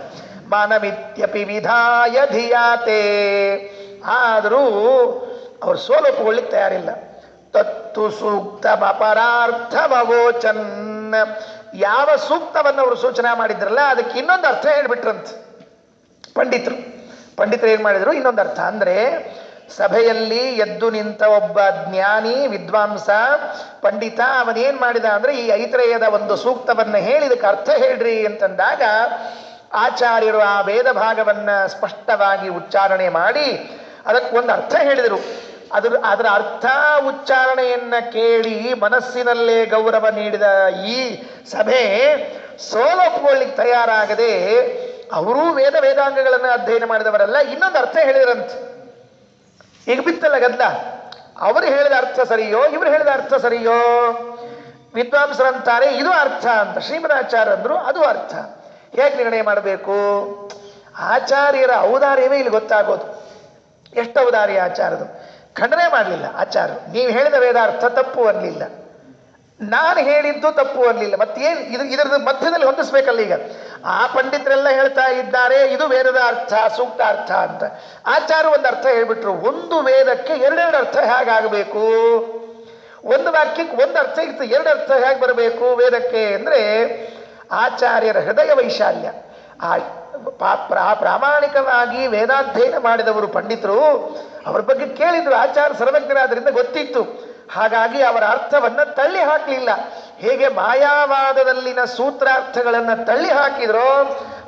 ಮಾನವಿತ್ಯಪಿ ವಿಧಾಯ ಧಿಯಾತೆ, ಆದರೂ ಅವ್ರು ಸೋಲು ಒಪ್ಪಿಕೊಳ್ಳಿಕ್ಕೆ ತಯಾರಿಲ್ಲ. ತತ್ತು ಸೂಕ್ತಮ ಅಪರಾರ್ಥಮವೋಚನ್, ಯಾವ ಸೂಕ್ತವನ್ನು ಅವರು ಸೂಚನೆ ಮಾಡಿದ್ರಲ್ಲ ಅದಕ್ಕೆ ಇನ್ನೊಂದು ಅರ್ಥ ಹೇಳ್ಬಿಟ್ರಂತ ಪಂಡಿತರು ಏನ್ ಮಾಡಿದ್ರು, ಇನ್ನೊಂದು ಅರ್ಥ. ಅಂದ್ರೆ ಸಭೆಯಲ್ಲಿ ಎದ್ದು ನಿಂತ ಒಬ್ಬ ಜ್ಞಾನಿ ವಿದ್ವಾಂಸ ಪಂಡಿತ ಅವನೇನ್ ಮಾಡಿದ ಅಂದ್ರೆ ಈ ಐತರೇಯದ ಒಂದು ಸೂಕ್ತವನ್ನ ಹೇಳಿ ಇದಕ್ಕೆ ಅರ್ಥ ಹೇಳ್ರಿ ಅಂತಂದಾಗ ಆಚಾರ್ಯರು ಆ ವೇದ ಭಾಗವನ್ನ ಸ್ಪಷ್ಟವಾಗಿ ಉಚ್ಚಾರಣೆ ಮಾಡಿ ಅದಕ್ಕೊಂದು ಅರ್ಥ ಹೇಳಿದರು. ಅದರ ಅರ್ಥ ಉಚ್ಚಾರಣೆಯನ್ನ ಕೇಳಿ ಮನಸ್ಸಿನಲ್ಲೇ ಗೌರವ ನೀಡಿದ ಈ ಸಭೆ ಸೋಲೊಪ್ಪಿಕೊಳ್ಳಿಕ್ಕೆ ತಯಾರಾಗದೆ, ಅವರೂ ವೇದಾಂಗಗಳನ್ನು ಅಧ್ಯಯನ ಮಾಡಿದವರಲ್ಲ, ಇನ್ನೊಂದು ಅರ್ಥ ಹೇಳಿದ್ರಂತೆ. ಈಗ ಬಿತ್ತಲ್ಲ ಗದ್ಲ, ಅವರು ಹೇಳಿದ ಅರ್ಥ ಸರಿಯೋ ಇವರು ಹೇಳಿದ ಅರ್ಥ ಸರಿಯೋ? ವಿದ್ವಾಂಸರಂತಾರೆ ಇದು ಅರ್ಥ ಅಂತ, ಶ್ರೀಮದಾಚಾರ್ಯಂದ್ರು ಅದು ಅರ್ಥ. ಹೇಗೆ ನಿರ್ಣಯ ಮಾಡಬೇಕು? ಆಚಾರ್ಯರ ಔದಾರ್ಯವೇ ಇಲ್ಲಿ ಗೊತ್ತಾಗೋದು. ಎಷ್ಟು ಔದಾರ್ಯ ಆಚಾರದು! ಖಂಡನೆ ಮಾಡಲಿಲ್ಲ ಆಚಾರ್ಯರು. ನೀವು ಹೇಳಿದ ವೇದಾರ್ಥ ತಪ್ಪು ಅನ್ನಲಿಲ್ಲ, ನಾನು ಹೇಳಿದ್ದು ತಪ್ಪು ಅನ್ನಲಿಲ್ಲ. ಮತ್ತೇನು ಇದರದ ಮಧ್ಯದಲ್ಲಿ ಹೊಂದಿಸ್ಬೇಕಲ್ಲ. ಈಗ ಆ ಪಂಡಿತರೆಲ್ಲ ಹೇಳ್ತಾ ಇದ್ದಾರೆ ಇದು ವೇದದ ಅರ್ಥ ಸೂಕ್ತ ಅರ್ಥ ಅಂತ, ಆಚಾರ್ಯ ಒಂದು ಅರ್ಥ ಹೇಳ್ಬಿಟ್ರು. ಒಂದು ವೇದಕ್ಕೆ ಎರಡೆರಡು ಅರ್ಥ ಹೇಗಾಗಬೇಕು? ಒಂದು ವಾಕ್ಯಕ್ಕೆ ಒಂದು ಅರ್ಥ ಇರ್ತದೆ, ಎರಡು ಅರ್ಥ ಹೇಗೆ ಬರಬೇಕು ವೇದಕ್ಕೆ ಅಂದ್ರೆ ಆಚಾರ್ಯರ ಹೃದಯ ವೈಶಾಲ್ಯ. ಪ್ರಾಮಾಣಿಕವಾಗಿ ವೇದಾಧ್ಯಯನ ಮಾಡಿದವರು ಪಂಡಿತರು, ಅವರ ಬಗ್ಗೆ ಕೇಳಿದ್ರು. ಆಚಾರ್ಯ ಸರ್ವಜ್ಞರಾದ್ರಿಂದ ಗೊತ್ತಿತ್ತು. ಹಾಗಾಗಿ ಅವರ ಅರ್ಥವನ್ನ ತಳ್ಳಿ ಹಾಕಲಿಲ್ಲ. ಹೇಗೆ ಮಾಯಾವಾದದಲ್ಲಿನ ಸೂತ್ರಾರ್ಥಗಳನ್ನು ತಳ್ಳಿ ಹಾಕಿದ್ರೋ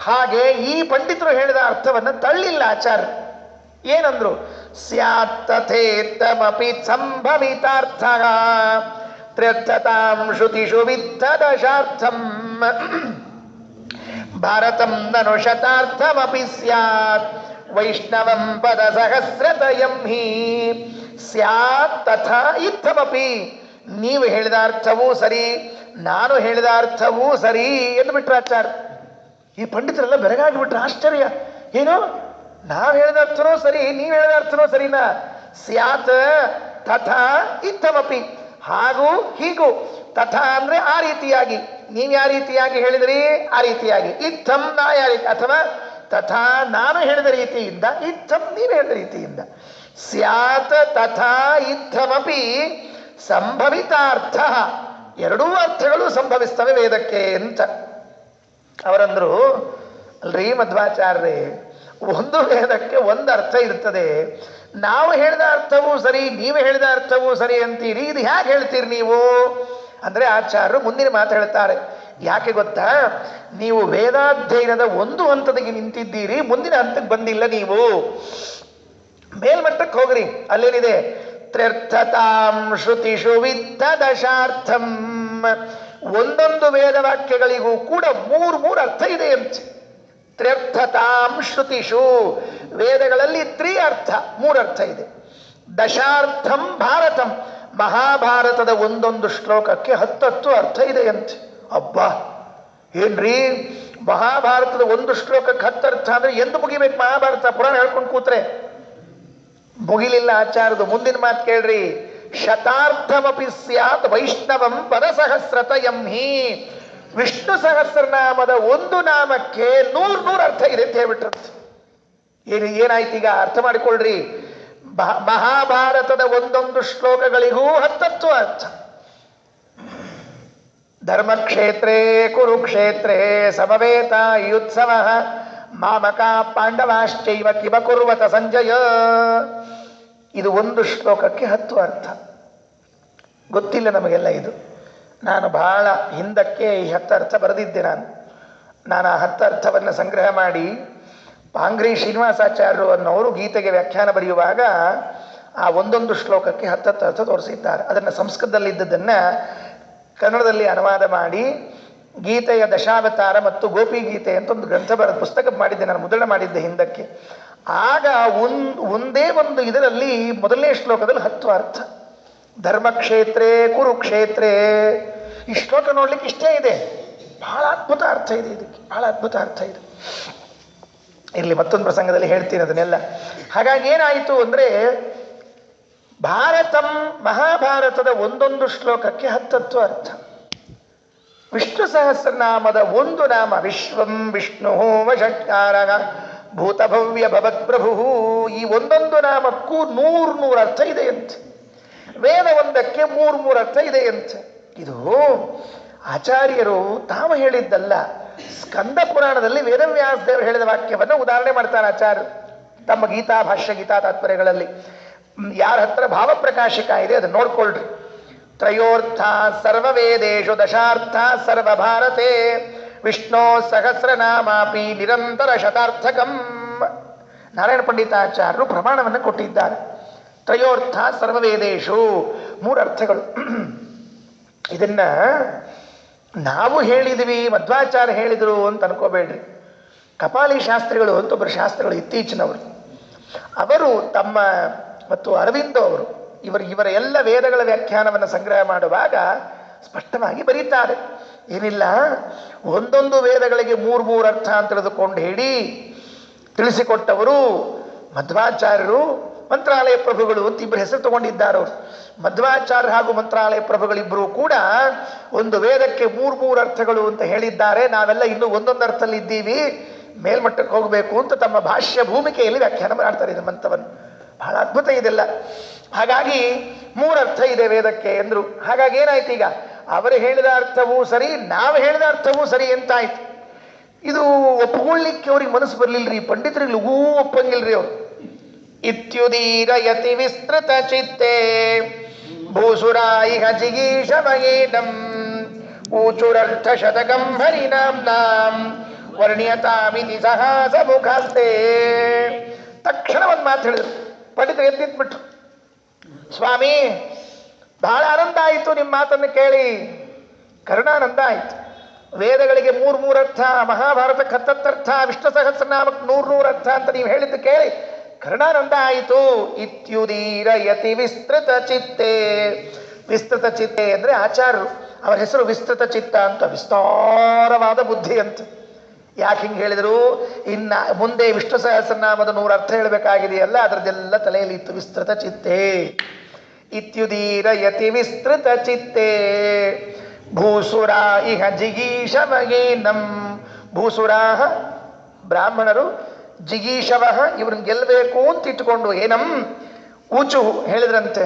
ಹಾಗೆ ಈ ಪಂಡಿತರು ಹೇಳಿದ ಅರ್ಥವನ್ನ ತಳ್ಳಿಲ್ಲ ಆಚಾರ್ಯ. ಏನಂದ್ರು? ಸ್ಯಾತ್ತಥೇತ್ತಮಪಿ ಸಂಭವಿತಾರ್ಥ ತ್ರ್ಯರ್ಥತಾಂ ಶ್ರುತಿಷು ವಿತ್ತದಶಾರ್ಥಂ ಭಾರತಂ ನನು ಶತಾರ್ಥಮಪಿ ಸ್ಯಾತ್ ವೈಷ್ಣವಂ ಪದ ಸಹಸ್ರತಯಂ ಹಿ ಸ್ಯಾತ್ ತಥಾ ಇತ್ತಮಪಿ. ನೀವು ಹೇಳಿದ ಅರ್ಥವೂ ಸರಿ, ನಾನು ಹೇಳಿದ ಅರ್ಥವೂ ಸರಿ ಎಂದು ಬಿಟ್ರು ಆಚಾರ್ಯ. ಈ ಪಂಡಿತರೆಲ್ಲ ಬೆರಗಾಗಿಬಿಟ್ರೆ ಆಶ್ಚರ್ಯ. ಏನು, ನಾವು ಹೇಳಿದ ಅರ್ಥನೋ ಸರಿ, ನೀವು ಹೇಳಿದ ಅರ್ಥನೋ ಸರಿನಾ? ಸ್ಯಾತ್ ತಥಾ ಇತ್ತಮಪಿ, ಹಾಗೂ ಹೀಗೂ. ತಥಾ ಅಂದ್ರೆ ಆ ರೀತಿಯಾಗಿ, ನೀವು ಯಾವ ರೀತಿಯಾಗಿ ಹೇಳಿದ್ರಿ ಆ ರೀತಿಯಾಗಿ, ಇತ್ತಂ ನಾ ಯಾವ ರೀತಿ, ಅಥವಾ ತಥಾ ನಾನು ಹೇಳಿದ ರೀತಿಯಿಂದ, ಇತ್ತಂ ನೀವು ಹೇಳಿದ ರೀತಿಯಿಂದ. ಸ್ಯಾತ್ ತಥಾ ಇತ್ತಮಪಿ ಸಂಭವಿತಾರ್ಥ, ಎರಡೂ ಅರ್ಥಗಳು ಸಂಭವಿಸ್ತವೆ ವೇದಕ್ಕೆ ಅಂತ ಅವರಂದ್ರು. ಅಲ್ರಿ ಮಧ್ವಾಚಾರ್ಯರೇ, ಒಂದು ವೇದಕ್ಕೆ ಒಂದು ಅರ್ಥ ಇರ್ತದೆ, ನಾವು ಹೇಳಿದ ಅರ್ಥವೂ ಸರಿ ನೀವು ಹೇಳಿದ ಅರ್ಥವೂ ಸರಿ ಅಂತೀರಿ, ಇದು ಹೇಗೆ ಹೇಳ್ತೀರಿ ನೀವು ಅಂದ್ರೆ ಆಚಾರ್ಯರು ಮುಂದಿನ ಮಾತು ಹೇಳ್ತಾರೆ. ಯಾಕೆ ಗೊತ್ತಾ? ನೀವು ವೇದಾಧ್ಯಯನದ ಒಂದು ಹಂತದಿಗೆ ನಿಂತಿದ್ದೀರಿ, ಮುಂದಿನ ಹಂತಕ್ಕೆ ಬಂದಿಲ್ಲ. ನೀವು ಮೇಲ್ಮಟ್ಟಕ್ಕೆ ಹೋಗ್ರಿ, ಅಲ್ಲೇನಿದೆ? ತ್ರ್ಯರ್ಥತಾಂ ಶ್ರುತಿಷು ವಿತ್ತದಶಾರ್ಥಂ, ಒಂದೊಂದು ವೇದ ವಾಕ್ಯಗಳಿಗೂ ಕೂಡ ಮೂರು ಅರ್ಥ ಇದೆ ಅಂತ. ತ್ರ್ಯರ್ಥತಾಂ ಶ್ರುತಿಷು, ವೇದಗಳಲ್ಲಿ ಅರ್ಥ, ಮೂರರ್ಥ ಇದೆ. ದಶಾರ್ಥಂ ಭಾರತಂ, ಮಹಾಭಾರತದ ಒಂದೊಂದು ಶ್ಲೋಕಕ್ಕೆ 10 ಅರ್ಥ ಇದೆ ಅಂತೆ. ಅಬ್ಬಾ ಏನ್ರಿ, ಮಹಾಭಾರತದ ಒಂದು ಶ್ಲೋಕಕ್ಕೆ 10 ಅರ್ಥ ಅಂದ್ರೆ ಎಂದು ಮುಗಿಬೇಕು ಮಹಾಭಾರತ? ಪುರಾಣ ಹೇಳ್ಕೊಂಡು ಕೂತ್ರೆ ಮುಗಿಲಿಲ್ಲ ಆಚಾರ್ಯದು. ಮುಂದಿನ ಮಾತು ಕೇಳ್ರಿ. ಶತಾರ್ಥಮಪಿ ಸ್ಯಾತ್ ವೈಷ್ಣವಂ ಪದಸಹಸ್ರತಯಂ ಹಿ, ವಿಷ್ಣು ಸಹಸ್ರನಾಮದ ಒಂದು ನಾಮಕ್ಕೆ 100 ಅರ್ಥ ಇದೆ ಅಂತ ಹೇಳ್ಬಿಟ್ರಂತೆ. ಏನಾಯ್ತು ಈಗ? ಅರ್ಥ ಮಾಡಿಕೊಳ್ಳ್ರಿ. ಮಹಾಭಾರತದ ಒಂದೊಂದು ಶ್ಲೋಕಗಳಿಗೂ 10 ಅರ್ಥ. ಧರ್ಮಕ್ಷೇತ್ರೇ ಕುರುಕ್ಷೇತ್ರೇ ಸಮವೇತ ಯುತ್ಸವ ಮಾಮಕ ಪಾಂಡವಾಶ್ಚೈವ ಕಿಮ ಕುರ್ವತ ಸಂಜಯ. ಇದು ಒಂದು ಶ್ಲೋಕಕ್ಕೆ 10 ಅರ್ಥ. ಗೊತ್ತಿಲ್ಲ ನಮಗೆಲ್ಲ ಇದು. ನಾನು ಬಹಳ ಹಿಂದಕ್ಕೆ ಈ 10 ಅರ್ಥ ಬರೆದಿದ್ದೆ. ನಾನು ಆ 10 ಅರ್ಥವನ್ನು ಸಂಗ್ರಹ ಮಾಡಿ ಪಾಂಗ್ರಿ ಶ್ರೀನಿವಾಸಾಚಾರ್ಯರು ಅನ್ನೋರು ಗೀತೆಗೆ ವ್ಯಾಖ್ಯಾನ ಬರೆಯುವಾಗ ಆ ಒಂದೊಂದು ಶ್ಲೋಕಕ್ಕೆ 10 ಅರ್ಥ ತೋರಿಸಿದ್ದಾರೆ. ಅದನ್ನು ಸಂಸ್ಕೃತದಲ್ಲಿದ್ದದನ್ನು ಕನ್ನಡದಲ್ಲಿ ಅನುವಾದ ಮಾಡಿ ಗೀತೆಯ ದಶಾವತಾರ ಮತ್ತು ಗೋಪಿ ಗೀತೆ ಅಂತ ಒಂದು ಗ್ರಂಥ ಪುಸ್ತಕ ಮಾಡಿದ್ದೆ, ನಾನು ಮುದ್ರಣ ಮಾಡಿದ್ದೆ ಹಿಂದಕ್ಕೆ. ಆಗ ಒಂದೇ ಒಂದು ಇದರಲ್ಲಿ ಮೊದಲನೇ ಶ್ಲೋಕದಲ್ಲಿ 10 ಅರ್ಥ. ಧರ್ಮಕ್ಷೇತ್ರೇ ಕುರುಕ್ಷೇತ್ರೇ, ಈ ಶ್ಲೋಕ ನೋಡ್ಲಿಕ್ಕೆ ಇಷ್ಟೇ ಇದೆ, ಬಹಳ ಅದ್ಭುತ ಅರ್ಥ ಇದೆ ಇದಕ್ಕೆ, ಬಹಳ ಅದ್ಭುತ ಅರ್ಥ ಇದೆ. ಇರಲಿ, ಮತ್ತೊಂದು ಪ್ರಸಂಗದಲ್ಲಿ ಹೇಳ್ತೀನಿ ಅದನ್ನೆಲ್ಲ. ಹಾಗಾಗಿ ಏನಾಯಿತು ಅಂದರೆ ಭಾರತಂ ಮಹಾಭಾರತದ ಒಂದೊಂದು ಶ್ಲೋಕಕ್ಕೆ 10 ಅರ್ಥ. ವಿಷ್ಣು ಸಹಸ್ರನಾಮದ ಒಂದು ನಾಮ ವಿಶ್ವಂ ವಿಷ್ಣು ವಷಟ್ಕಾರ ಭೂತಭವ್ಯ ಭವತ್ಪ್ರಭು, ಈ ಒಂದೊಂದು ನಾಮಕ್ಕೂ 100 ಅರ್ಥ ಇದೆಯಂತೆ. ವೇದ ಒಂದಕ್ಕೆ 3 ಅರ್ಥ ಇದೆಯಂತೆ. ಇದು ಆಚಾರ್ಯರು ತಾವು ಹೇಳಿದ್ದಲ್ಲ, ಸ್ಕಂದ ಪುರಾಣದಲ್ಲಿ ವೇದವ್ಯಾಸ ದೇವರು ಹೇಳಿದ ವಾಕ್ಯವನ್ನು ಉದಾಹರಣೆ ಮಾಡ್ತಾರೆ ಆಚಾರ್ಯರು ತಮ್ಮ ಗೀತಾ ಭಾಷ್ಯ ಗೀತಾ ತಾತ್ಪರ್ಯಗಳಲ್ಲಿ. ಯಾರ ಹತ್ರ ಭಾವಪ್ರಕಾಶಿಕ ಇದೆ ಅದನ್ನು ನೋಡ್ಕೊಳ್ರಿ. ತ್ರಯೋರ್ಥ ಸರ್ವವೇದೇಶು ದಶಾರ್ಥ ಸರ್ವಭಾರತೆ ವಿಷ್ಣು ಸಹಸ್ರನಾಮಾಪಿ ನಿರಂತರ ಶತಾರ್ಥಕಂ. ನಾರಾಯಣ ಪಂಡಿತಾಚಾರ್ಯರು ಪ್ರಮಾಣವನ್ನು ಕೊಟ್ಟಿದ್ದಾರೆ. ತ್ರಯೋರ್ಥ ಸರ್ವವೇದೇಶು, 3 ಅರ್ಥಗಳು. ಇದನ್ನ ನಾವು ಹೇಳಿದ್ವಿ, ಮಧ್ವಾಚಾರ್ಯ ಹೇಳಿದರು ಅಂತ ಅನ್ಕೋಬೇಡ್ರಿ. ಕಪಾಲಿ ಶಾಸ್ತ್ರಿಗಳು ಅಂತ ಒಬ್ಬರು ಶಾಸ್ತ್ರಿಗಳು ಇತ್ತೀಚಿನವರು, ಅವರು ತಮ್ಮ ಮತ್ತು ಅರವಿಂದೋ ಅವರು ಇವರ ಎಲ್ಲ ವೇದಗಳ ವ್ಯಾಖ್ಯಾನವನ್ನು ಸಂಗ್ರಹ ಮಾಡುವಾಗ ಸ್ಪಷ್ಟವಾಗಿ ಬರೀತಾರೆ. ಏನಿಲ್ಲ, ಒಂದೊಂದು ವೇದಗಳಿಗೆ 3 ಅರ್ಥ ಅಂತ ತಿಳಿದುಕೊಂಡು ಹೇಳಿ ತಿಳಿಸಿಕೊಟ್ಟವರು ಮಧ್ವಾಚಾರ್ಯರು. ಮಂತ್ರಾಲಯ ಪ್ರಭುಗಳು ಅಂತ ಇಬ್ಬರು ಹೆಸರು ತಗೊಂಡಿದ್ದಾರೆ ಅವರು. ಮಧ್ವಾಚಾರ್ಯ ಹಾಗೂ ಮಂತ್ರಾಲಯ ಪ್ರಭುಗಳಿಬ್ಬರು ಕೂಡ ಒಂದು ವೇದಕ್ಕೆ 3 ಅರ್ಥಗಳು ಅಂತ ಹೇಳಿದ್ದಾರೆ. ನಾವೆಲ್ಲ ಇನ್ನೂ ಒಂದೊಂದು ಅರ್ಥದಲ್ಲಿ ಇದ್ದೀವಿ, ಮೇಲ್ಮಟ್ಟಕ್ಕೆ ಹೋಗಬೇಕು ಅಂತ ತಮ್ಮ ಭಾಷ್ಯ ಭೂಮಿಕೆಯಲ್ಲಿ ವ್ಯಾಖ್ಯಾನ ಮಾಡ್ತಾರೆ ಇದು ಮಂತ್ರವನ್ನು. ಬಹಳ ಅದ್ಭುತ ಇದೆಲ್ಲ. ಹಾಗಾಗಿ 3 ಅರ್ಥ ಇದೆ ವೇದಕ್ಕೆ ಎಂದರು. ಹಾಗಾಗಿ ಏನಾಯ್ತು, ಈಗ ಅವರು ಹೇಳಿದ ಅರ್ಥವೂ ಸರಿ, ನಾವು ಹೇಳಿದ ಅರ್ಥವೂ ಸರಿ ಅಂತಾಯ್ತು. ಇದು ಒಪ್ಪಿಕೊಳ್ಳಿಕ್ಕೆ ಅವ್ರಿಗೆ ಮನಸ್ಸು ಬರಲಿಲ್ಲರಿ, ಪಂಡಿತರಿಗೆ ಲಘೂ ಒಪ್ಪಂಗಿಲ್ರಿ ಅವರು. ಇತ್ಯುದೀರ ಯತಿ ವಿಸ್ತೃತ ಚಿತ್ತೇ ಭೂಸುರಾಯಿಹ ಜಿಗೀಷ ಮಗೇನಂ ಊಚುರರ್ಥ ಶತಕಂ ಹರಿನಾಂನಾಂ ವರ್ಣ್ಯತಾಮಿತಿ ಸಹಾಸ ಮುಖಾಸ್ತೆ. ತಕ್ಷಣ ಒಂದು ಮಾತು ಹೇಳಿದ್ರು, ಪಂಡಿತರು ಎದ್ದಿದ್ಬಿಟ್ರು. ಸ್ವಾಮಿ, ಬಹಳ ಆನಂದ ಆಯಿತು ನಿಮ್ಮ ಮಾತನ್ನು ಕೇಳಿ, ಕರುಣಾನಂದ ಆಯಿತು. ವೇದಗಳಿಗೆ 3 ಅರ್ಥ, ಮಹಾಭಾರತಕ್ಕೆ 10 ಅರ್ಥ, ವಿಷ್ಣು ಸಹಸ್ರನಾಮಕ್ಕೆ 100 ಅರ್ಥ ಅಂತ ನೀವು ಹೇಳಿದ್ದು ಕೇಳಿ ಕರುಣಾನಂದ ಆಯಿತು. ಇತ್ಯುದೀರ ಯತಿ ವಿಸ್ತೃತ ಚಿತ್ತೇ. ವಿಸ್ತೃತ ಚಿತ್ತೆ ಅಂದರೆ ಆಚಾರ್ಯರು, ಅವರ ಹೆಸರು ವಿಸ್ತೃತ ಚಿತ್ತ ಅಂತ, ವಿಸ್ತಾರವಾದ ಬುದ್ಧಿ ಅಂತ. ಯಾಕೆ ಹಿಂಗೆ ಹೇಳಿದರು, ಇನ್ನು ಮುಂದೆ ವಿಷ್ಣು ಸಹಸ್ರನಾಮದ 100 ಅರ್ಥ ಹೇಳಬೇಕಾಗಿದೆಯಲ್ಲ, ಅದರದ್ದೆಲ್ಲ ತಲೆಯಲ್ಲಿ ಇತ್ತು. ವಿಸ್ತೃತ ಚಿತ್ತೇ ಇತ್ಯುದೀರ ಯತಿ ವಿಸ್ತೃತ ಚಿತ್ತೇ ಭೂಸುರ ಇಹ ಜಿಗೀಷ ಮಗೇನಂ. ಭೂಸುರಾಹ ಬ್ರಾಹ್ಮಣರು, ಜಿಗೀಷವ ಇವ್ರನ್ನ ಗೆಲ್ಲಬೇಕು ಅಂತ ಇಟ್ಟುಕೊಂಡು ಏನಂ ಊಚು ಹೇಳಿದ್ರಂತೆ.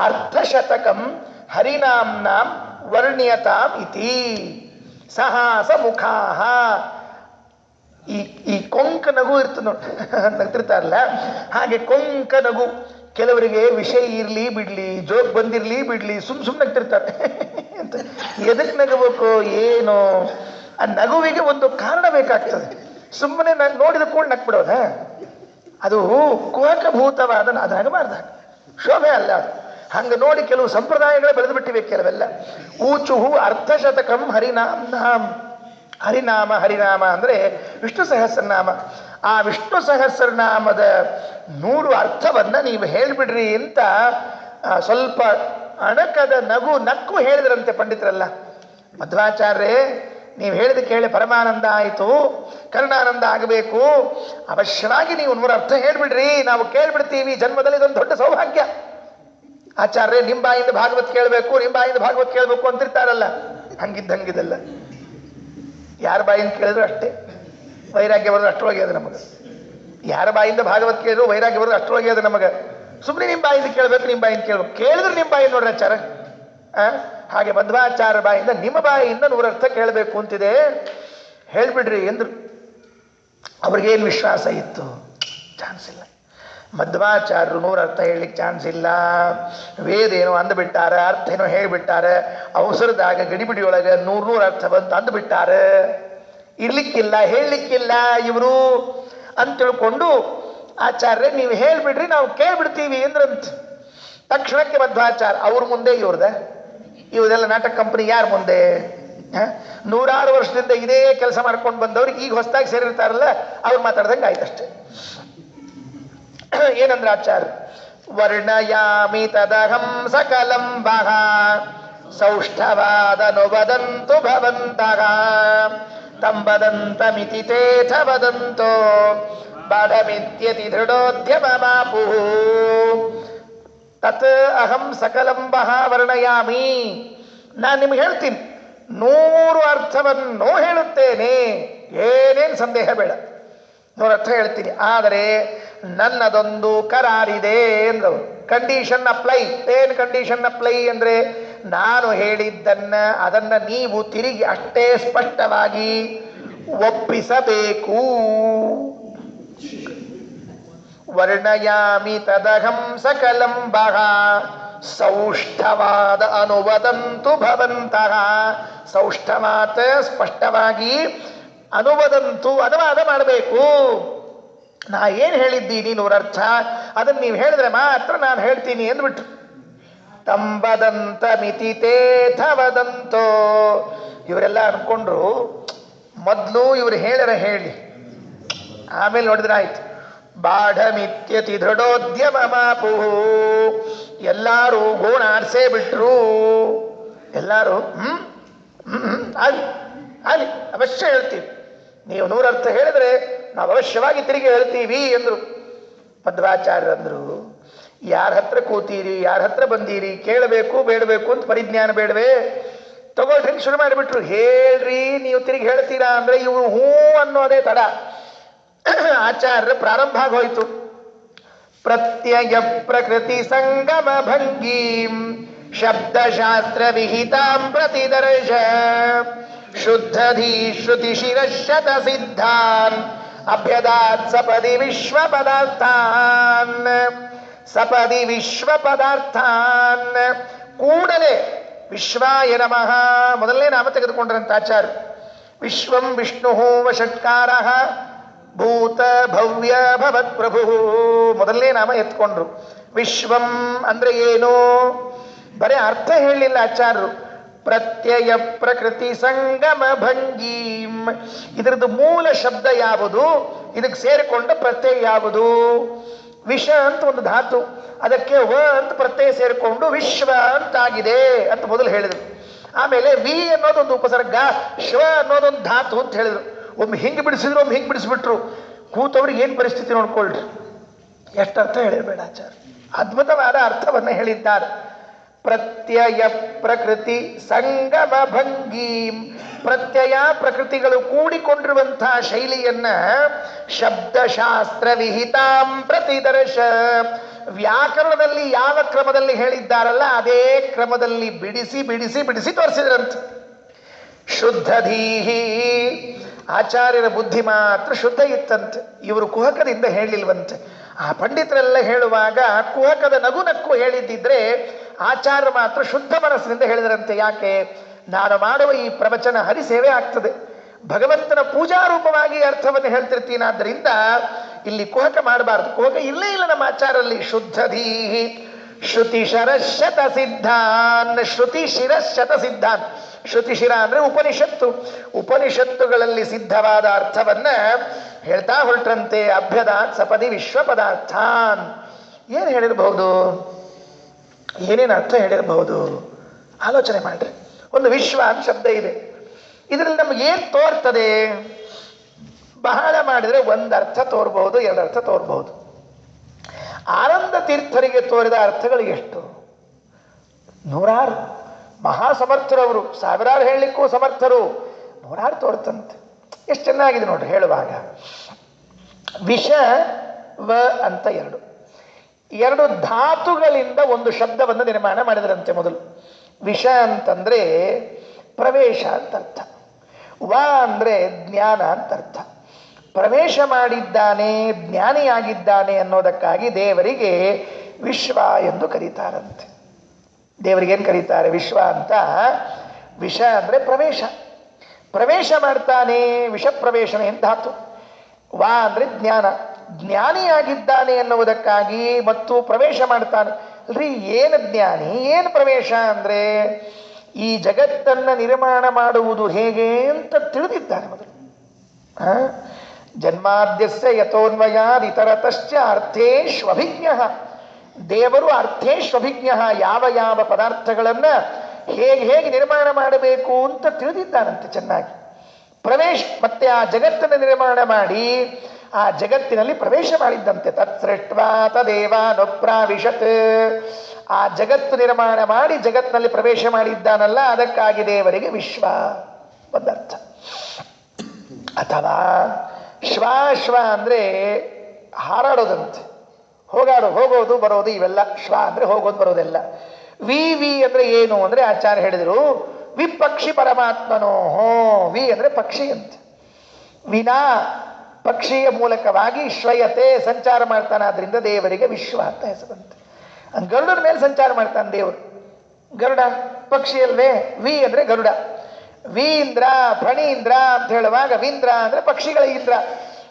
ಅರ್ಧಶತಕಂ ಹರಿನಾಂನಾಂ ವರ್ಣ್ಯತಾಂ ಇತಿ ಸಹಾಸ ಮುಖಾಹ. ಈ ಕೊಂಕ ನಗು ಇರ್ತದೆ ನೋಡಿ, ನಗ್ತಿರ್ತಾರಲ್ಲ ಹಾಗೆ ಕೊಂಕ ನಗು. ಕೆಲವರಿಗೆ ವಿಷಯ ಇರಲಿ ಬಿಡ್ಲಿ, ಜೋಕ್ ಬಂದಿರಲಿ ಬಿಡ್ಲಿ, ಸುಮ್ಮನೆ ನಗ್ತಿರ್ತಾರೆ ಅಂತ. ಎದಕ್ಕೆ ನಗಬೇಕು ಏನು, ಆ ನಗುವಿಗೆ ಒಂದು ಕಾರಣ ಬೇಕಾಗ್ತದೆ. ಸುಮ್ಮನೆ ನೋಡಿದ ಕೂಡ ನಕ್ಬಿಡೋದ, ಅದು ಕುಹಕಭೂತವಾದ, ಅದು ನಗಬಾರ್ದಾಗ ಶೋಭೆ ಅಲ್ಲ ಅದು. ಹಂಗೆ ನೋಡಿ ಕೆಲವು ಸಂಪ್ರದಾಯಗಳೇ ಬೆಳೆದು ಬಿಟ್ಟಿವೆ ಕೆಲವೆಲ್ಲ. ಊಚುಹು ಅರ್ಧಶತಕಂ ಹರಿನಾಮ. ಹರಿನಾಮ ಅಂದರೆ ವಿಷ್ಣು ಸಹಸ್ರನಾಮ. ಆ ವಿಷ್ಣು ಸಹಸ್ರನಾಮದ 100 ಅರ್ಥವನ್ನು ನೀವು ಹೇಳಿಬಿಡ್ರಿ ಅಂತ ಸ್ವಲ್ಪ ಅಣಕದ ನಕ್ಕು ಹೇಳಿದ್ರಂತೆ ಪಂಡಿತರೆಲ್ಲ. ಮಧ್ವಾಚಾರ್ಯರೇ, ನೀವು ಹೇಳಿದ ಕೇಳಿ ಪರಮಾನಂದ ಆಯಿತು, ಕರುಣಾನಂದ ಆಗಬೇಕು, ಅವಶ್ಯವಾಗಿ ನೀವು 100 ಅರ್ಥ ಹೇಳಿಬಿಡ್ರಿ, ನಾವು ಕೇಳ್ಬಿಡ್ತೀವಿ. ಜನ್ಮದಲ್ಲಿ ಇದೊಂದು ದೊಡ್ಡ ಸೌಭಾಗ್ಯ. ಆಚಾರ್ಯ ನಿಮ್ಮ ಬಾಯಿಂದ ಭಾಗವತ್ ಕೇಳಬೇಕು, ನಿಮ್ಮ ಬಾಯಿಂದ ಭಾಗವತ್ ಕೇಳಬೇಕು ಅಂತಿರ್ತಾರಲ್ಲ, ಹಂಗಿದ್ದಲ್ಲ. ಯಾರ ಬಾಯಿಂದ ಕೇಳಿದ್ರು ಅಷ್ಟೇ ವೈರಾಗ್ಯ ಬರೋದು, ಅಷ್ಟರೊಳಗೆ ಅದು ನಮಗೆ. ಯಾರ ಬಾಯಿಂದ ಭಾಗವತ್ ಕೇಳಿದ್ರು ವೈರಾಗ್ಯ ಬರೋದು, ಅಷ್ಟರೊಳಗೆ ಅದು ನಮಗೆ. ಸುಮ್ಮನೆ ನಿಮ್ಮ ಬಾಯಿಂದ ಕೇಳಬೇಕು, ನಿಮ್ಮ ಬಾಯಿಂದ ಕೇಳಬೇಕು. ಕೇಳಿದ್ರೆ ನಿಮ್ಮ ಬಾಯಿಂದ ನೋಡ್ರಿ ಆಚಾರ. ಹಾಗೆ ಮಧ್ವಾಚಾರ್ಯ ಬಾಯಿಂದ ನಿಮ್ಮ ಬಾಯಿಂದ 100 ಅರ್ಥ ಕೇಳಬೇಕು ಅಂತಿದೆ, ಹೇಳ್ಬಿಡ್ರಿ ಎಂದ್ರು. ಅವ್ರಿಗೇನು ವಿಶ್ವಾಸ ಇತ್ತು? ಚಾನ್ಸ್ ಇಲ್ಲ. ಮಧ್ವಾಚಾರ್ಯರು 100 ಅರ್ಥ ಹೇಳಲಿಕ್ಕೆ ಚಾನ್ಸ್ ಇಲ್ಲ. ವೇದ ಏನೋ ಅಂದುಬಿಟ್ಟಾರೆ, ಅರ್ಥ ಏನೋ ಹೇಳಿಬಿಟ್ಟಾರೆ, ಅವಸರದಾಗ ಗಡಿಬಿಡಿಯೊಳಗೆ 100 ಅರ್ಥ ಬಂತು ಅಂದುಬಿಟ್ಟಾರೆ. ಇರ್ಲಿಕ್ಕಿಲ್ಲ, ಹೇಳಲಿಕ್ಕಿಲ್ಲ ಇವರು ಅಂತ ತಿಳ್ಕೊಂಡು ಆಚಾರ್ಯ ನೀವು ಹೇಳ್ಬಿಡ್ರಿ, ನಾವು ಕೇಳ್ಬಿಡ್ತೀವಿ ಅಂದ್ರಂತ. ತಕ್ಷಣಕ್ಕೆ ಮಧ್ವಾಚಾರ್ಯ ಅವ್ರ ಮುಂದೆ ಇವ್ರದೆಲ್ಲ ನಾಟಕ ಕಂಪನಿ ಯಾರ ಮುಂದೆ? 100 ವರ್ಷದಿಂದ ಇದೇ ಕೆಲಸ ಮಾಡ್ಕೊಂಡು ಬಂದವ್ರು ಈಗ ಹೊಸದಾಗಿ ಸೇರಿರ್ತಾರಲ್ಲ, ಅವ್ರು ಮಾತಾಡ್ದಂಗೆ ಆಯ್ತಷ್ಟೇ. ಏನಂದ್ರೆ ಆಚಾರ್ಯ, ವರ್ಣಯಾಮಿ ತದಹಂ ಸಕಲಂ ಬಹ ಸೌಷ್ಠವಾದನು ವದಂತು ಭವಂತಃ ತಂ ವದಂತಮಿತಿ ತೇಥ ವದಂತೋ ಬಾಢಮಿತ್ಯತಿ ದೃಢೋದ್ಯಮ ಮಾಪುಃ ತತ್ ಅಹಂ ಸಕಲಂಬಹ ವರ್ಣಯಾಮಿ. ನಾನು ನಿಮ್ಗೆ ಹೇಳ್ತೀನಿ, 100 ಅರ್ಥವನ್ನು ಹೇಳುತ್ತೇನೆ, ಏನೇನು ಸಂದೇಹ ಬೇಡ. 100 ಅರ್ಥ ಹೇಳ್ತೀನಿ. ಆದರೆ ನನ್ನದೊಂದು ಕರಾರಿದೆ ಎಂದವರು. Condition apply. ಏನು ಕಂಡೀಷನ್ ಅಪ್ಲೈ ಅಂದರೆ, ನಾನು ಅದನ್ನು ನೀವು ತಿರುಗಿ ಅಷ್ಟೇ ಸ್ಪಷ್ಟವಾಗಿ ಒಪ್ಪಿಸಬೇಕು. ವರ್ಣಯಾಮಿ ತದಹಂ ಸಕಲಂಬಹ ಸೌಷ್ಠವಾದ ಅನುವದಂತು ಭವಂತಹ. ಸೌಷ್ಠವಾದ ಸ್ಪಷ್ಟವಾಗಿ ಅನುವದಂತು ಅನುವಾದ ಮಾಡಬೇಕು. ನಾ ಏನು ಹೇಳಿದ್ದೀನಿ 100 ಅರ್ಥ, ಅದನ್ನು ನೀವು ಹೇಳಿದ್ರೆ ಮಾತ್ರ ನಾನು ಹೇಳ್ತೀನಿ ಅಂದ್ಬಿಟ್ರು. ತಂಬದಂತ ಮಿತಿತೇಥ ವದಂತೋ. ಇವರೆಲ್ಲ ಅನ್ಕೊಂಡ್ರು ಮೊದಲು ಇವರು ಹೇಳಿ ಆಮೇಲೆ ನೋಡಿದ್ರೆ ಆಯ್ತು. ಬಾಢಮಿತ್ಯತಿ ದೃಢೋದ್ಯಮ ಮಾಪು. ಎಲ್ಲರೂ ಗೋಣಾಡ್ಸೇ ಬಿಟ್ರು. ಎಲ್ಲರೂ ಅಲ್ಲಿ ಅವಶ್ಯ ಹೇಳ್ತೀವಿ, ನೀವು 100 ಅರ್ಥ ಹೇಳಿದ್ರೆ ನಾವು ಅವಶ್ಯವಾಗಿ ತಿರುಗಿ ಹೇಳ್ತೀವಿ ಎಂದರು. ಮಧ್ವಾಚಾರ್ಯರಂದ್ರು, ಯಾರ ಹತ್ರ ಕೂತೀರಿ, ಯಾರ ಹತ್ರ ಬಂದೀರಿ, ಕೇಳಬೇಕು ಬೇಡಬೇಕು ಅಂತ ಪರಿಜ್ಞಾನ ಬೇಡವೇ? ತಗೊಳ್ರಿ ಶುರು ಮಾಡಿಬಿಟ್ರು. ಹೇಳ್ರಿ, ನೀವು ತಿರುಗಿ ಹೇಳ್ತೀರಾ ಅಂದ್ರೆ ಇವರು ಹೂ ಅನ್ನೋದೇ ತಡ. ಆಚಾರ್ಯ ಪ್ರಾರಂಭ ಆಗೋಯ್ತು. ಪ್ರತ್ಯಯ ಪ್ರಕೃತಿ ಸಂಗಮ ಭಂಗೀಂ ಶಬ್ದಶಾಸ್ತ್ರ ವಿಹಿತಾಂ ಪ್ರತಿದರ್ಶ ಶುದ್ಧಧೀ ಶ್ರುತಿ ಶಿರಶತ ಸಿದ್ಧಾನ್ ಅಭ್ಯದಾತ್ ಸಪದಿ ವಿಶ್ವ ಪದಾರ್ಥಾನ್. ಸಪದಿ ವಿಶ್ವ ಪದಾರ್ಥಾನ್. ಕೂಡಲೇ ವಿಶ್ವಾಯ ನಮಃ ಮೊದಲನೇ ನಾಮ ತೆಗೆದುಕೊಂಡ್ರಂತ ಆಚಾರ್ಯ. ವಿಶ್ವಂ ವಿಷ್ಣು ವಷಟ್ಕಾರ ಭೂತ ಭವ್ಯ ಭವತ್ ಪ್ರಭು ಮೊದಲನೇ ನಾಮ ಎತ್ಕೊಂಡ್ರು. ವಿಶ್ವಂ ಅಂದ್ರೆ ಏನು? ಬರೇ ಅರ್ಥ ಹೇಳಲಿಲ್ಲ ಆಚಾರ್ಯರು. ಪ್ರತ್ಯಯ ಪ್ರಕೃತಿ ಸಂಗಮ ಭಂಗೀಂ. ಇದರದ್ದು ಮೂಲ ಶಬ್ದ ಯಾವುದು, ಇದಕ್ಕೆ ಸೇರಿಕೊಂಡ ಪ್ರತ್ಯಯ ಯಾವುದು? ವಿಷ ಅಂತ ಒಂದು ಧಾತು, ಅದಕ್ಕೆ ವ ಅಂತ ಪ್ರತ್ಯಯ ಸೇರಿಕೊಂಡು ವಿಶ್ವ ಅಂತಾಗಿದೆ ಅಂತ ಮೊದಲು ಹೇಳಿದರು. ಆಮೇಲೆ ವಿ ಅನ್ನೋದೊಂದು ಉಪಸರ್ಗ, ಶ್ವ ಅನ್ನೋದೊಂದು ಧಾತು ಅಂತ ಹೇಳಿದರು. ಒಮ್ಮೆ ಹಿಂಗೆ ಬಿಡಿಸಿದ್ರು, ಒಮ್ಮೆ ಹಿಂಗೆ ಬಿಡಿಸ್ಬಿಟ್ರು. ಕೂತವ್ರಿಗೆ ಏನು ಪರಿಸ್ಥಿತಿ ನೋಡ್ಕೊಳ್ರಿ. ಎಷ್ಟು ಅರ್ಥ ಹೇಳಿರಬೇಡ ಆಚಾರ್ಯ, ಅದ್ಭುತವಾದ ಅರ್ಥವನ್ನು ಹೇಳಿದ್ದಾರೆ. ಪ್ರತ್ಯಯ ಪ್ರಕೃತಿ ಸಂಗಮ ಭಂಗೀಂ. ಪ್ರತ್ಯಯ ಪ್ರಕೃತಿಗಳು ಕೂಡಿಕೊಂಡಿರುವಂತಹ ಶೈಲಿಯನ್ನ ಶಬ್ದಶಾಸ್ತ್ರ ವಿಹಿತಾಂ ಪ್ರತಿದರ್ಶ. ವ್ಯಾಕರಣದಲ್ಲಿ ಯಾವ ಕ್ರಮದಲ್ಲಿ ಹೇಳಿದ್ದಾರಲ್ಲ ಅದೇ ಕ್ರಮದಲ್ಲಿ ಬಿಡಿಸಿ ಬಿಡಿಸಿ ಬಿಡಿಸಿ ತೋರಿಸಿದ್ರಂತೆ. ಶುದ್ಧಧೀಹಿ. ಆಚಾರ್ಯರ ಬುದ್ಧಿ ಮಾತ್ರ ಶುದ್ಧ ಇತ್ತಂತೆ, ಇವರು ಕುಹಕದಿಂದ ಹೇಳಿಲ್ವಂತೆ. ಆ ಪಂಡಿತರೆಲ್ಲ ಹೇಳುವಾಗ ಕುಹಕದ ನಗು ಹೇಳಿದ್ದಿದ್ರೆ ಆಚಾರ್ಯ ಮಾತ್ರ ಶುದ್ಧ ಮನಸ್ಸಿನಿಂದ ಹೇಳಿದರಂತೆ. ಯಾಕೆ? ನಾನು ಮಾಡುವ ಈ ಪ್ರವಚನ ಹರಿಸೇವೆ ಆಗ್ತದೆ, ಭಗವಂತನ ಪೂಜಾರೂಪವಾಗಿ ಅರ್ಥವನ್ನು ಹೇಳ್ತಿರ್ತೀನಾದ್ದರಿಂದ ಇಲ್ಲಿ ಕುಹಕ ಮಾಡಬಾರದು. ಕುಹಕ ಇಲ್ಲೇ ಇಲ್ಲ ನಮ್ಮ ಆಚಾರಲ್ಲಿ. ಶುದ್ಧಧೀಹಿ ಶ್ರುತಿ ಶರಶತ ಸಿದ್ಧಾನ್. ಶ್ರುತಿ ಶಿರಶತ ಸಿದ್ಧಾನ್. ಶ್ರುತಿ ಶಿರ ಅಂದ್ರೆ ಉಪನಿಷತ್ತು. ಉಪನಿಷತ್ತುಗಳಲ್ಲಿ ಸಿದ್ಧವಾದ ಅರ್ಥವನ್ನ ಹೇಳ್ತಾ ಹೊರಟ್ರಂತೆ. ಅಭ್ಯದಾತ್ ಸಪದಿ ವಿಶ್ವ ಪದಾರ್ಥಾನ್. ಏನು ಹೇಳಿರಬಹುದು? ಏನೇನು ಅರ್ಥ ಹೇಳಿರಬಹುದು? ಆಲೋಚನೆ ಮಾಡ್ರಿ. ಒಂದು ವಿಶ್ವ ಅಂತ ಶಬ್ದ ಇದೆ, ಇದರಲ್ಲಿ ನಮ್ಗೆ ಏನು ತೋರ್ತದೆ? ಬಹಳ ಮಾಡಿದರೆ ಒಂದು ಅರ್ಥ ತೋರ್ಬಹುದು, 2 ಅರ್ಥ ತೋರ್ಬಹುದು. ಆನಂದ ತೀರ್ಥರಿಗೆ ತೋರಿದ ಅರ್ಥಗಳು ಎಷ್ಟು? 100. ಮಹಾಸಮರ್ಥರವರು, 1000 ಹೇಳಲಿಕ್ಕೂ ಸಮರ್ಥರು. 100 ತೋರ್ತಂತೆ. ಎಷ್ಟು ಚೆನ್ನಾಗಿದೆ ನೋಡ್ರಿ ಹೇಳುವಾಗ. ವಿಷ ವ ಅಂತ ಎರಡು ಧಾತುಗಳಿಂದ ಒಂದು ಶಬ್ದವನ್ನು ನಿರ್ಮಾಣ ಮಾಡಿದರಂತೆ. ಮೊದಲು ವಿಷ ಅಂತಂದ್ರೆ ಪ್ರವೇಶ ಅಂತ ಅರ್ಥ, ವ ಅಂದ್ರೆ ಜ್ಞಾನ ಅಂತ ಅರ್ಥ. ಪ್ರವೇಶ ಮಾಡಿದ್ದಾನೆ, ಜ್ಞಾನಿಯಾಗಿದ್ದಾನೆ ಅನ್ನೋದಕ್ಕಾಗಿ ದೇವರಿಗೆ ವಿಶ್ವ ಎಂದು ಕರೀತಾರಂತೆ. ದೇವರಿಗೇನು ಕರೀತಾರೆ? ವಿಶ್ವ ಅಂತ. ವಿಷ ಅಂದರೆ ಪ್ರವೇಶ, ಪ್ರವೇಶ ಮಾಡ್ತಾನೆ, ವಿಷ ಪ್ರವೇಶನ ಎಂದಾತು. ವಾ ಅಂದರೆ ಜ್ಞಾನ, ಜ್ಞಾನಿಯಾಗಿದ್ದಾನೆ ಎನ್ನುವುದಕ್ಕಾಗಿ ಮತ್ತು ಪ್ರವೇಶ ಮಾಡ್ತಾನೆ. ಅಲ್ರಿ, ಏನು ಜ್ಞಾನಿ, ಏನು ಪ್ರವೇಶ ಅಂದರೆ ಈ ಜಗತ್ತನ್ನು ನಿರ್ಮಾಣ ಮಾಡುವುದು ಹೇಗೆ ಅಂತ ತಿಳಿದಿದ್ದಾನೆ ಮೊದಲು. ಜನ್ಮಾದ್ಯಸ್ಯ ಯಥೋನ್ವಯಾದ್ ಇತರತಶ್ಚ ಅರ್ಥೇಶ್ವಭಿಜ್ಞ. ದೇವರು ಅರ್ಥೇಶ್ವಭಿಜ್ಞ. ಯಾವ ಯಾವ ಪದಾರ್ಥಗಳನ್ನು ಹೇಗೆ ಹೇಗೆ ನಿರ್ಮಾಣ ಮಾಡಬೇಕು ಅಂತ ತಿಳಿದಿದ್ದಾನಂತೆ ಚೆನ್ನಾಗಿ. ಪ್ರವೇಶ ಮತ್ತೆ ಆ ಜಗತ್ತನ್ನು ನಿರ್ಮಾಣ ಮಾಡಿ ಆ ಜಗತ್ತಿನಲ್ಲಿ ಪ್ರವೇಶ ಮಾಡಿದ್ದಂತೆ. ತತ್ಸೃಷ್ಟ್ವಾ ತದೇವಾನುಪ್ರಾವಿಶತ್, ಆ ಜಗತ್ತು ನಿರ್ಮಾಣ ಮಾಡಿ ಜಗತ್ತಿನಲ್ಲಿ ಪ್ರವೇಶ ಮಾಡಿದ್ದಾನಲ್ಲ, ಅದಕ್ಕಾಗಿ ದೇವರಿಗೆ ವಿಶ್ವ ಒಂದರ್ಥ. ಅಥವಾ ಶ್ವ ಅಂದರೆ ಹಾರಾಡೋದಂತೆ, ಹೋಗೋದು ಬರೋದು ಇವೆಲ್ಲ ಶ್ವ ಅಂದರೆ ಹೋಗೋದು ಬರೋದೆಲ್ಲ. ವಿ ಅಂದರೆ ಏನು ಅಂದರೆ ಆಚಾರ್ಯ ಹೇಳಿದರು, ವಿಪಕ್ಷಿ ಪರಮಾತ್ಮನೋ. ವಿ ಅಂದರೆ ಪಕ್ಷಿ ಅಂತ. ವಿನಾ ಪಕ್ಷಿಯ ಮೂಲಕವಾಗಿ ಶ್ವಯತೆ ಸಂಚಾರ ಮಾಡ್ತಾನಾದ್ರಿಂದ ದೇವರಿಗೆ ವಿಶ್ವ ಅಂತ ಹೆಸರಂತೆ. ಗರುಡನ ಮೇಲೆ ಸಂಚಾರ ಮಾಡ್ತಾನೆ ದೇವರು. ಗರುಡ ಪಕ್ಷಿ ಅಲ್ವೇ? ವಿ ಅಂದರೆ ಗರುಡ. ವೀಂದ್ರ ಫಣೀಂದ್ರ ಅಂತ ಹೇಳುವಾಗ ವೀಂದ್ರ ಅಂದರೆ ಪಕ್ಷಿಗಳ ಇಂದ್ರ.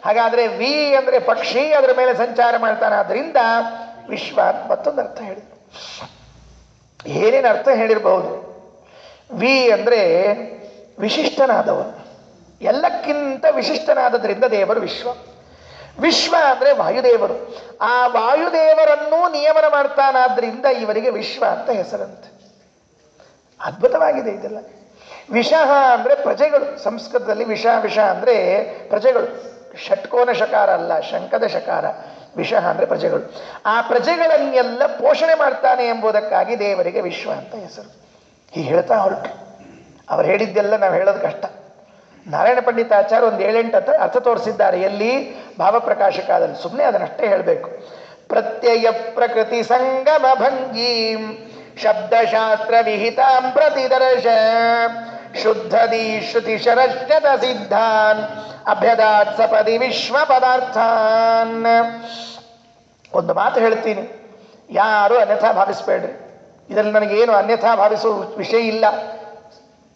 ಹಾಗಾದರೆ ವಿ ಅಂದರೆ ಪಕ್ಷಿ, ಅದರ ಮೇಲೆ ಸಂಚಾರ ಮಾಡ್ತಾನಾದ್ರಿಂದ ವಿಶ್ವ ಅಂತ ಮತ್ತೊಂದು ಅರ್ಥ ಹೇಳಿದ್ರು. ಏನೇನು ಅರ್ಥ ಹೇಳಿರಬಹುದು. ವಿ ಅಂದರೆ ವಿಶಿಷ್ಟನಾದವನು, ಎಲ್ಲಕ್ಕಿಂತ ವಿಶಿಷ್ಟನಾದದ್ರಿಂದ ದೇವರು ವಿಶ್ವ. ವಿಶ್ವ ಅಂದರೆ ವಾಯುದೇವರು, ಆ ವಾಯುದೇವರನ್ನೂ ನಿಯಮನ ಮಾಡ್ತಾನಾದ್ರಿಂದ ಇವರಿಗೆ ವಿಶ್ವ ಅಂತ ಹೆಸರಂತೆ. ಅದ್ಭುತವಾಗಿದೆ ಇದೆಲ್ಲ. ವಿಷಃ ಅಂದರೆ ಪ್ರಜೆಗಳು. ಸಂಸ್ಕೃತದಲ್ಲಿ ವಿಷ ಅಂದರೆ ಪ್ರಜೆಗಳು. ಷಟ್ಕೋನ ಶಕಾರ ಅಲ್ಲ, ಶಂಕದ ಶಕಾರ. ವಿಷಃ ಅಂದರೆ ಪ್ರಜೆಗಳು. ಆ ಪ್ರಜೆಗಳನ್ನೆಲ್ಲ ಪೋಷಣೆ ಮಾಡ್ತಾನೆ ಎಂಬುದಕ್ಕಾಗಿ ದೇವರಿಗೆ ವಿಶ್ವ ಅಂತ ಹೆಸರು. ಹೀಗೆ ಹೇಳ್ತಾ ಹೊರಟು. ಅವ್ರು ಹೇಳಿದ್ದೆಲ್ಲ ನಾವು ಹೇಳೋದು ಕಷ್ಟ. ನಾರಾಯಣ ಪಂಡಿತಾಚಾರ್ಯ ಒಂದು 7-8 ಅರ್ಥ ತೋರಿಸಿದ್ದಾರೆ. ಎಲ್ಲಿ? ಭಾವಪ್ರಕಾಶಕಾದಲ್ಲಿ. ಸುಮ್ಮನೆ ಅದನ್ನಷ್ಟೇ ಹೇಳಬೇಕು. ಪ್ರತ್ಯಯ ಪ್ರಕೃತಿ ಸಂಗಮ ಭಂಗೀಂ ಶಬ್ದಶಾಸ್ತ್ರ ವಿಹಿತಾಂ ಪ್ರತಿದರ್ಶ ಶುದ್ಧದಿ ಶ್ರುತಿ ಶರಶ್ಯತ ಸಿದ್ಧಾನ್ ಅಭ್ಯದಾತ್ ಸಪದಿ ವಿಶ್ವ ಪದಾರ್ಥಾನ್. ಒಂದು ಮಾತು ಹೇಳ್ತೀನಿ, ಯಾರು ಅನ್ಯಥಾ ಭಾವಿಸ್ಬೇಡ್ರಿ. ಇದರಲ್ಲಿ ನನಗೇನು ಅನ್ಯಥಾ ಭಾವಿಸುವ ವಿಷಯ ಇಲ್ಲ.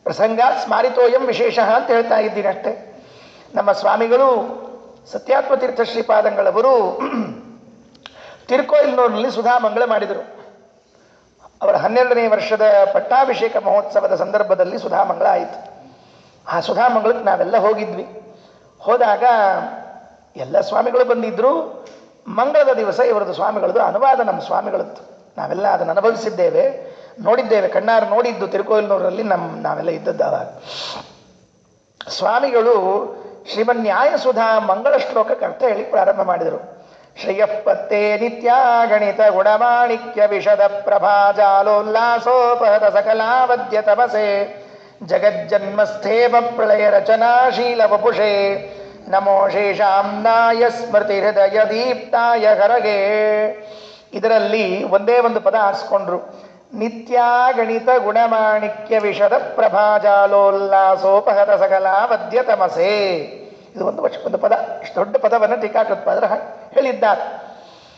ಪ್ರಸಂಗ ಸ್ಮಾರಿತೋಯಂ ವಿಶೇಷ ಅಂತ ಹೇಳ್ತಾ ಇದ್ದೀನಿ ಅಷ್ಟೇ. ನಮ್ಮ ಸ್ವಾಮಿಗಳು ಸತ್ಯಾತ್ಮತೀರ್ಥ ಶ್ರೀಪಾದಂಗಳವರು ತಿರುಕೋಯಿಲ್ನೂರಿನಲ್ಲಿ ಸುಧಾಮಂಗಳ ಮಾಡಿದರು. ಅವರ 12ನೇ ವರ್ಷದ ಪಟ್ಟಾಭಿಷೇಕ ಮಹೋತ್ಸವದ ಸಂದರ್ಭದಲ್ಲಿ ಸುಧಾಮಂಗಳ ಆಯಿತು. ಆ ಸುಧಾಮಂಗಳಕ್ಕೆ ನಾವೆಲ್ಲ ಹೋಗಿದ್ವಿ. ಹೋದಾಗ ಎಲ್ಲ ಸ್ವಾಮಿಗಳು ಬಂದಿದ್ದರು. ಮಂಗಳದ ದಿವಸ ಇವರದ್ದು ಸ್ವಾಮಿಗಳದ್ದು ಅನುವಾದ, ನಮ್ಮ ಸ್ವಾಮಿಗಳದ್ದು. ನಾವೆಲ್ಲ ಅದನ್ನು ಅನುಭವಿಸಿದ್ದೇವೆ, ನೋಡಿದ್ದೇವೆ, ಕಣ್ಣಾರು ನೋಡಿದ್ದು ತಿರುಕೋಯಿಲ್ನೂರಲ್ಲಿ ನಾವೆಲ್ಲ ಇದ್ದದ್ದು. ಆವಾಗ ಸ್ವಾಮಿಗಳು ಶ್ರೀಮನ್ಯಾಯ ಸುಧಾ ಮಂಗಳ ಶ್ಲೋಕಕ್ಕೆ ಅರ್ಥ ಹೇಳಿ ಪ್ರಾರಂಭ ಮಾಡಿದರು. ಶ್ರೇಯಃಪತ್ತೇ ನಿತ್ಯಾಗಣಿತ ಗುಣಮಾಣಿಕ್ಯ ವಿಶದ ಪ್ರಭಾಜಾಲೋಲ್ಲಾಸೋಪಹತ ಸಕಲಾವದ್ಯ ತಪಸೆ ಜಗಜ್ಜನ್ಮಸ್ಥೇಮ ಪ್ರಳಯ ರಚನಾಶೀಲ ವಪುಷೇ ನಮೋ ಶೇಷಾಂನಾಯ ಸ್ಮೃತಿ ಹೃದಯ ದೀಪ್ತಾಯ ಹರಗೆ. ಇದರಲ್ಲಿ ಒಂದೇ ಒಂದು ಪದ ಆರಿಸ್ಕೊಂಡ್ರು. ನಿತ್ಯಾಗಣಿತ ಗುಣಮಾಣಿಕ್ಯ ವಿಶದ ಪ್ರಭಾಜಾಲೋಲ್ಲಾಸೋಪಹತ ಸಕಲಾವದ್ಯ ತಮಸೆ. ಇದು ಒಂದು ಪದ. ಇಷ್ಟು ದೊಡ್ಡ ಪದವನ್ನು ಟೀಕಾಕೃತ್ಪಾದರು ಹೇಳಿದ್ದಾರೆ.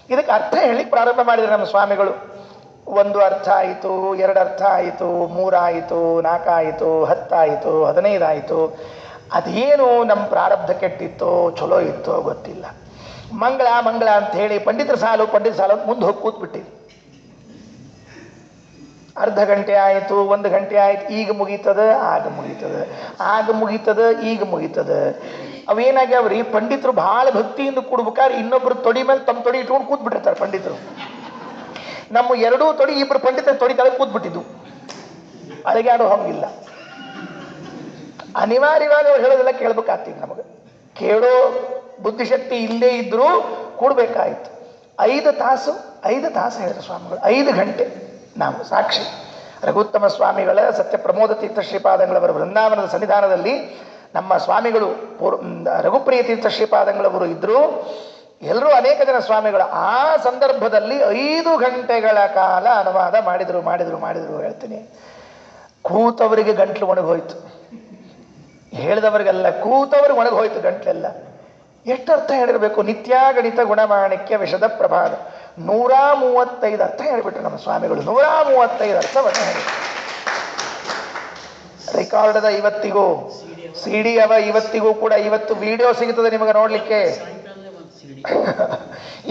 ಇದಕ್ಕೆ ಅರ್ಥ ಹೇಳಿ ಪ್ರಾರಂಭ ಮಾಡಿದರು ನಮ್ಮ ಸ್ವಾಮಿಗಳು. 1 ಅರ್ಥ ಆಯಿತು, 2 ಅರ್ಥ ಆಯಿತು, 3 ಆಯಿತು, 4 ಆಯಿತು, 10 ಆಯಿತು, 15 ಆಯಿತು. ಅದೇನು ನಮ್ಮ ಪ್ರಾರಬ್ಧ ಕೆಟ್ಟಿತ್ತೋ ಚಲೋ ಇತ್ತೋ ಗೊತ್ತಿಲ್ಲ. ಮಂಗಳ ಅಂತ ಹೇಳಿ ಪಂಡಿತರ ಸಾಲು ಅಂತ ಮುಂದೆ ಹೋಗಿ ಕೂತ್ಬಿಟ್ಟಿವಿ. ಅರ್ಧ ಗಂಟೆ ಆಯಿತು, 1 ಗಂಟೆ ಆಯಿತು, ಈಗ ಮುಗೀತದ, ಆಗ ಮುಗೀತದ, ಈಗ ಮುಗೀತದ. ಅವೇನಾಗ್ಯಾವ್ರಿ, ಪಂಡಿತರು ಭಾಳ ಭಕ್ತಿಯಿಂದ ಕೂಡ್ಬೇಕಾದ್ರೆ ಇನ್ನೊಬ್ರು ತೊಡಿ ಮೇಲೆ ತಮ್ಮ ತೊಡಿ ಇಟ್ಕೊಂಡು ಕೂತ್ಬಿಟ್ಟಿರ್ತಾರೆ ಪಂಡಿತರು. ನಮ್ಮ 2 ತೊಡಿ ಇಬ್ಬರು ಪಂಡಿತರ ತೊಡಿ ಕೆಳಗೆ ಕೂತ್ಬಿಟ್ಟಿದ್ದು. ಅಳಗಾಡೋ ಹಂಗಿಲ್ಲ. ಅನಿವಾರ್ಯವಾಗಿ ಅವ್ರು ಹೇಳೋದೆಲ್ಲ ಕೇಳ್ಬೇಕಾಗ್ತಿತ್ತು. ನಮಗೆ ಕೇಳೋ ಬುದ್ಧಿಶಕ್ತಿ ಇಲ್ಲದೇ ಇದ್ರೂ ಕೂಡ್ಬೇಕಾಯ್ತು. 5 ತಾಸು ಹೇಳಿದ್ರು ಸ್ವಾಮಿಗಳು. 5 ಗಂಟೆ ನಾವು ಸಾಕ್ಷಿ. ರಘುತ್ತಮ ಸ್ವಾಮಿಗಳ ಸತ್ಯ ಪ್ರಮೋದ ತೀರ್ಥ ಶ್ರೀಪಾದಂಗಳವರ ವೃಂದಾವನದ ಸನ್ನಿಧಾನದಲ್ಲಿ ನಮ್ಮ ಸ್ವಾಮಿಗಳು ರಘುಪ್ರಿಯ ತೀರ್ಥ ಶ್ರೀಪಾದಂಗಳವರು ಇದ್ದರು. ಎಲ್ಲರೂ ಅನೇಕ ಜನ ಸ್ವಾಮಿಗಳು. ಆ ಸಂದರ್ಭದಲ್ಲಿ 5 ಗಂಟೆಗಳ ಕಾಲ ಅನುವಾದ ಮಾಡಿದರು ಹೇಳ್ತೀನಿ. ಕೂತವರಿಗೆ ಗಂಟ್ಲು ಒಣಗೋಯ್ತು, ಹೇಳಿದವರಿಗೆಲ್ಲ ಕೂತವ್ರಿಗೆ ಒಣಗೋಯ್ತು ಗಂಟ್ಲೆಲ್ಲ. ಎಷ್ಟು ಅರ್ಥ ಹೇಳಿರಬೇಕು. ನಿತ್ಯಾಗಣಿತ ಗುಣಮಾಣಿಕ್ಯ ವಿಶದ ಪ್ರಭಾದ 135 ಅರ್ಥ ಹೇಳಿಬಿಟ್ರು ನಮ್ಮ ಸ್ವಾಮಿಗಳು. 135 ಅರ್ಥವನ್ನು ಹೇಳಿದ್ರು. ರೆಕಾರ್ಡದ ಇವತ್ತಿಗೂ CD ಅವ, ಇವತ್ತಿಗೂ ಕೂಡ. ಇವತ್ತು ವಿಡಿಯೋ ಸಿಗುತ್ತದೆ ನಿಮಗೆ ನೋಡಲಿಕ್ಕೆ,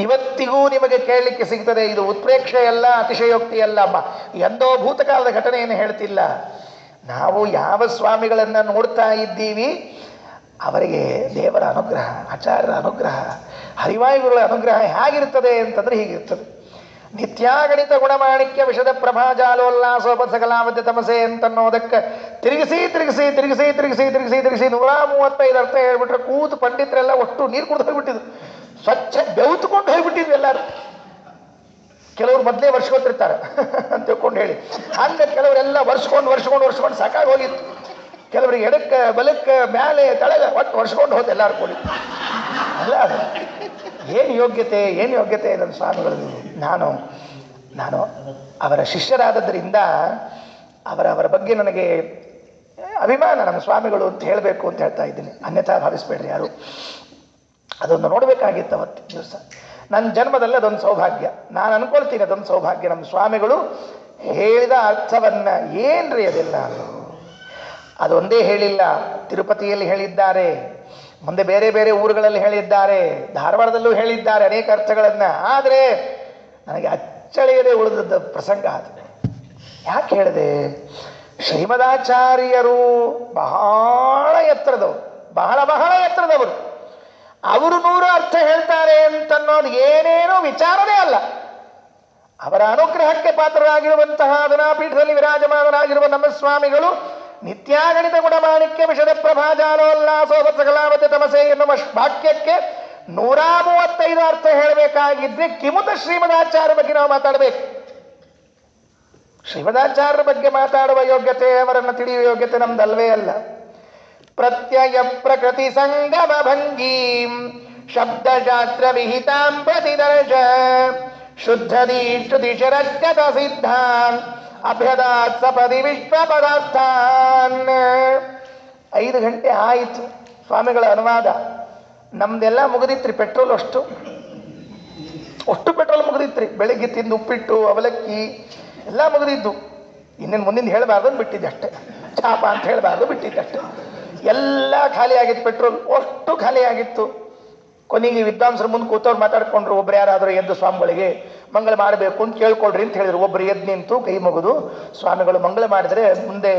ಇವತ್ತಿಗೂ ನಿಮಗೆ ಕೇಳಲಿಕ್ಕೆ ಸಿಗ್ತದೆ. ಇದು ಉತ್ಪ್ರೇಕ್ಷೆ ಅಲ್ಲ, ಅತಿಶಯೋಕ್ತಿ ಅಲ್ಲ. ಎಂದೋ ಭೂತಕಾಲದ ಘಟನೆಯನ್ನು ಹೇಳ್ತಿಲ್ಲ. ನಾವು ಯಾವ ಸ್ವಾಮಿಗಳನ್ನು ನೋಡ್ತಾ ಇದ್ದೀವಿ ಅವರಿಗೆ ದೇವರ ಅನುಗ್ರಹ, ಆಚಾರ್ಯರ ಅನುಗ್ರಹ, ಹರಿವಾಯುಗಳ ಅನುಗ್ರಹ ಹೇಗಿರ್ತದೆ ಅಂತಂದ್ರೆ ಹೀಗಿರ್ತದೆ. ನಿತ್ಯಾಗಣಿತ ಗುಣಮಾಣಿಕ್ಯ ವಿಷದ ಪ್ರಭಾಜಾಲೋಲ್ಲಾಸೋಪ ಸಕಲಾವದ್ಯ ತಮಸೆ ಅಂತನ್ನೋದಕ್ಕೆ ತಿರುಗಿಸಿ ತಿರುಗಿಸಿ ತಿರುಗಿಸಿ ತಿರುಗಿಸಿ ತಿರುಗಿಸಿ ತಿರುಗಿಸಿ 135 ಅರ್ಥ ಹೇಳ್ಬಿಟ್ರೆ ಕೂತು ಪಂಡಿತರೆಲ್ಲ ಒಟ್ಟು ನೀರು ಕುಡಿದು ಹೋಗ್ಬಿಟ್ಟಿದ್ರು. ಸ್ವಚ್ಛ ಬೆವುತ್ಕೊಂಡು ಹೋಗ್ಬಿಟ್ಟಿದ್ವಿ ಎಲ್ಲರೂ. ಕೆಲವರು ಮೊದಲೇ ವರ್ಷಗೊತ್ತಿರ್ತಾರೆ ಅಂತ ತಿಳ್ಕೊಂಡು ಹೇಳಿ, ಹಂಗೆ ಕೆಲವರೆಲ್ಲ ವರ್ಷಕೊಂಡು ಸಾಕಾಗಿ ಹೋಗಿತ್ತು. ಕೆಲವರಿಗೆ ಎಡಕ್ಕೆ ಬಲಕ್ಕೆ ಮೇಲೆ ತಳಗ ಒಟ್ಟು ವರ್ಷಕೊಂಡು ಹೋದ ಎಲ್ಲರೂ ಕೂಡಿ. ಅಲ್ಲ, ಅದು ಏನು ಯೋಗ್ಯತೆ ನನ್ನ ಸ್ವಾಮಿಗಳದ್ದು. ನಾನು ಅವರ ಶಿಷ್ಯರಾದದ್ದರಿಂದ ಅವರ ಬಗ್ಗೆ ನನಗೆ ಅಭಿಮಾನ, ನಮ್ಮ ಸ್ವಾಮಿಗಳು ಅಂತ ಹೇಳಬೇಕು ಅಂತ ಹೇಳ್ತಾ ಇದ್ದೀನಿ. ಅನ್ಯಥಾ ಭಾವಿಸ್ಬೇಡ್ರಿ ಯಾರು. ಅದೊಂದು ನೋಡಬೇಕಾಗಿತ್ತು ಅವತ್ತಿನ ದಿವಸ. ನನ್ನ ಜನ್ಮದಲ್ಲಿ ಅದೊಂದು ಸೌಭಾಗ್ಯ, ನಾನು ಅನ್ಕೊಳ್ತೀನಿ ಅದೊಂದು ಸೌಭಾಗ್ಯ. ನಮ್ಮ ಸ್ವಾಮಿಗಳು ಹೇಳಿದ ಅರ್ಥವನ್ನು ಏನ್ರಿ ಅದೆಲ್ಲ, ಅದೊಂದೇ ಹೇಳಿಲ್ಲ, ತಿರುಪತಿಯಲ್ಲಿ ಹೇಳಿದ್ದಾರೆ, ಮುಂದೆ ಬೇರೆ ಬೇರೆ ಊರುಗಳಲ್ಲಿ ಹೇಳಿದ್ದಾರೆ, ಧಾರವಾಡದಲ್ಲೂ ಹೇಳಿದ್ದಾರೆ ಅನೇಕ ಅರ್ಥಗಳನ್ನು. ಆದರೆ ನನಗೆ ಅಚ್ಚಳಿಯದೆ ಉಳಿದದ್ದ ಪ್ರಸಂಗ ಅದು. ಯಾಕೆ ಹೇಳಿದೆ? ಶ್ರೀಮದಾಚಾರ್ಯರು ಬಹಳ ಎತ್ತರದವರು, ಬಹಳ ಎತ್ತರದವರು. ಅವರು 100 ಅರ್ಥ ಹೇಳ್ತಾರೆ ಅಂತನ್ನೋದು ಏನೇನೋ ವಿಚಾರವೇ ಅಲ್ಲ. ಅವರ ಅನುಗ್ರಹಕ್ಕೆ ಪಾತ್ರರಾಗಿರುವಂತಹ ಅಧನಾಪೀಠದಲ್ಲಿ ವಿರಾಜಮಾನರಾಗಿರುವ ನಮ್ಮ ಸ್ವಾಮಿಗಳು ನಿತ್ಯಾಗಣಿತ ಗುಣಮಾಣಿಕ್ಯ ವಿಷದ ಪ್ರಭಾಜಾಲೋಲ್ಲಾಸೋಪತ್ರ ಕಲಾವತಿ ತಮಸೆ ಎನ್ನುವ ವಾಕ್ಯಕ್ಕೆ 135 ಅರ್ಥ ಹೇಳಬೇಕಾಗಿದ್ರೆ ಕಿಮುತ ಶ್ರೀಮದಾಚಾರ್ಯ ಬಗ್ಗೆ ನಾವು ಮಾತಾಡಬೇಕು. ಶ್ರೀಮದಾಚಾರ್ಯರ ಬಗ್ಗೆ ಮಾತಾಡುವ ಯೋಗ್ಯತೆ, ಅವರನ್ನು ತಿಳಿಯುವ ಯೋಗ್ಯತೆ ನಮ್ದಲ್ವೇ ಅಲ್ಲ. ಪ್ರತ್ಯಯ ಪ್ರಕೃತಿ ಸಂಗಮ ಭಂಗೀಂ ಶಬ್ದಶಾಸ್ತ್ರ ವಿಹಿತಾಂ ಪ್ರತಿದರ್ಶ ಶುದ್ಧದಿ ಶ್ರುತಿಶರಜ್ಞತ ಸಿದ್ಧಾನ್ ಅಭ್ಯದಾತ್ ಸಪದಿ ವಿಶ್ವ ಪದಾರ್ಥಾನ್. 5 ಗಂಟೆ ಆಯಿತು ಸ್ವಾಮಿಗಳ ಅನುವಾದ. ನಮ್ದೆಲ್ಲ ಮುಗಿದಿತ್ರಿ. ಪೆಟ್ರೋಲ್ ಅಷ್ಟು ಪೆಟ್ರೋಲ್ ಮುಗಿದಿತ್ರಿ. ಬೆಳಿಗ್ಗೆ ತಿಂದು ಉಪ್ಪಿಟ್ಟು ಅವಲಕ್ಕಿ ಎಲ್ಲ ಮುಗಿದಿದ್ದು. ಇನ್ನೇನು ಮುಂದಿನ ಹೇಳಬಾರ್ದು ಬಿಟ್ಟಿದ್ದೆ ಅಷ್ಟೇ. ಚಾಪ ಅಂತ ಹೇಳಬಾರ್ದು ಬಿಟ್ಟಿದ್ದೆ ಅಷ್ಟೇ. ಎಲ್ಲ ಖಾಲಿ ಆಗಿತ್ತು, ಪೆಟ್ರೋಲ್ ಅಷ್ಟು ಖಾಲಿ ಆಗಿತ್ತು. ಕೊನೆಗೆ ವಿದ್ವಾಂಸರು ಮುಂದೆ ಕೂತವ್ರು ಮಾತಾಡ್ಕೊಂಡ್ರು. ಒಬ್ರು ಯಾರಾದರೂ ಎದ್ದು ಸ್ವಾಮಿಗಳಿಗೆ ಮಂಗಳ ಮಾಡಬೇಕು ಅಂತ ಕೇಳ್ಕೊಳ್ರಿ ಅಂತ ಹೇಳಿದ್ರು. ಒಬ್ರು ಎದ್ದು ನಿಂತು ಕೈ ಮುಗಿದು ಸ್ವಾಮಿಗಳು ಮಂಗಳ ಮಾಡಿದರೆ ಮುಂದೆ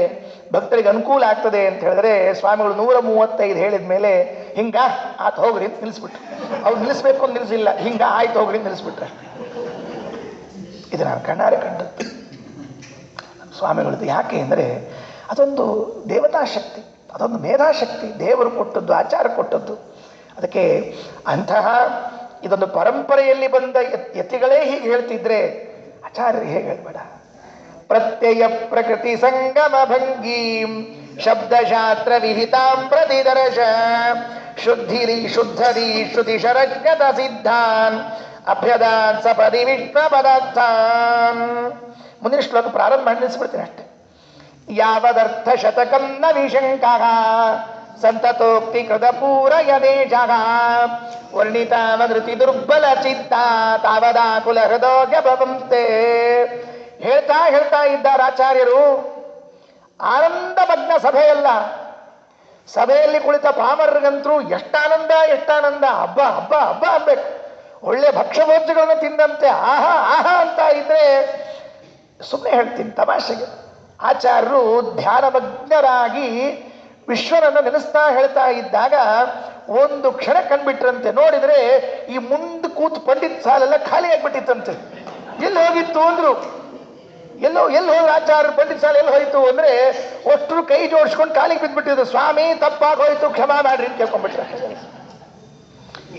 ಭಕ್ತರಿಗೆ ಅನುಕೂಲ ಆಗ್ತದೆ ಅಂತ ಹೇಳಿದ್ರೆ, ಸ್ವಾಮಿಗಳು 135 ಹೇಳಿದ ಮೇಲೆ ಹಿಂಗ ಆಯ್ತು ಹೋಗ್ರಿ ಅಂತ ನಿಲ್ಲಿಸ್ಬಿಟ್ರು. ಅವ್ರು ನಿಲ್ಲಿಸ್ಬೇಕು ಅಂತ ನಿಲ್ಲಿಸಿಲ್ಲ, ಹಿಂಗ ಆಯ್ತು ಹೋಗ್ರಿ ಅಂತ ನಿಲ್ಲಿಸ್ಬಿಟ್ರೆ. ಇದು ನಾನು ಕಣ್ಣಾರೆ ಕಂಡದ್ದು ಸ್ವಾಮಿಗಳದ್ದು. ಯಾಕೆ ಅಂದರೆ ಅದೊಂದು ದೇವತಾ ಶಕ್ತಿ, ಅದೊಂದು ಮೇಧಾಶಕ್ತಿ, ದೇವರು ಕೊಟ್ಟದ್ದು, ಆಚಾರ ಕೊಟ್ಟದ್ದು. ಅದಕ್ಕೆ ಅಂತಹ ಇದೊಂದು ಪರಂಪರೆಯಲ್ಲಿ ಬಂದ ಯತಿಗಳೇ ಹೀಗೆ ಹೇಳ್ತಿದ್ರೆ ಆಚಾರ್ಯರು ಹೇಗೆ ಹೇಳ್ಬೇಡ. ಪ್ರತ್ಯಯ ಪ್ರಕೃತಿ ಸಂಗಮ ಭಂಗೀಂ ಶಬ್ದಶಾಸ್ತ್ರ ವಿಹಿತಾಂ ಪ್ರತಿದರ್ಶ ಶುದ್ಧದಿ ಶ್ರುತಿ ಶರಜ್ಞತ ಸಿದ್ಧಾನ್ ಅಭ್ಯದಾನ್ ಸಪದಿ ವಿಶ್ವ ಪದಾರ್ಥಾನ್. ಮುಂದಿನ ಶ್ಲೋಕ ಪ್ರಾರಂಭ ಮಾಡಿ ನಿಲ್ಲಿಸ್ಬಿಡ್ತೀನಿ ಅಷ್ಟೇ. ಯಾವದರ್ಥ ಶತಕಂ ನ ವಿಶಂಕಃ ಸಂತತೋಕ್ತಿ ಕೃತ ಪೂರಯದೇಶಃ ವರ್ಣಿತಾವಧೃತಿ ದುರ್ಬಲ ಚಿತ್ತ ತಾವದಾಕುಲ ಹೃದಯ ಭವಂತೆ. ಹೇಳ್ತಾ ಇದ್ದಾರೆ ಆಚಾರ್ಯರು. ಆನಂದಮಗ್ನ ಸಭೆಯಲ್ಲ, ಸಭೆಯಲ್ಲಿ ಕುಳಿತ ಪಾಮರರಿಗಂತರೂ ಎಷ್ಟಾನಂದ ಹಬ್ಬ ಅನ್ಬೇಕು. ಒಳ್ಳೆ ಭಕ್ಷ್ಯಭೋಜ್ಯಗಳನ್ನು ತಿಂದಂತೆ ಆಹಾ ಅಂತ ಇದ್ರೆ ಸುಮ್ಮನೆ ಹೇಳ್ತೀನಿ ತಮಾಷೆಗೆ. ಆಚಾರ್ಯರು ಧ್ಯಾನಮಗ್ನರಾಗಿ ವಿಶ್ವನನ್ನು ನೆನೆಸ್ತಾ ಹೇಳ್ತಾ ಇದ್ದಾಗ ಒಂದು ಕ್ಷಣ ಕಂಡ್ಬಿಟ್ರಂತೆ. ನೋಡಿದರೆ ಈ ಮುಂದೆ ಕೂತು ಪಂಡಿತ್ ಸಾಲೆಲ್ಲ ಖಾಲಿ ಆಗ್ಬಿಟ್ಟಿತ್ತಂತೆ. ಎಲ್ಲಿ ಹೋಗಿತ್ತು ಅಂದ್ರು. ಎಲ್ಲಿ ಹೋದ್ರು ಆಚಾರ್ಯ ಪಂಡಿತ್ ಸಾಲ ಎಲ್ಲಿ ಹೋಯ್ತು ಅಂದ್ರೆ ಒಟ್ಟರು ಕೈ ಜೋಡಿಸ್ಕೊಂಡು ಕಾಲಿಗೆ ಬಿದ್ದುಬಿಟ್ಟಿದ್ರು. ಸ್ವಾಮಿ ತಪ್ಪಾಗಿ ಹೋಯ್ತು, ಕ್ಷಮಾ ಮಾಡ್ರಿ ಅಂತ ಕೇಳ್ಕೊಂಡ್ಬಿಟ್ರೆ.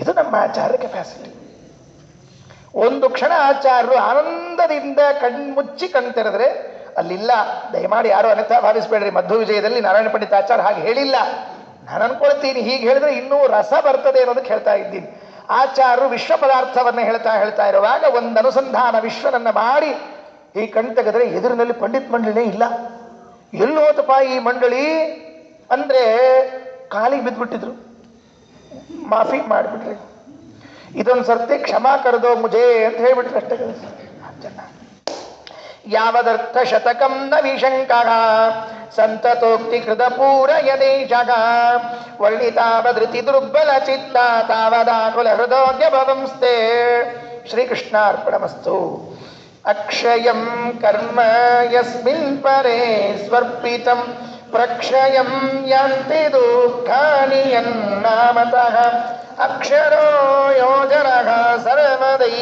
ಇದು ನಮ್ಮ ಆಚಾರ್ಯ ಕೆಪಾಸಿಟಿ. ಒಂದು ಕ್ಷಣ ಆಚಾರ್ಯರು ಆನಂದದಿಂದ ಕಣ್ಮುಚ್ಚಿ ಕಣ್ತೆರೆದ್ರೆ ಅಲ್ಲಿಲ್ಲ. ದಯಮಾಡಿ ಯಾರು ಅನ್ಯಥಾ ಭಾವಿಸ್ಬೇಡ್ರಿ. ಮಧ್ವ ವಿಜಯದಲ್ಲಿ ನಾರಾಯಣ ಪಂಡಿತಾಚಾರ್ಯ ಹಾಗೆ ಹೇಳಿಲ್ಲ. ನಾನು ಅನ್ಕೊಳ್ತೀನಿ ಹೀಗೆ ಹೇಳಿದ್ರೆ ಇನ್ನೂ ರಸ ಬರ್ತದೆ ಅನ್ನೋದಕ್ಕೆ ಹೇಳ್ತಾ ಇದ್ದೀನಿ. ಆಚಾರ್ಯರು ವಿಶ್ವ ಪದಾರ್ಥವನ್ನು ಹೇಳ್ತಾ ಇರುವಾಗ ಒಂದು ಅನುಸಂಧಾನ ವಿಶ್ವನನ್ನ ಮಾಡಿ ಈ ಕಣ್ ತೆಗೆದ್ರೆ ಎದುರಿನಲ್ಲಿ ಪಂಡಿತ್ ಮಂಡಳಿನೇ ಇಲ್ಲ. ಎಲ್ಲಿ ಹೋತಪ್ಪ ಈ ಮಂಡಳಿ ಅಂದ್ರೆ ಕಾಲಿಗೆ ಬಿದ್ದುಬಿಟ್ಟಿದ್ರು. ಮಾಫಿ ಮಾಡಿಬಿಟ್ರಿ, ಇದೊಂದು ಸರ್ತಿ ಕ್ಷಮಾ ಕರೆದೋ ಮುಜೆ ಅಂತ ಹೇಳ್ಬಿಟ್ರೆ ಅಷ್ಟೇ. ಯಾವದರ್ಥ ಶತಕಂ ನ ವಿಶಂಕಃ ಸಂತತೋಕ್ತಿ ಕೃತ ಪೂರಯದೇಶಃ ವರ್ಣಿತಾವಧೃತಿ ದುರ್ಬಲ ಚಿತ್ತ ತಾವದಾಕುಲ ಹೃದಯ ಭವಂಸ್ತೆ. ಶ್ರೀಕೃಷ್ಣಾರ್ಪಣಮಸ್ತು. ಅಕ್ಷಯಂ ಕರ್ಮ ಯಸ್ಮಿನ್ ಪರೇ ಸ್ವರ್ಪಿತಂ ಪ್ರಕ್ಷಯಂ ಯಾಂತಿ ದುಃಖಾನಿ ಯನ್ನಾಮತಃ ಅಕ್ಷರೋ ಯೋಜನಃ ಸರ್ವದೈ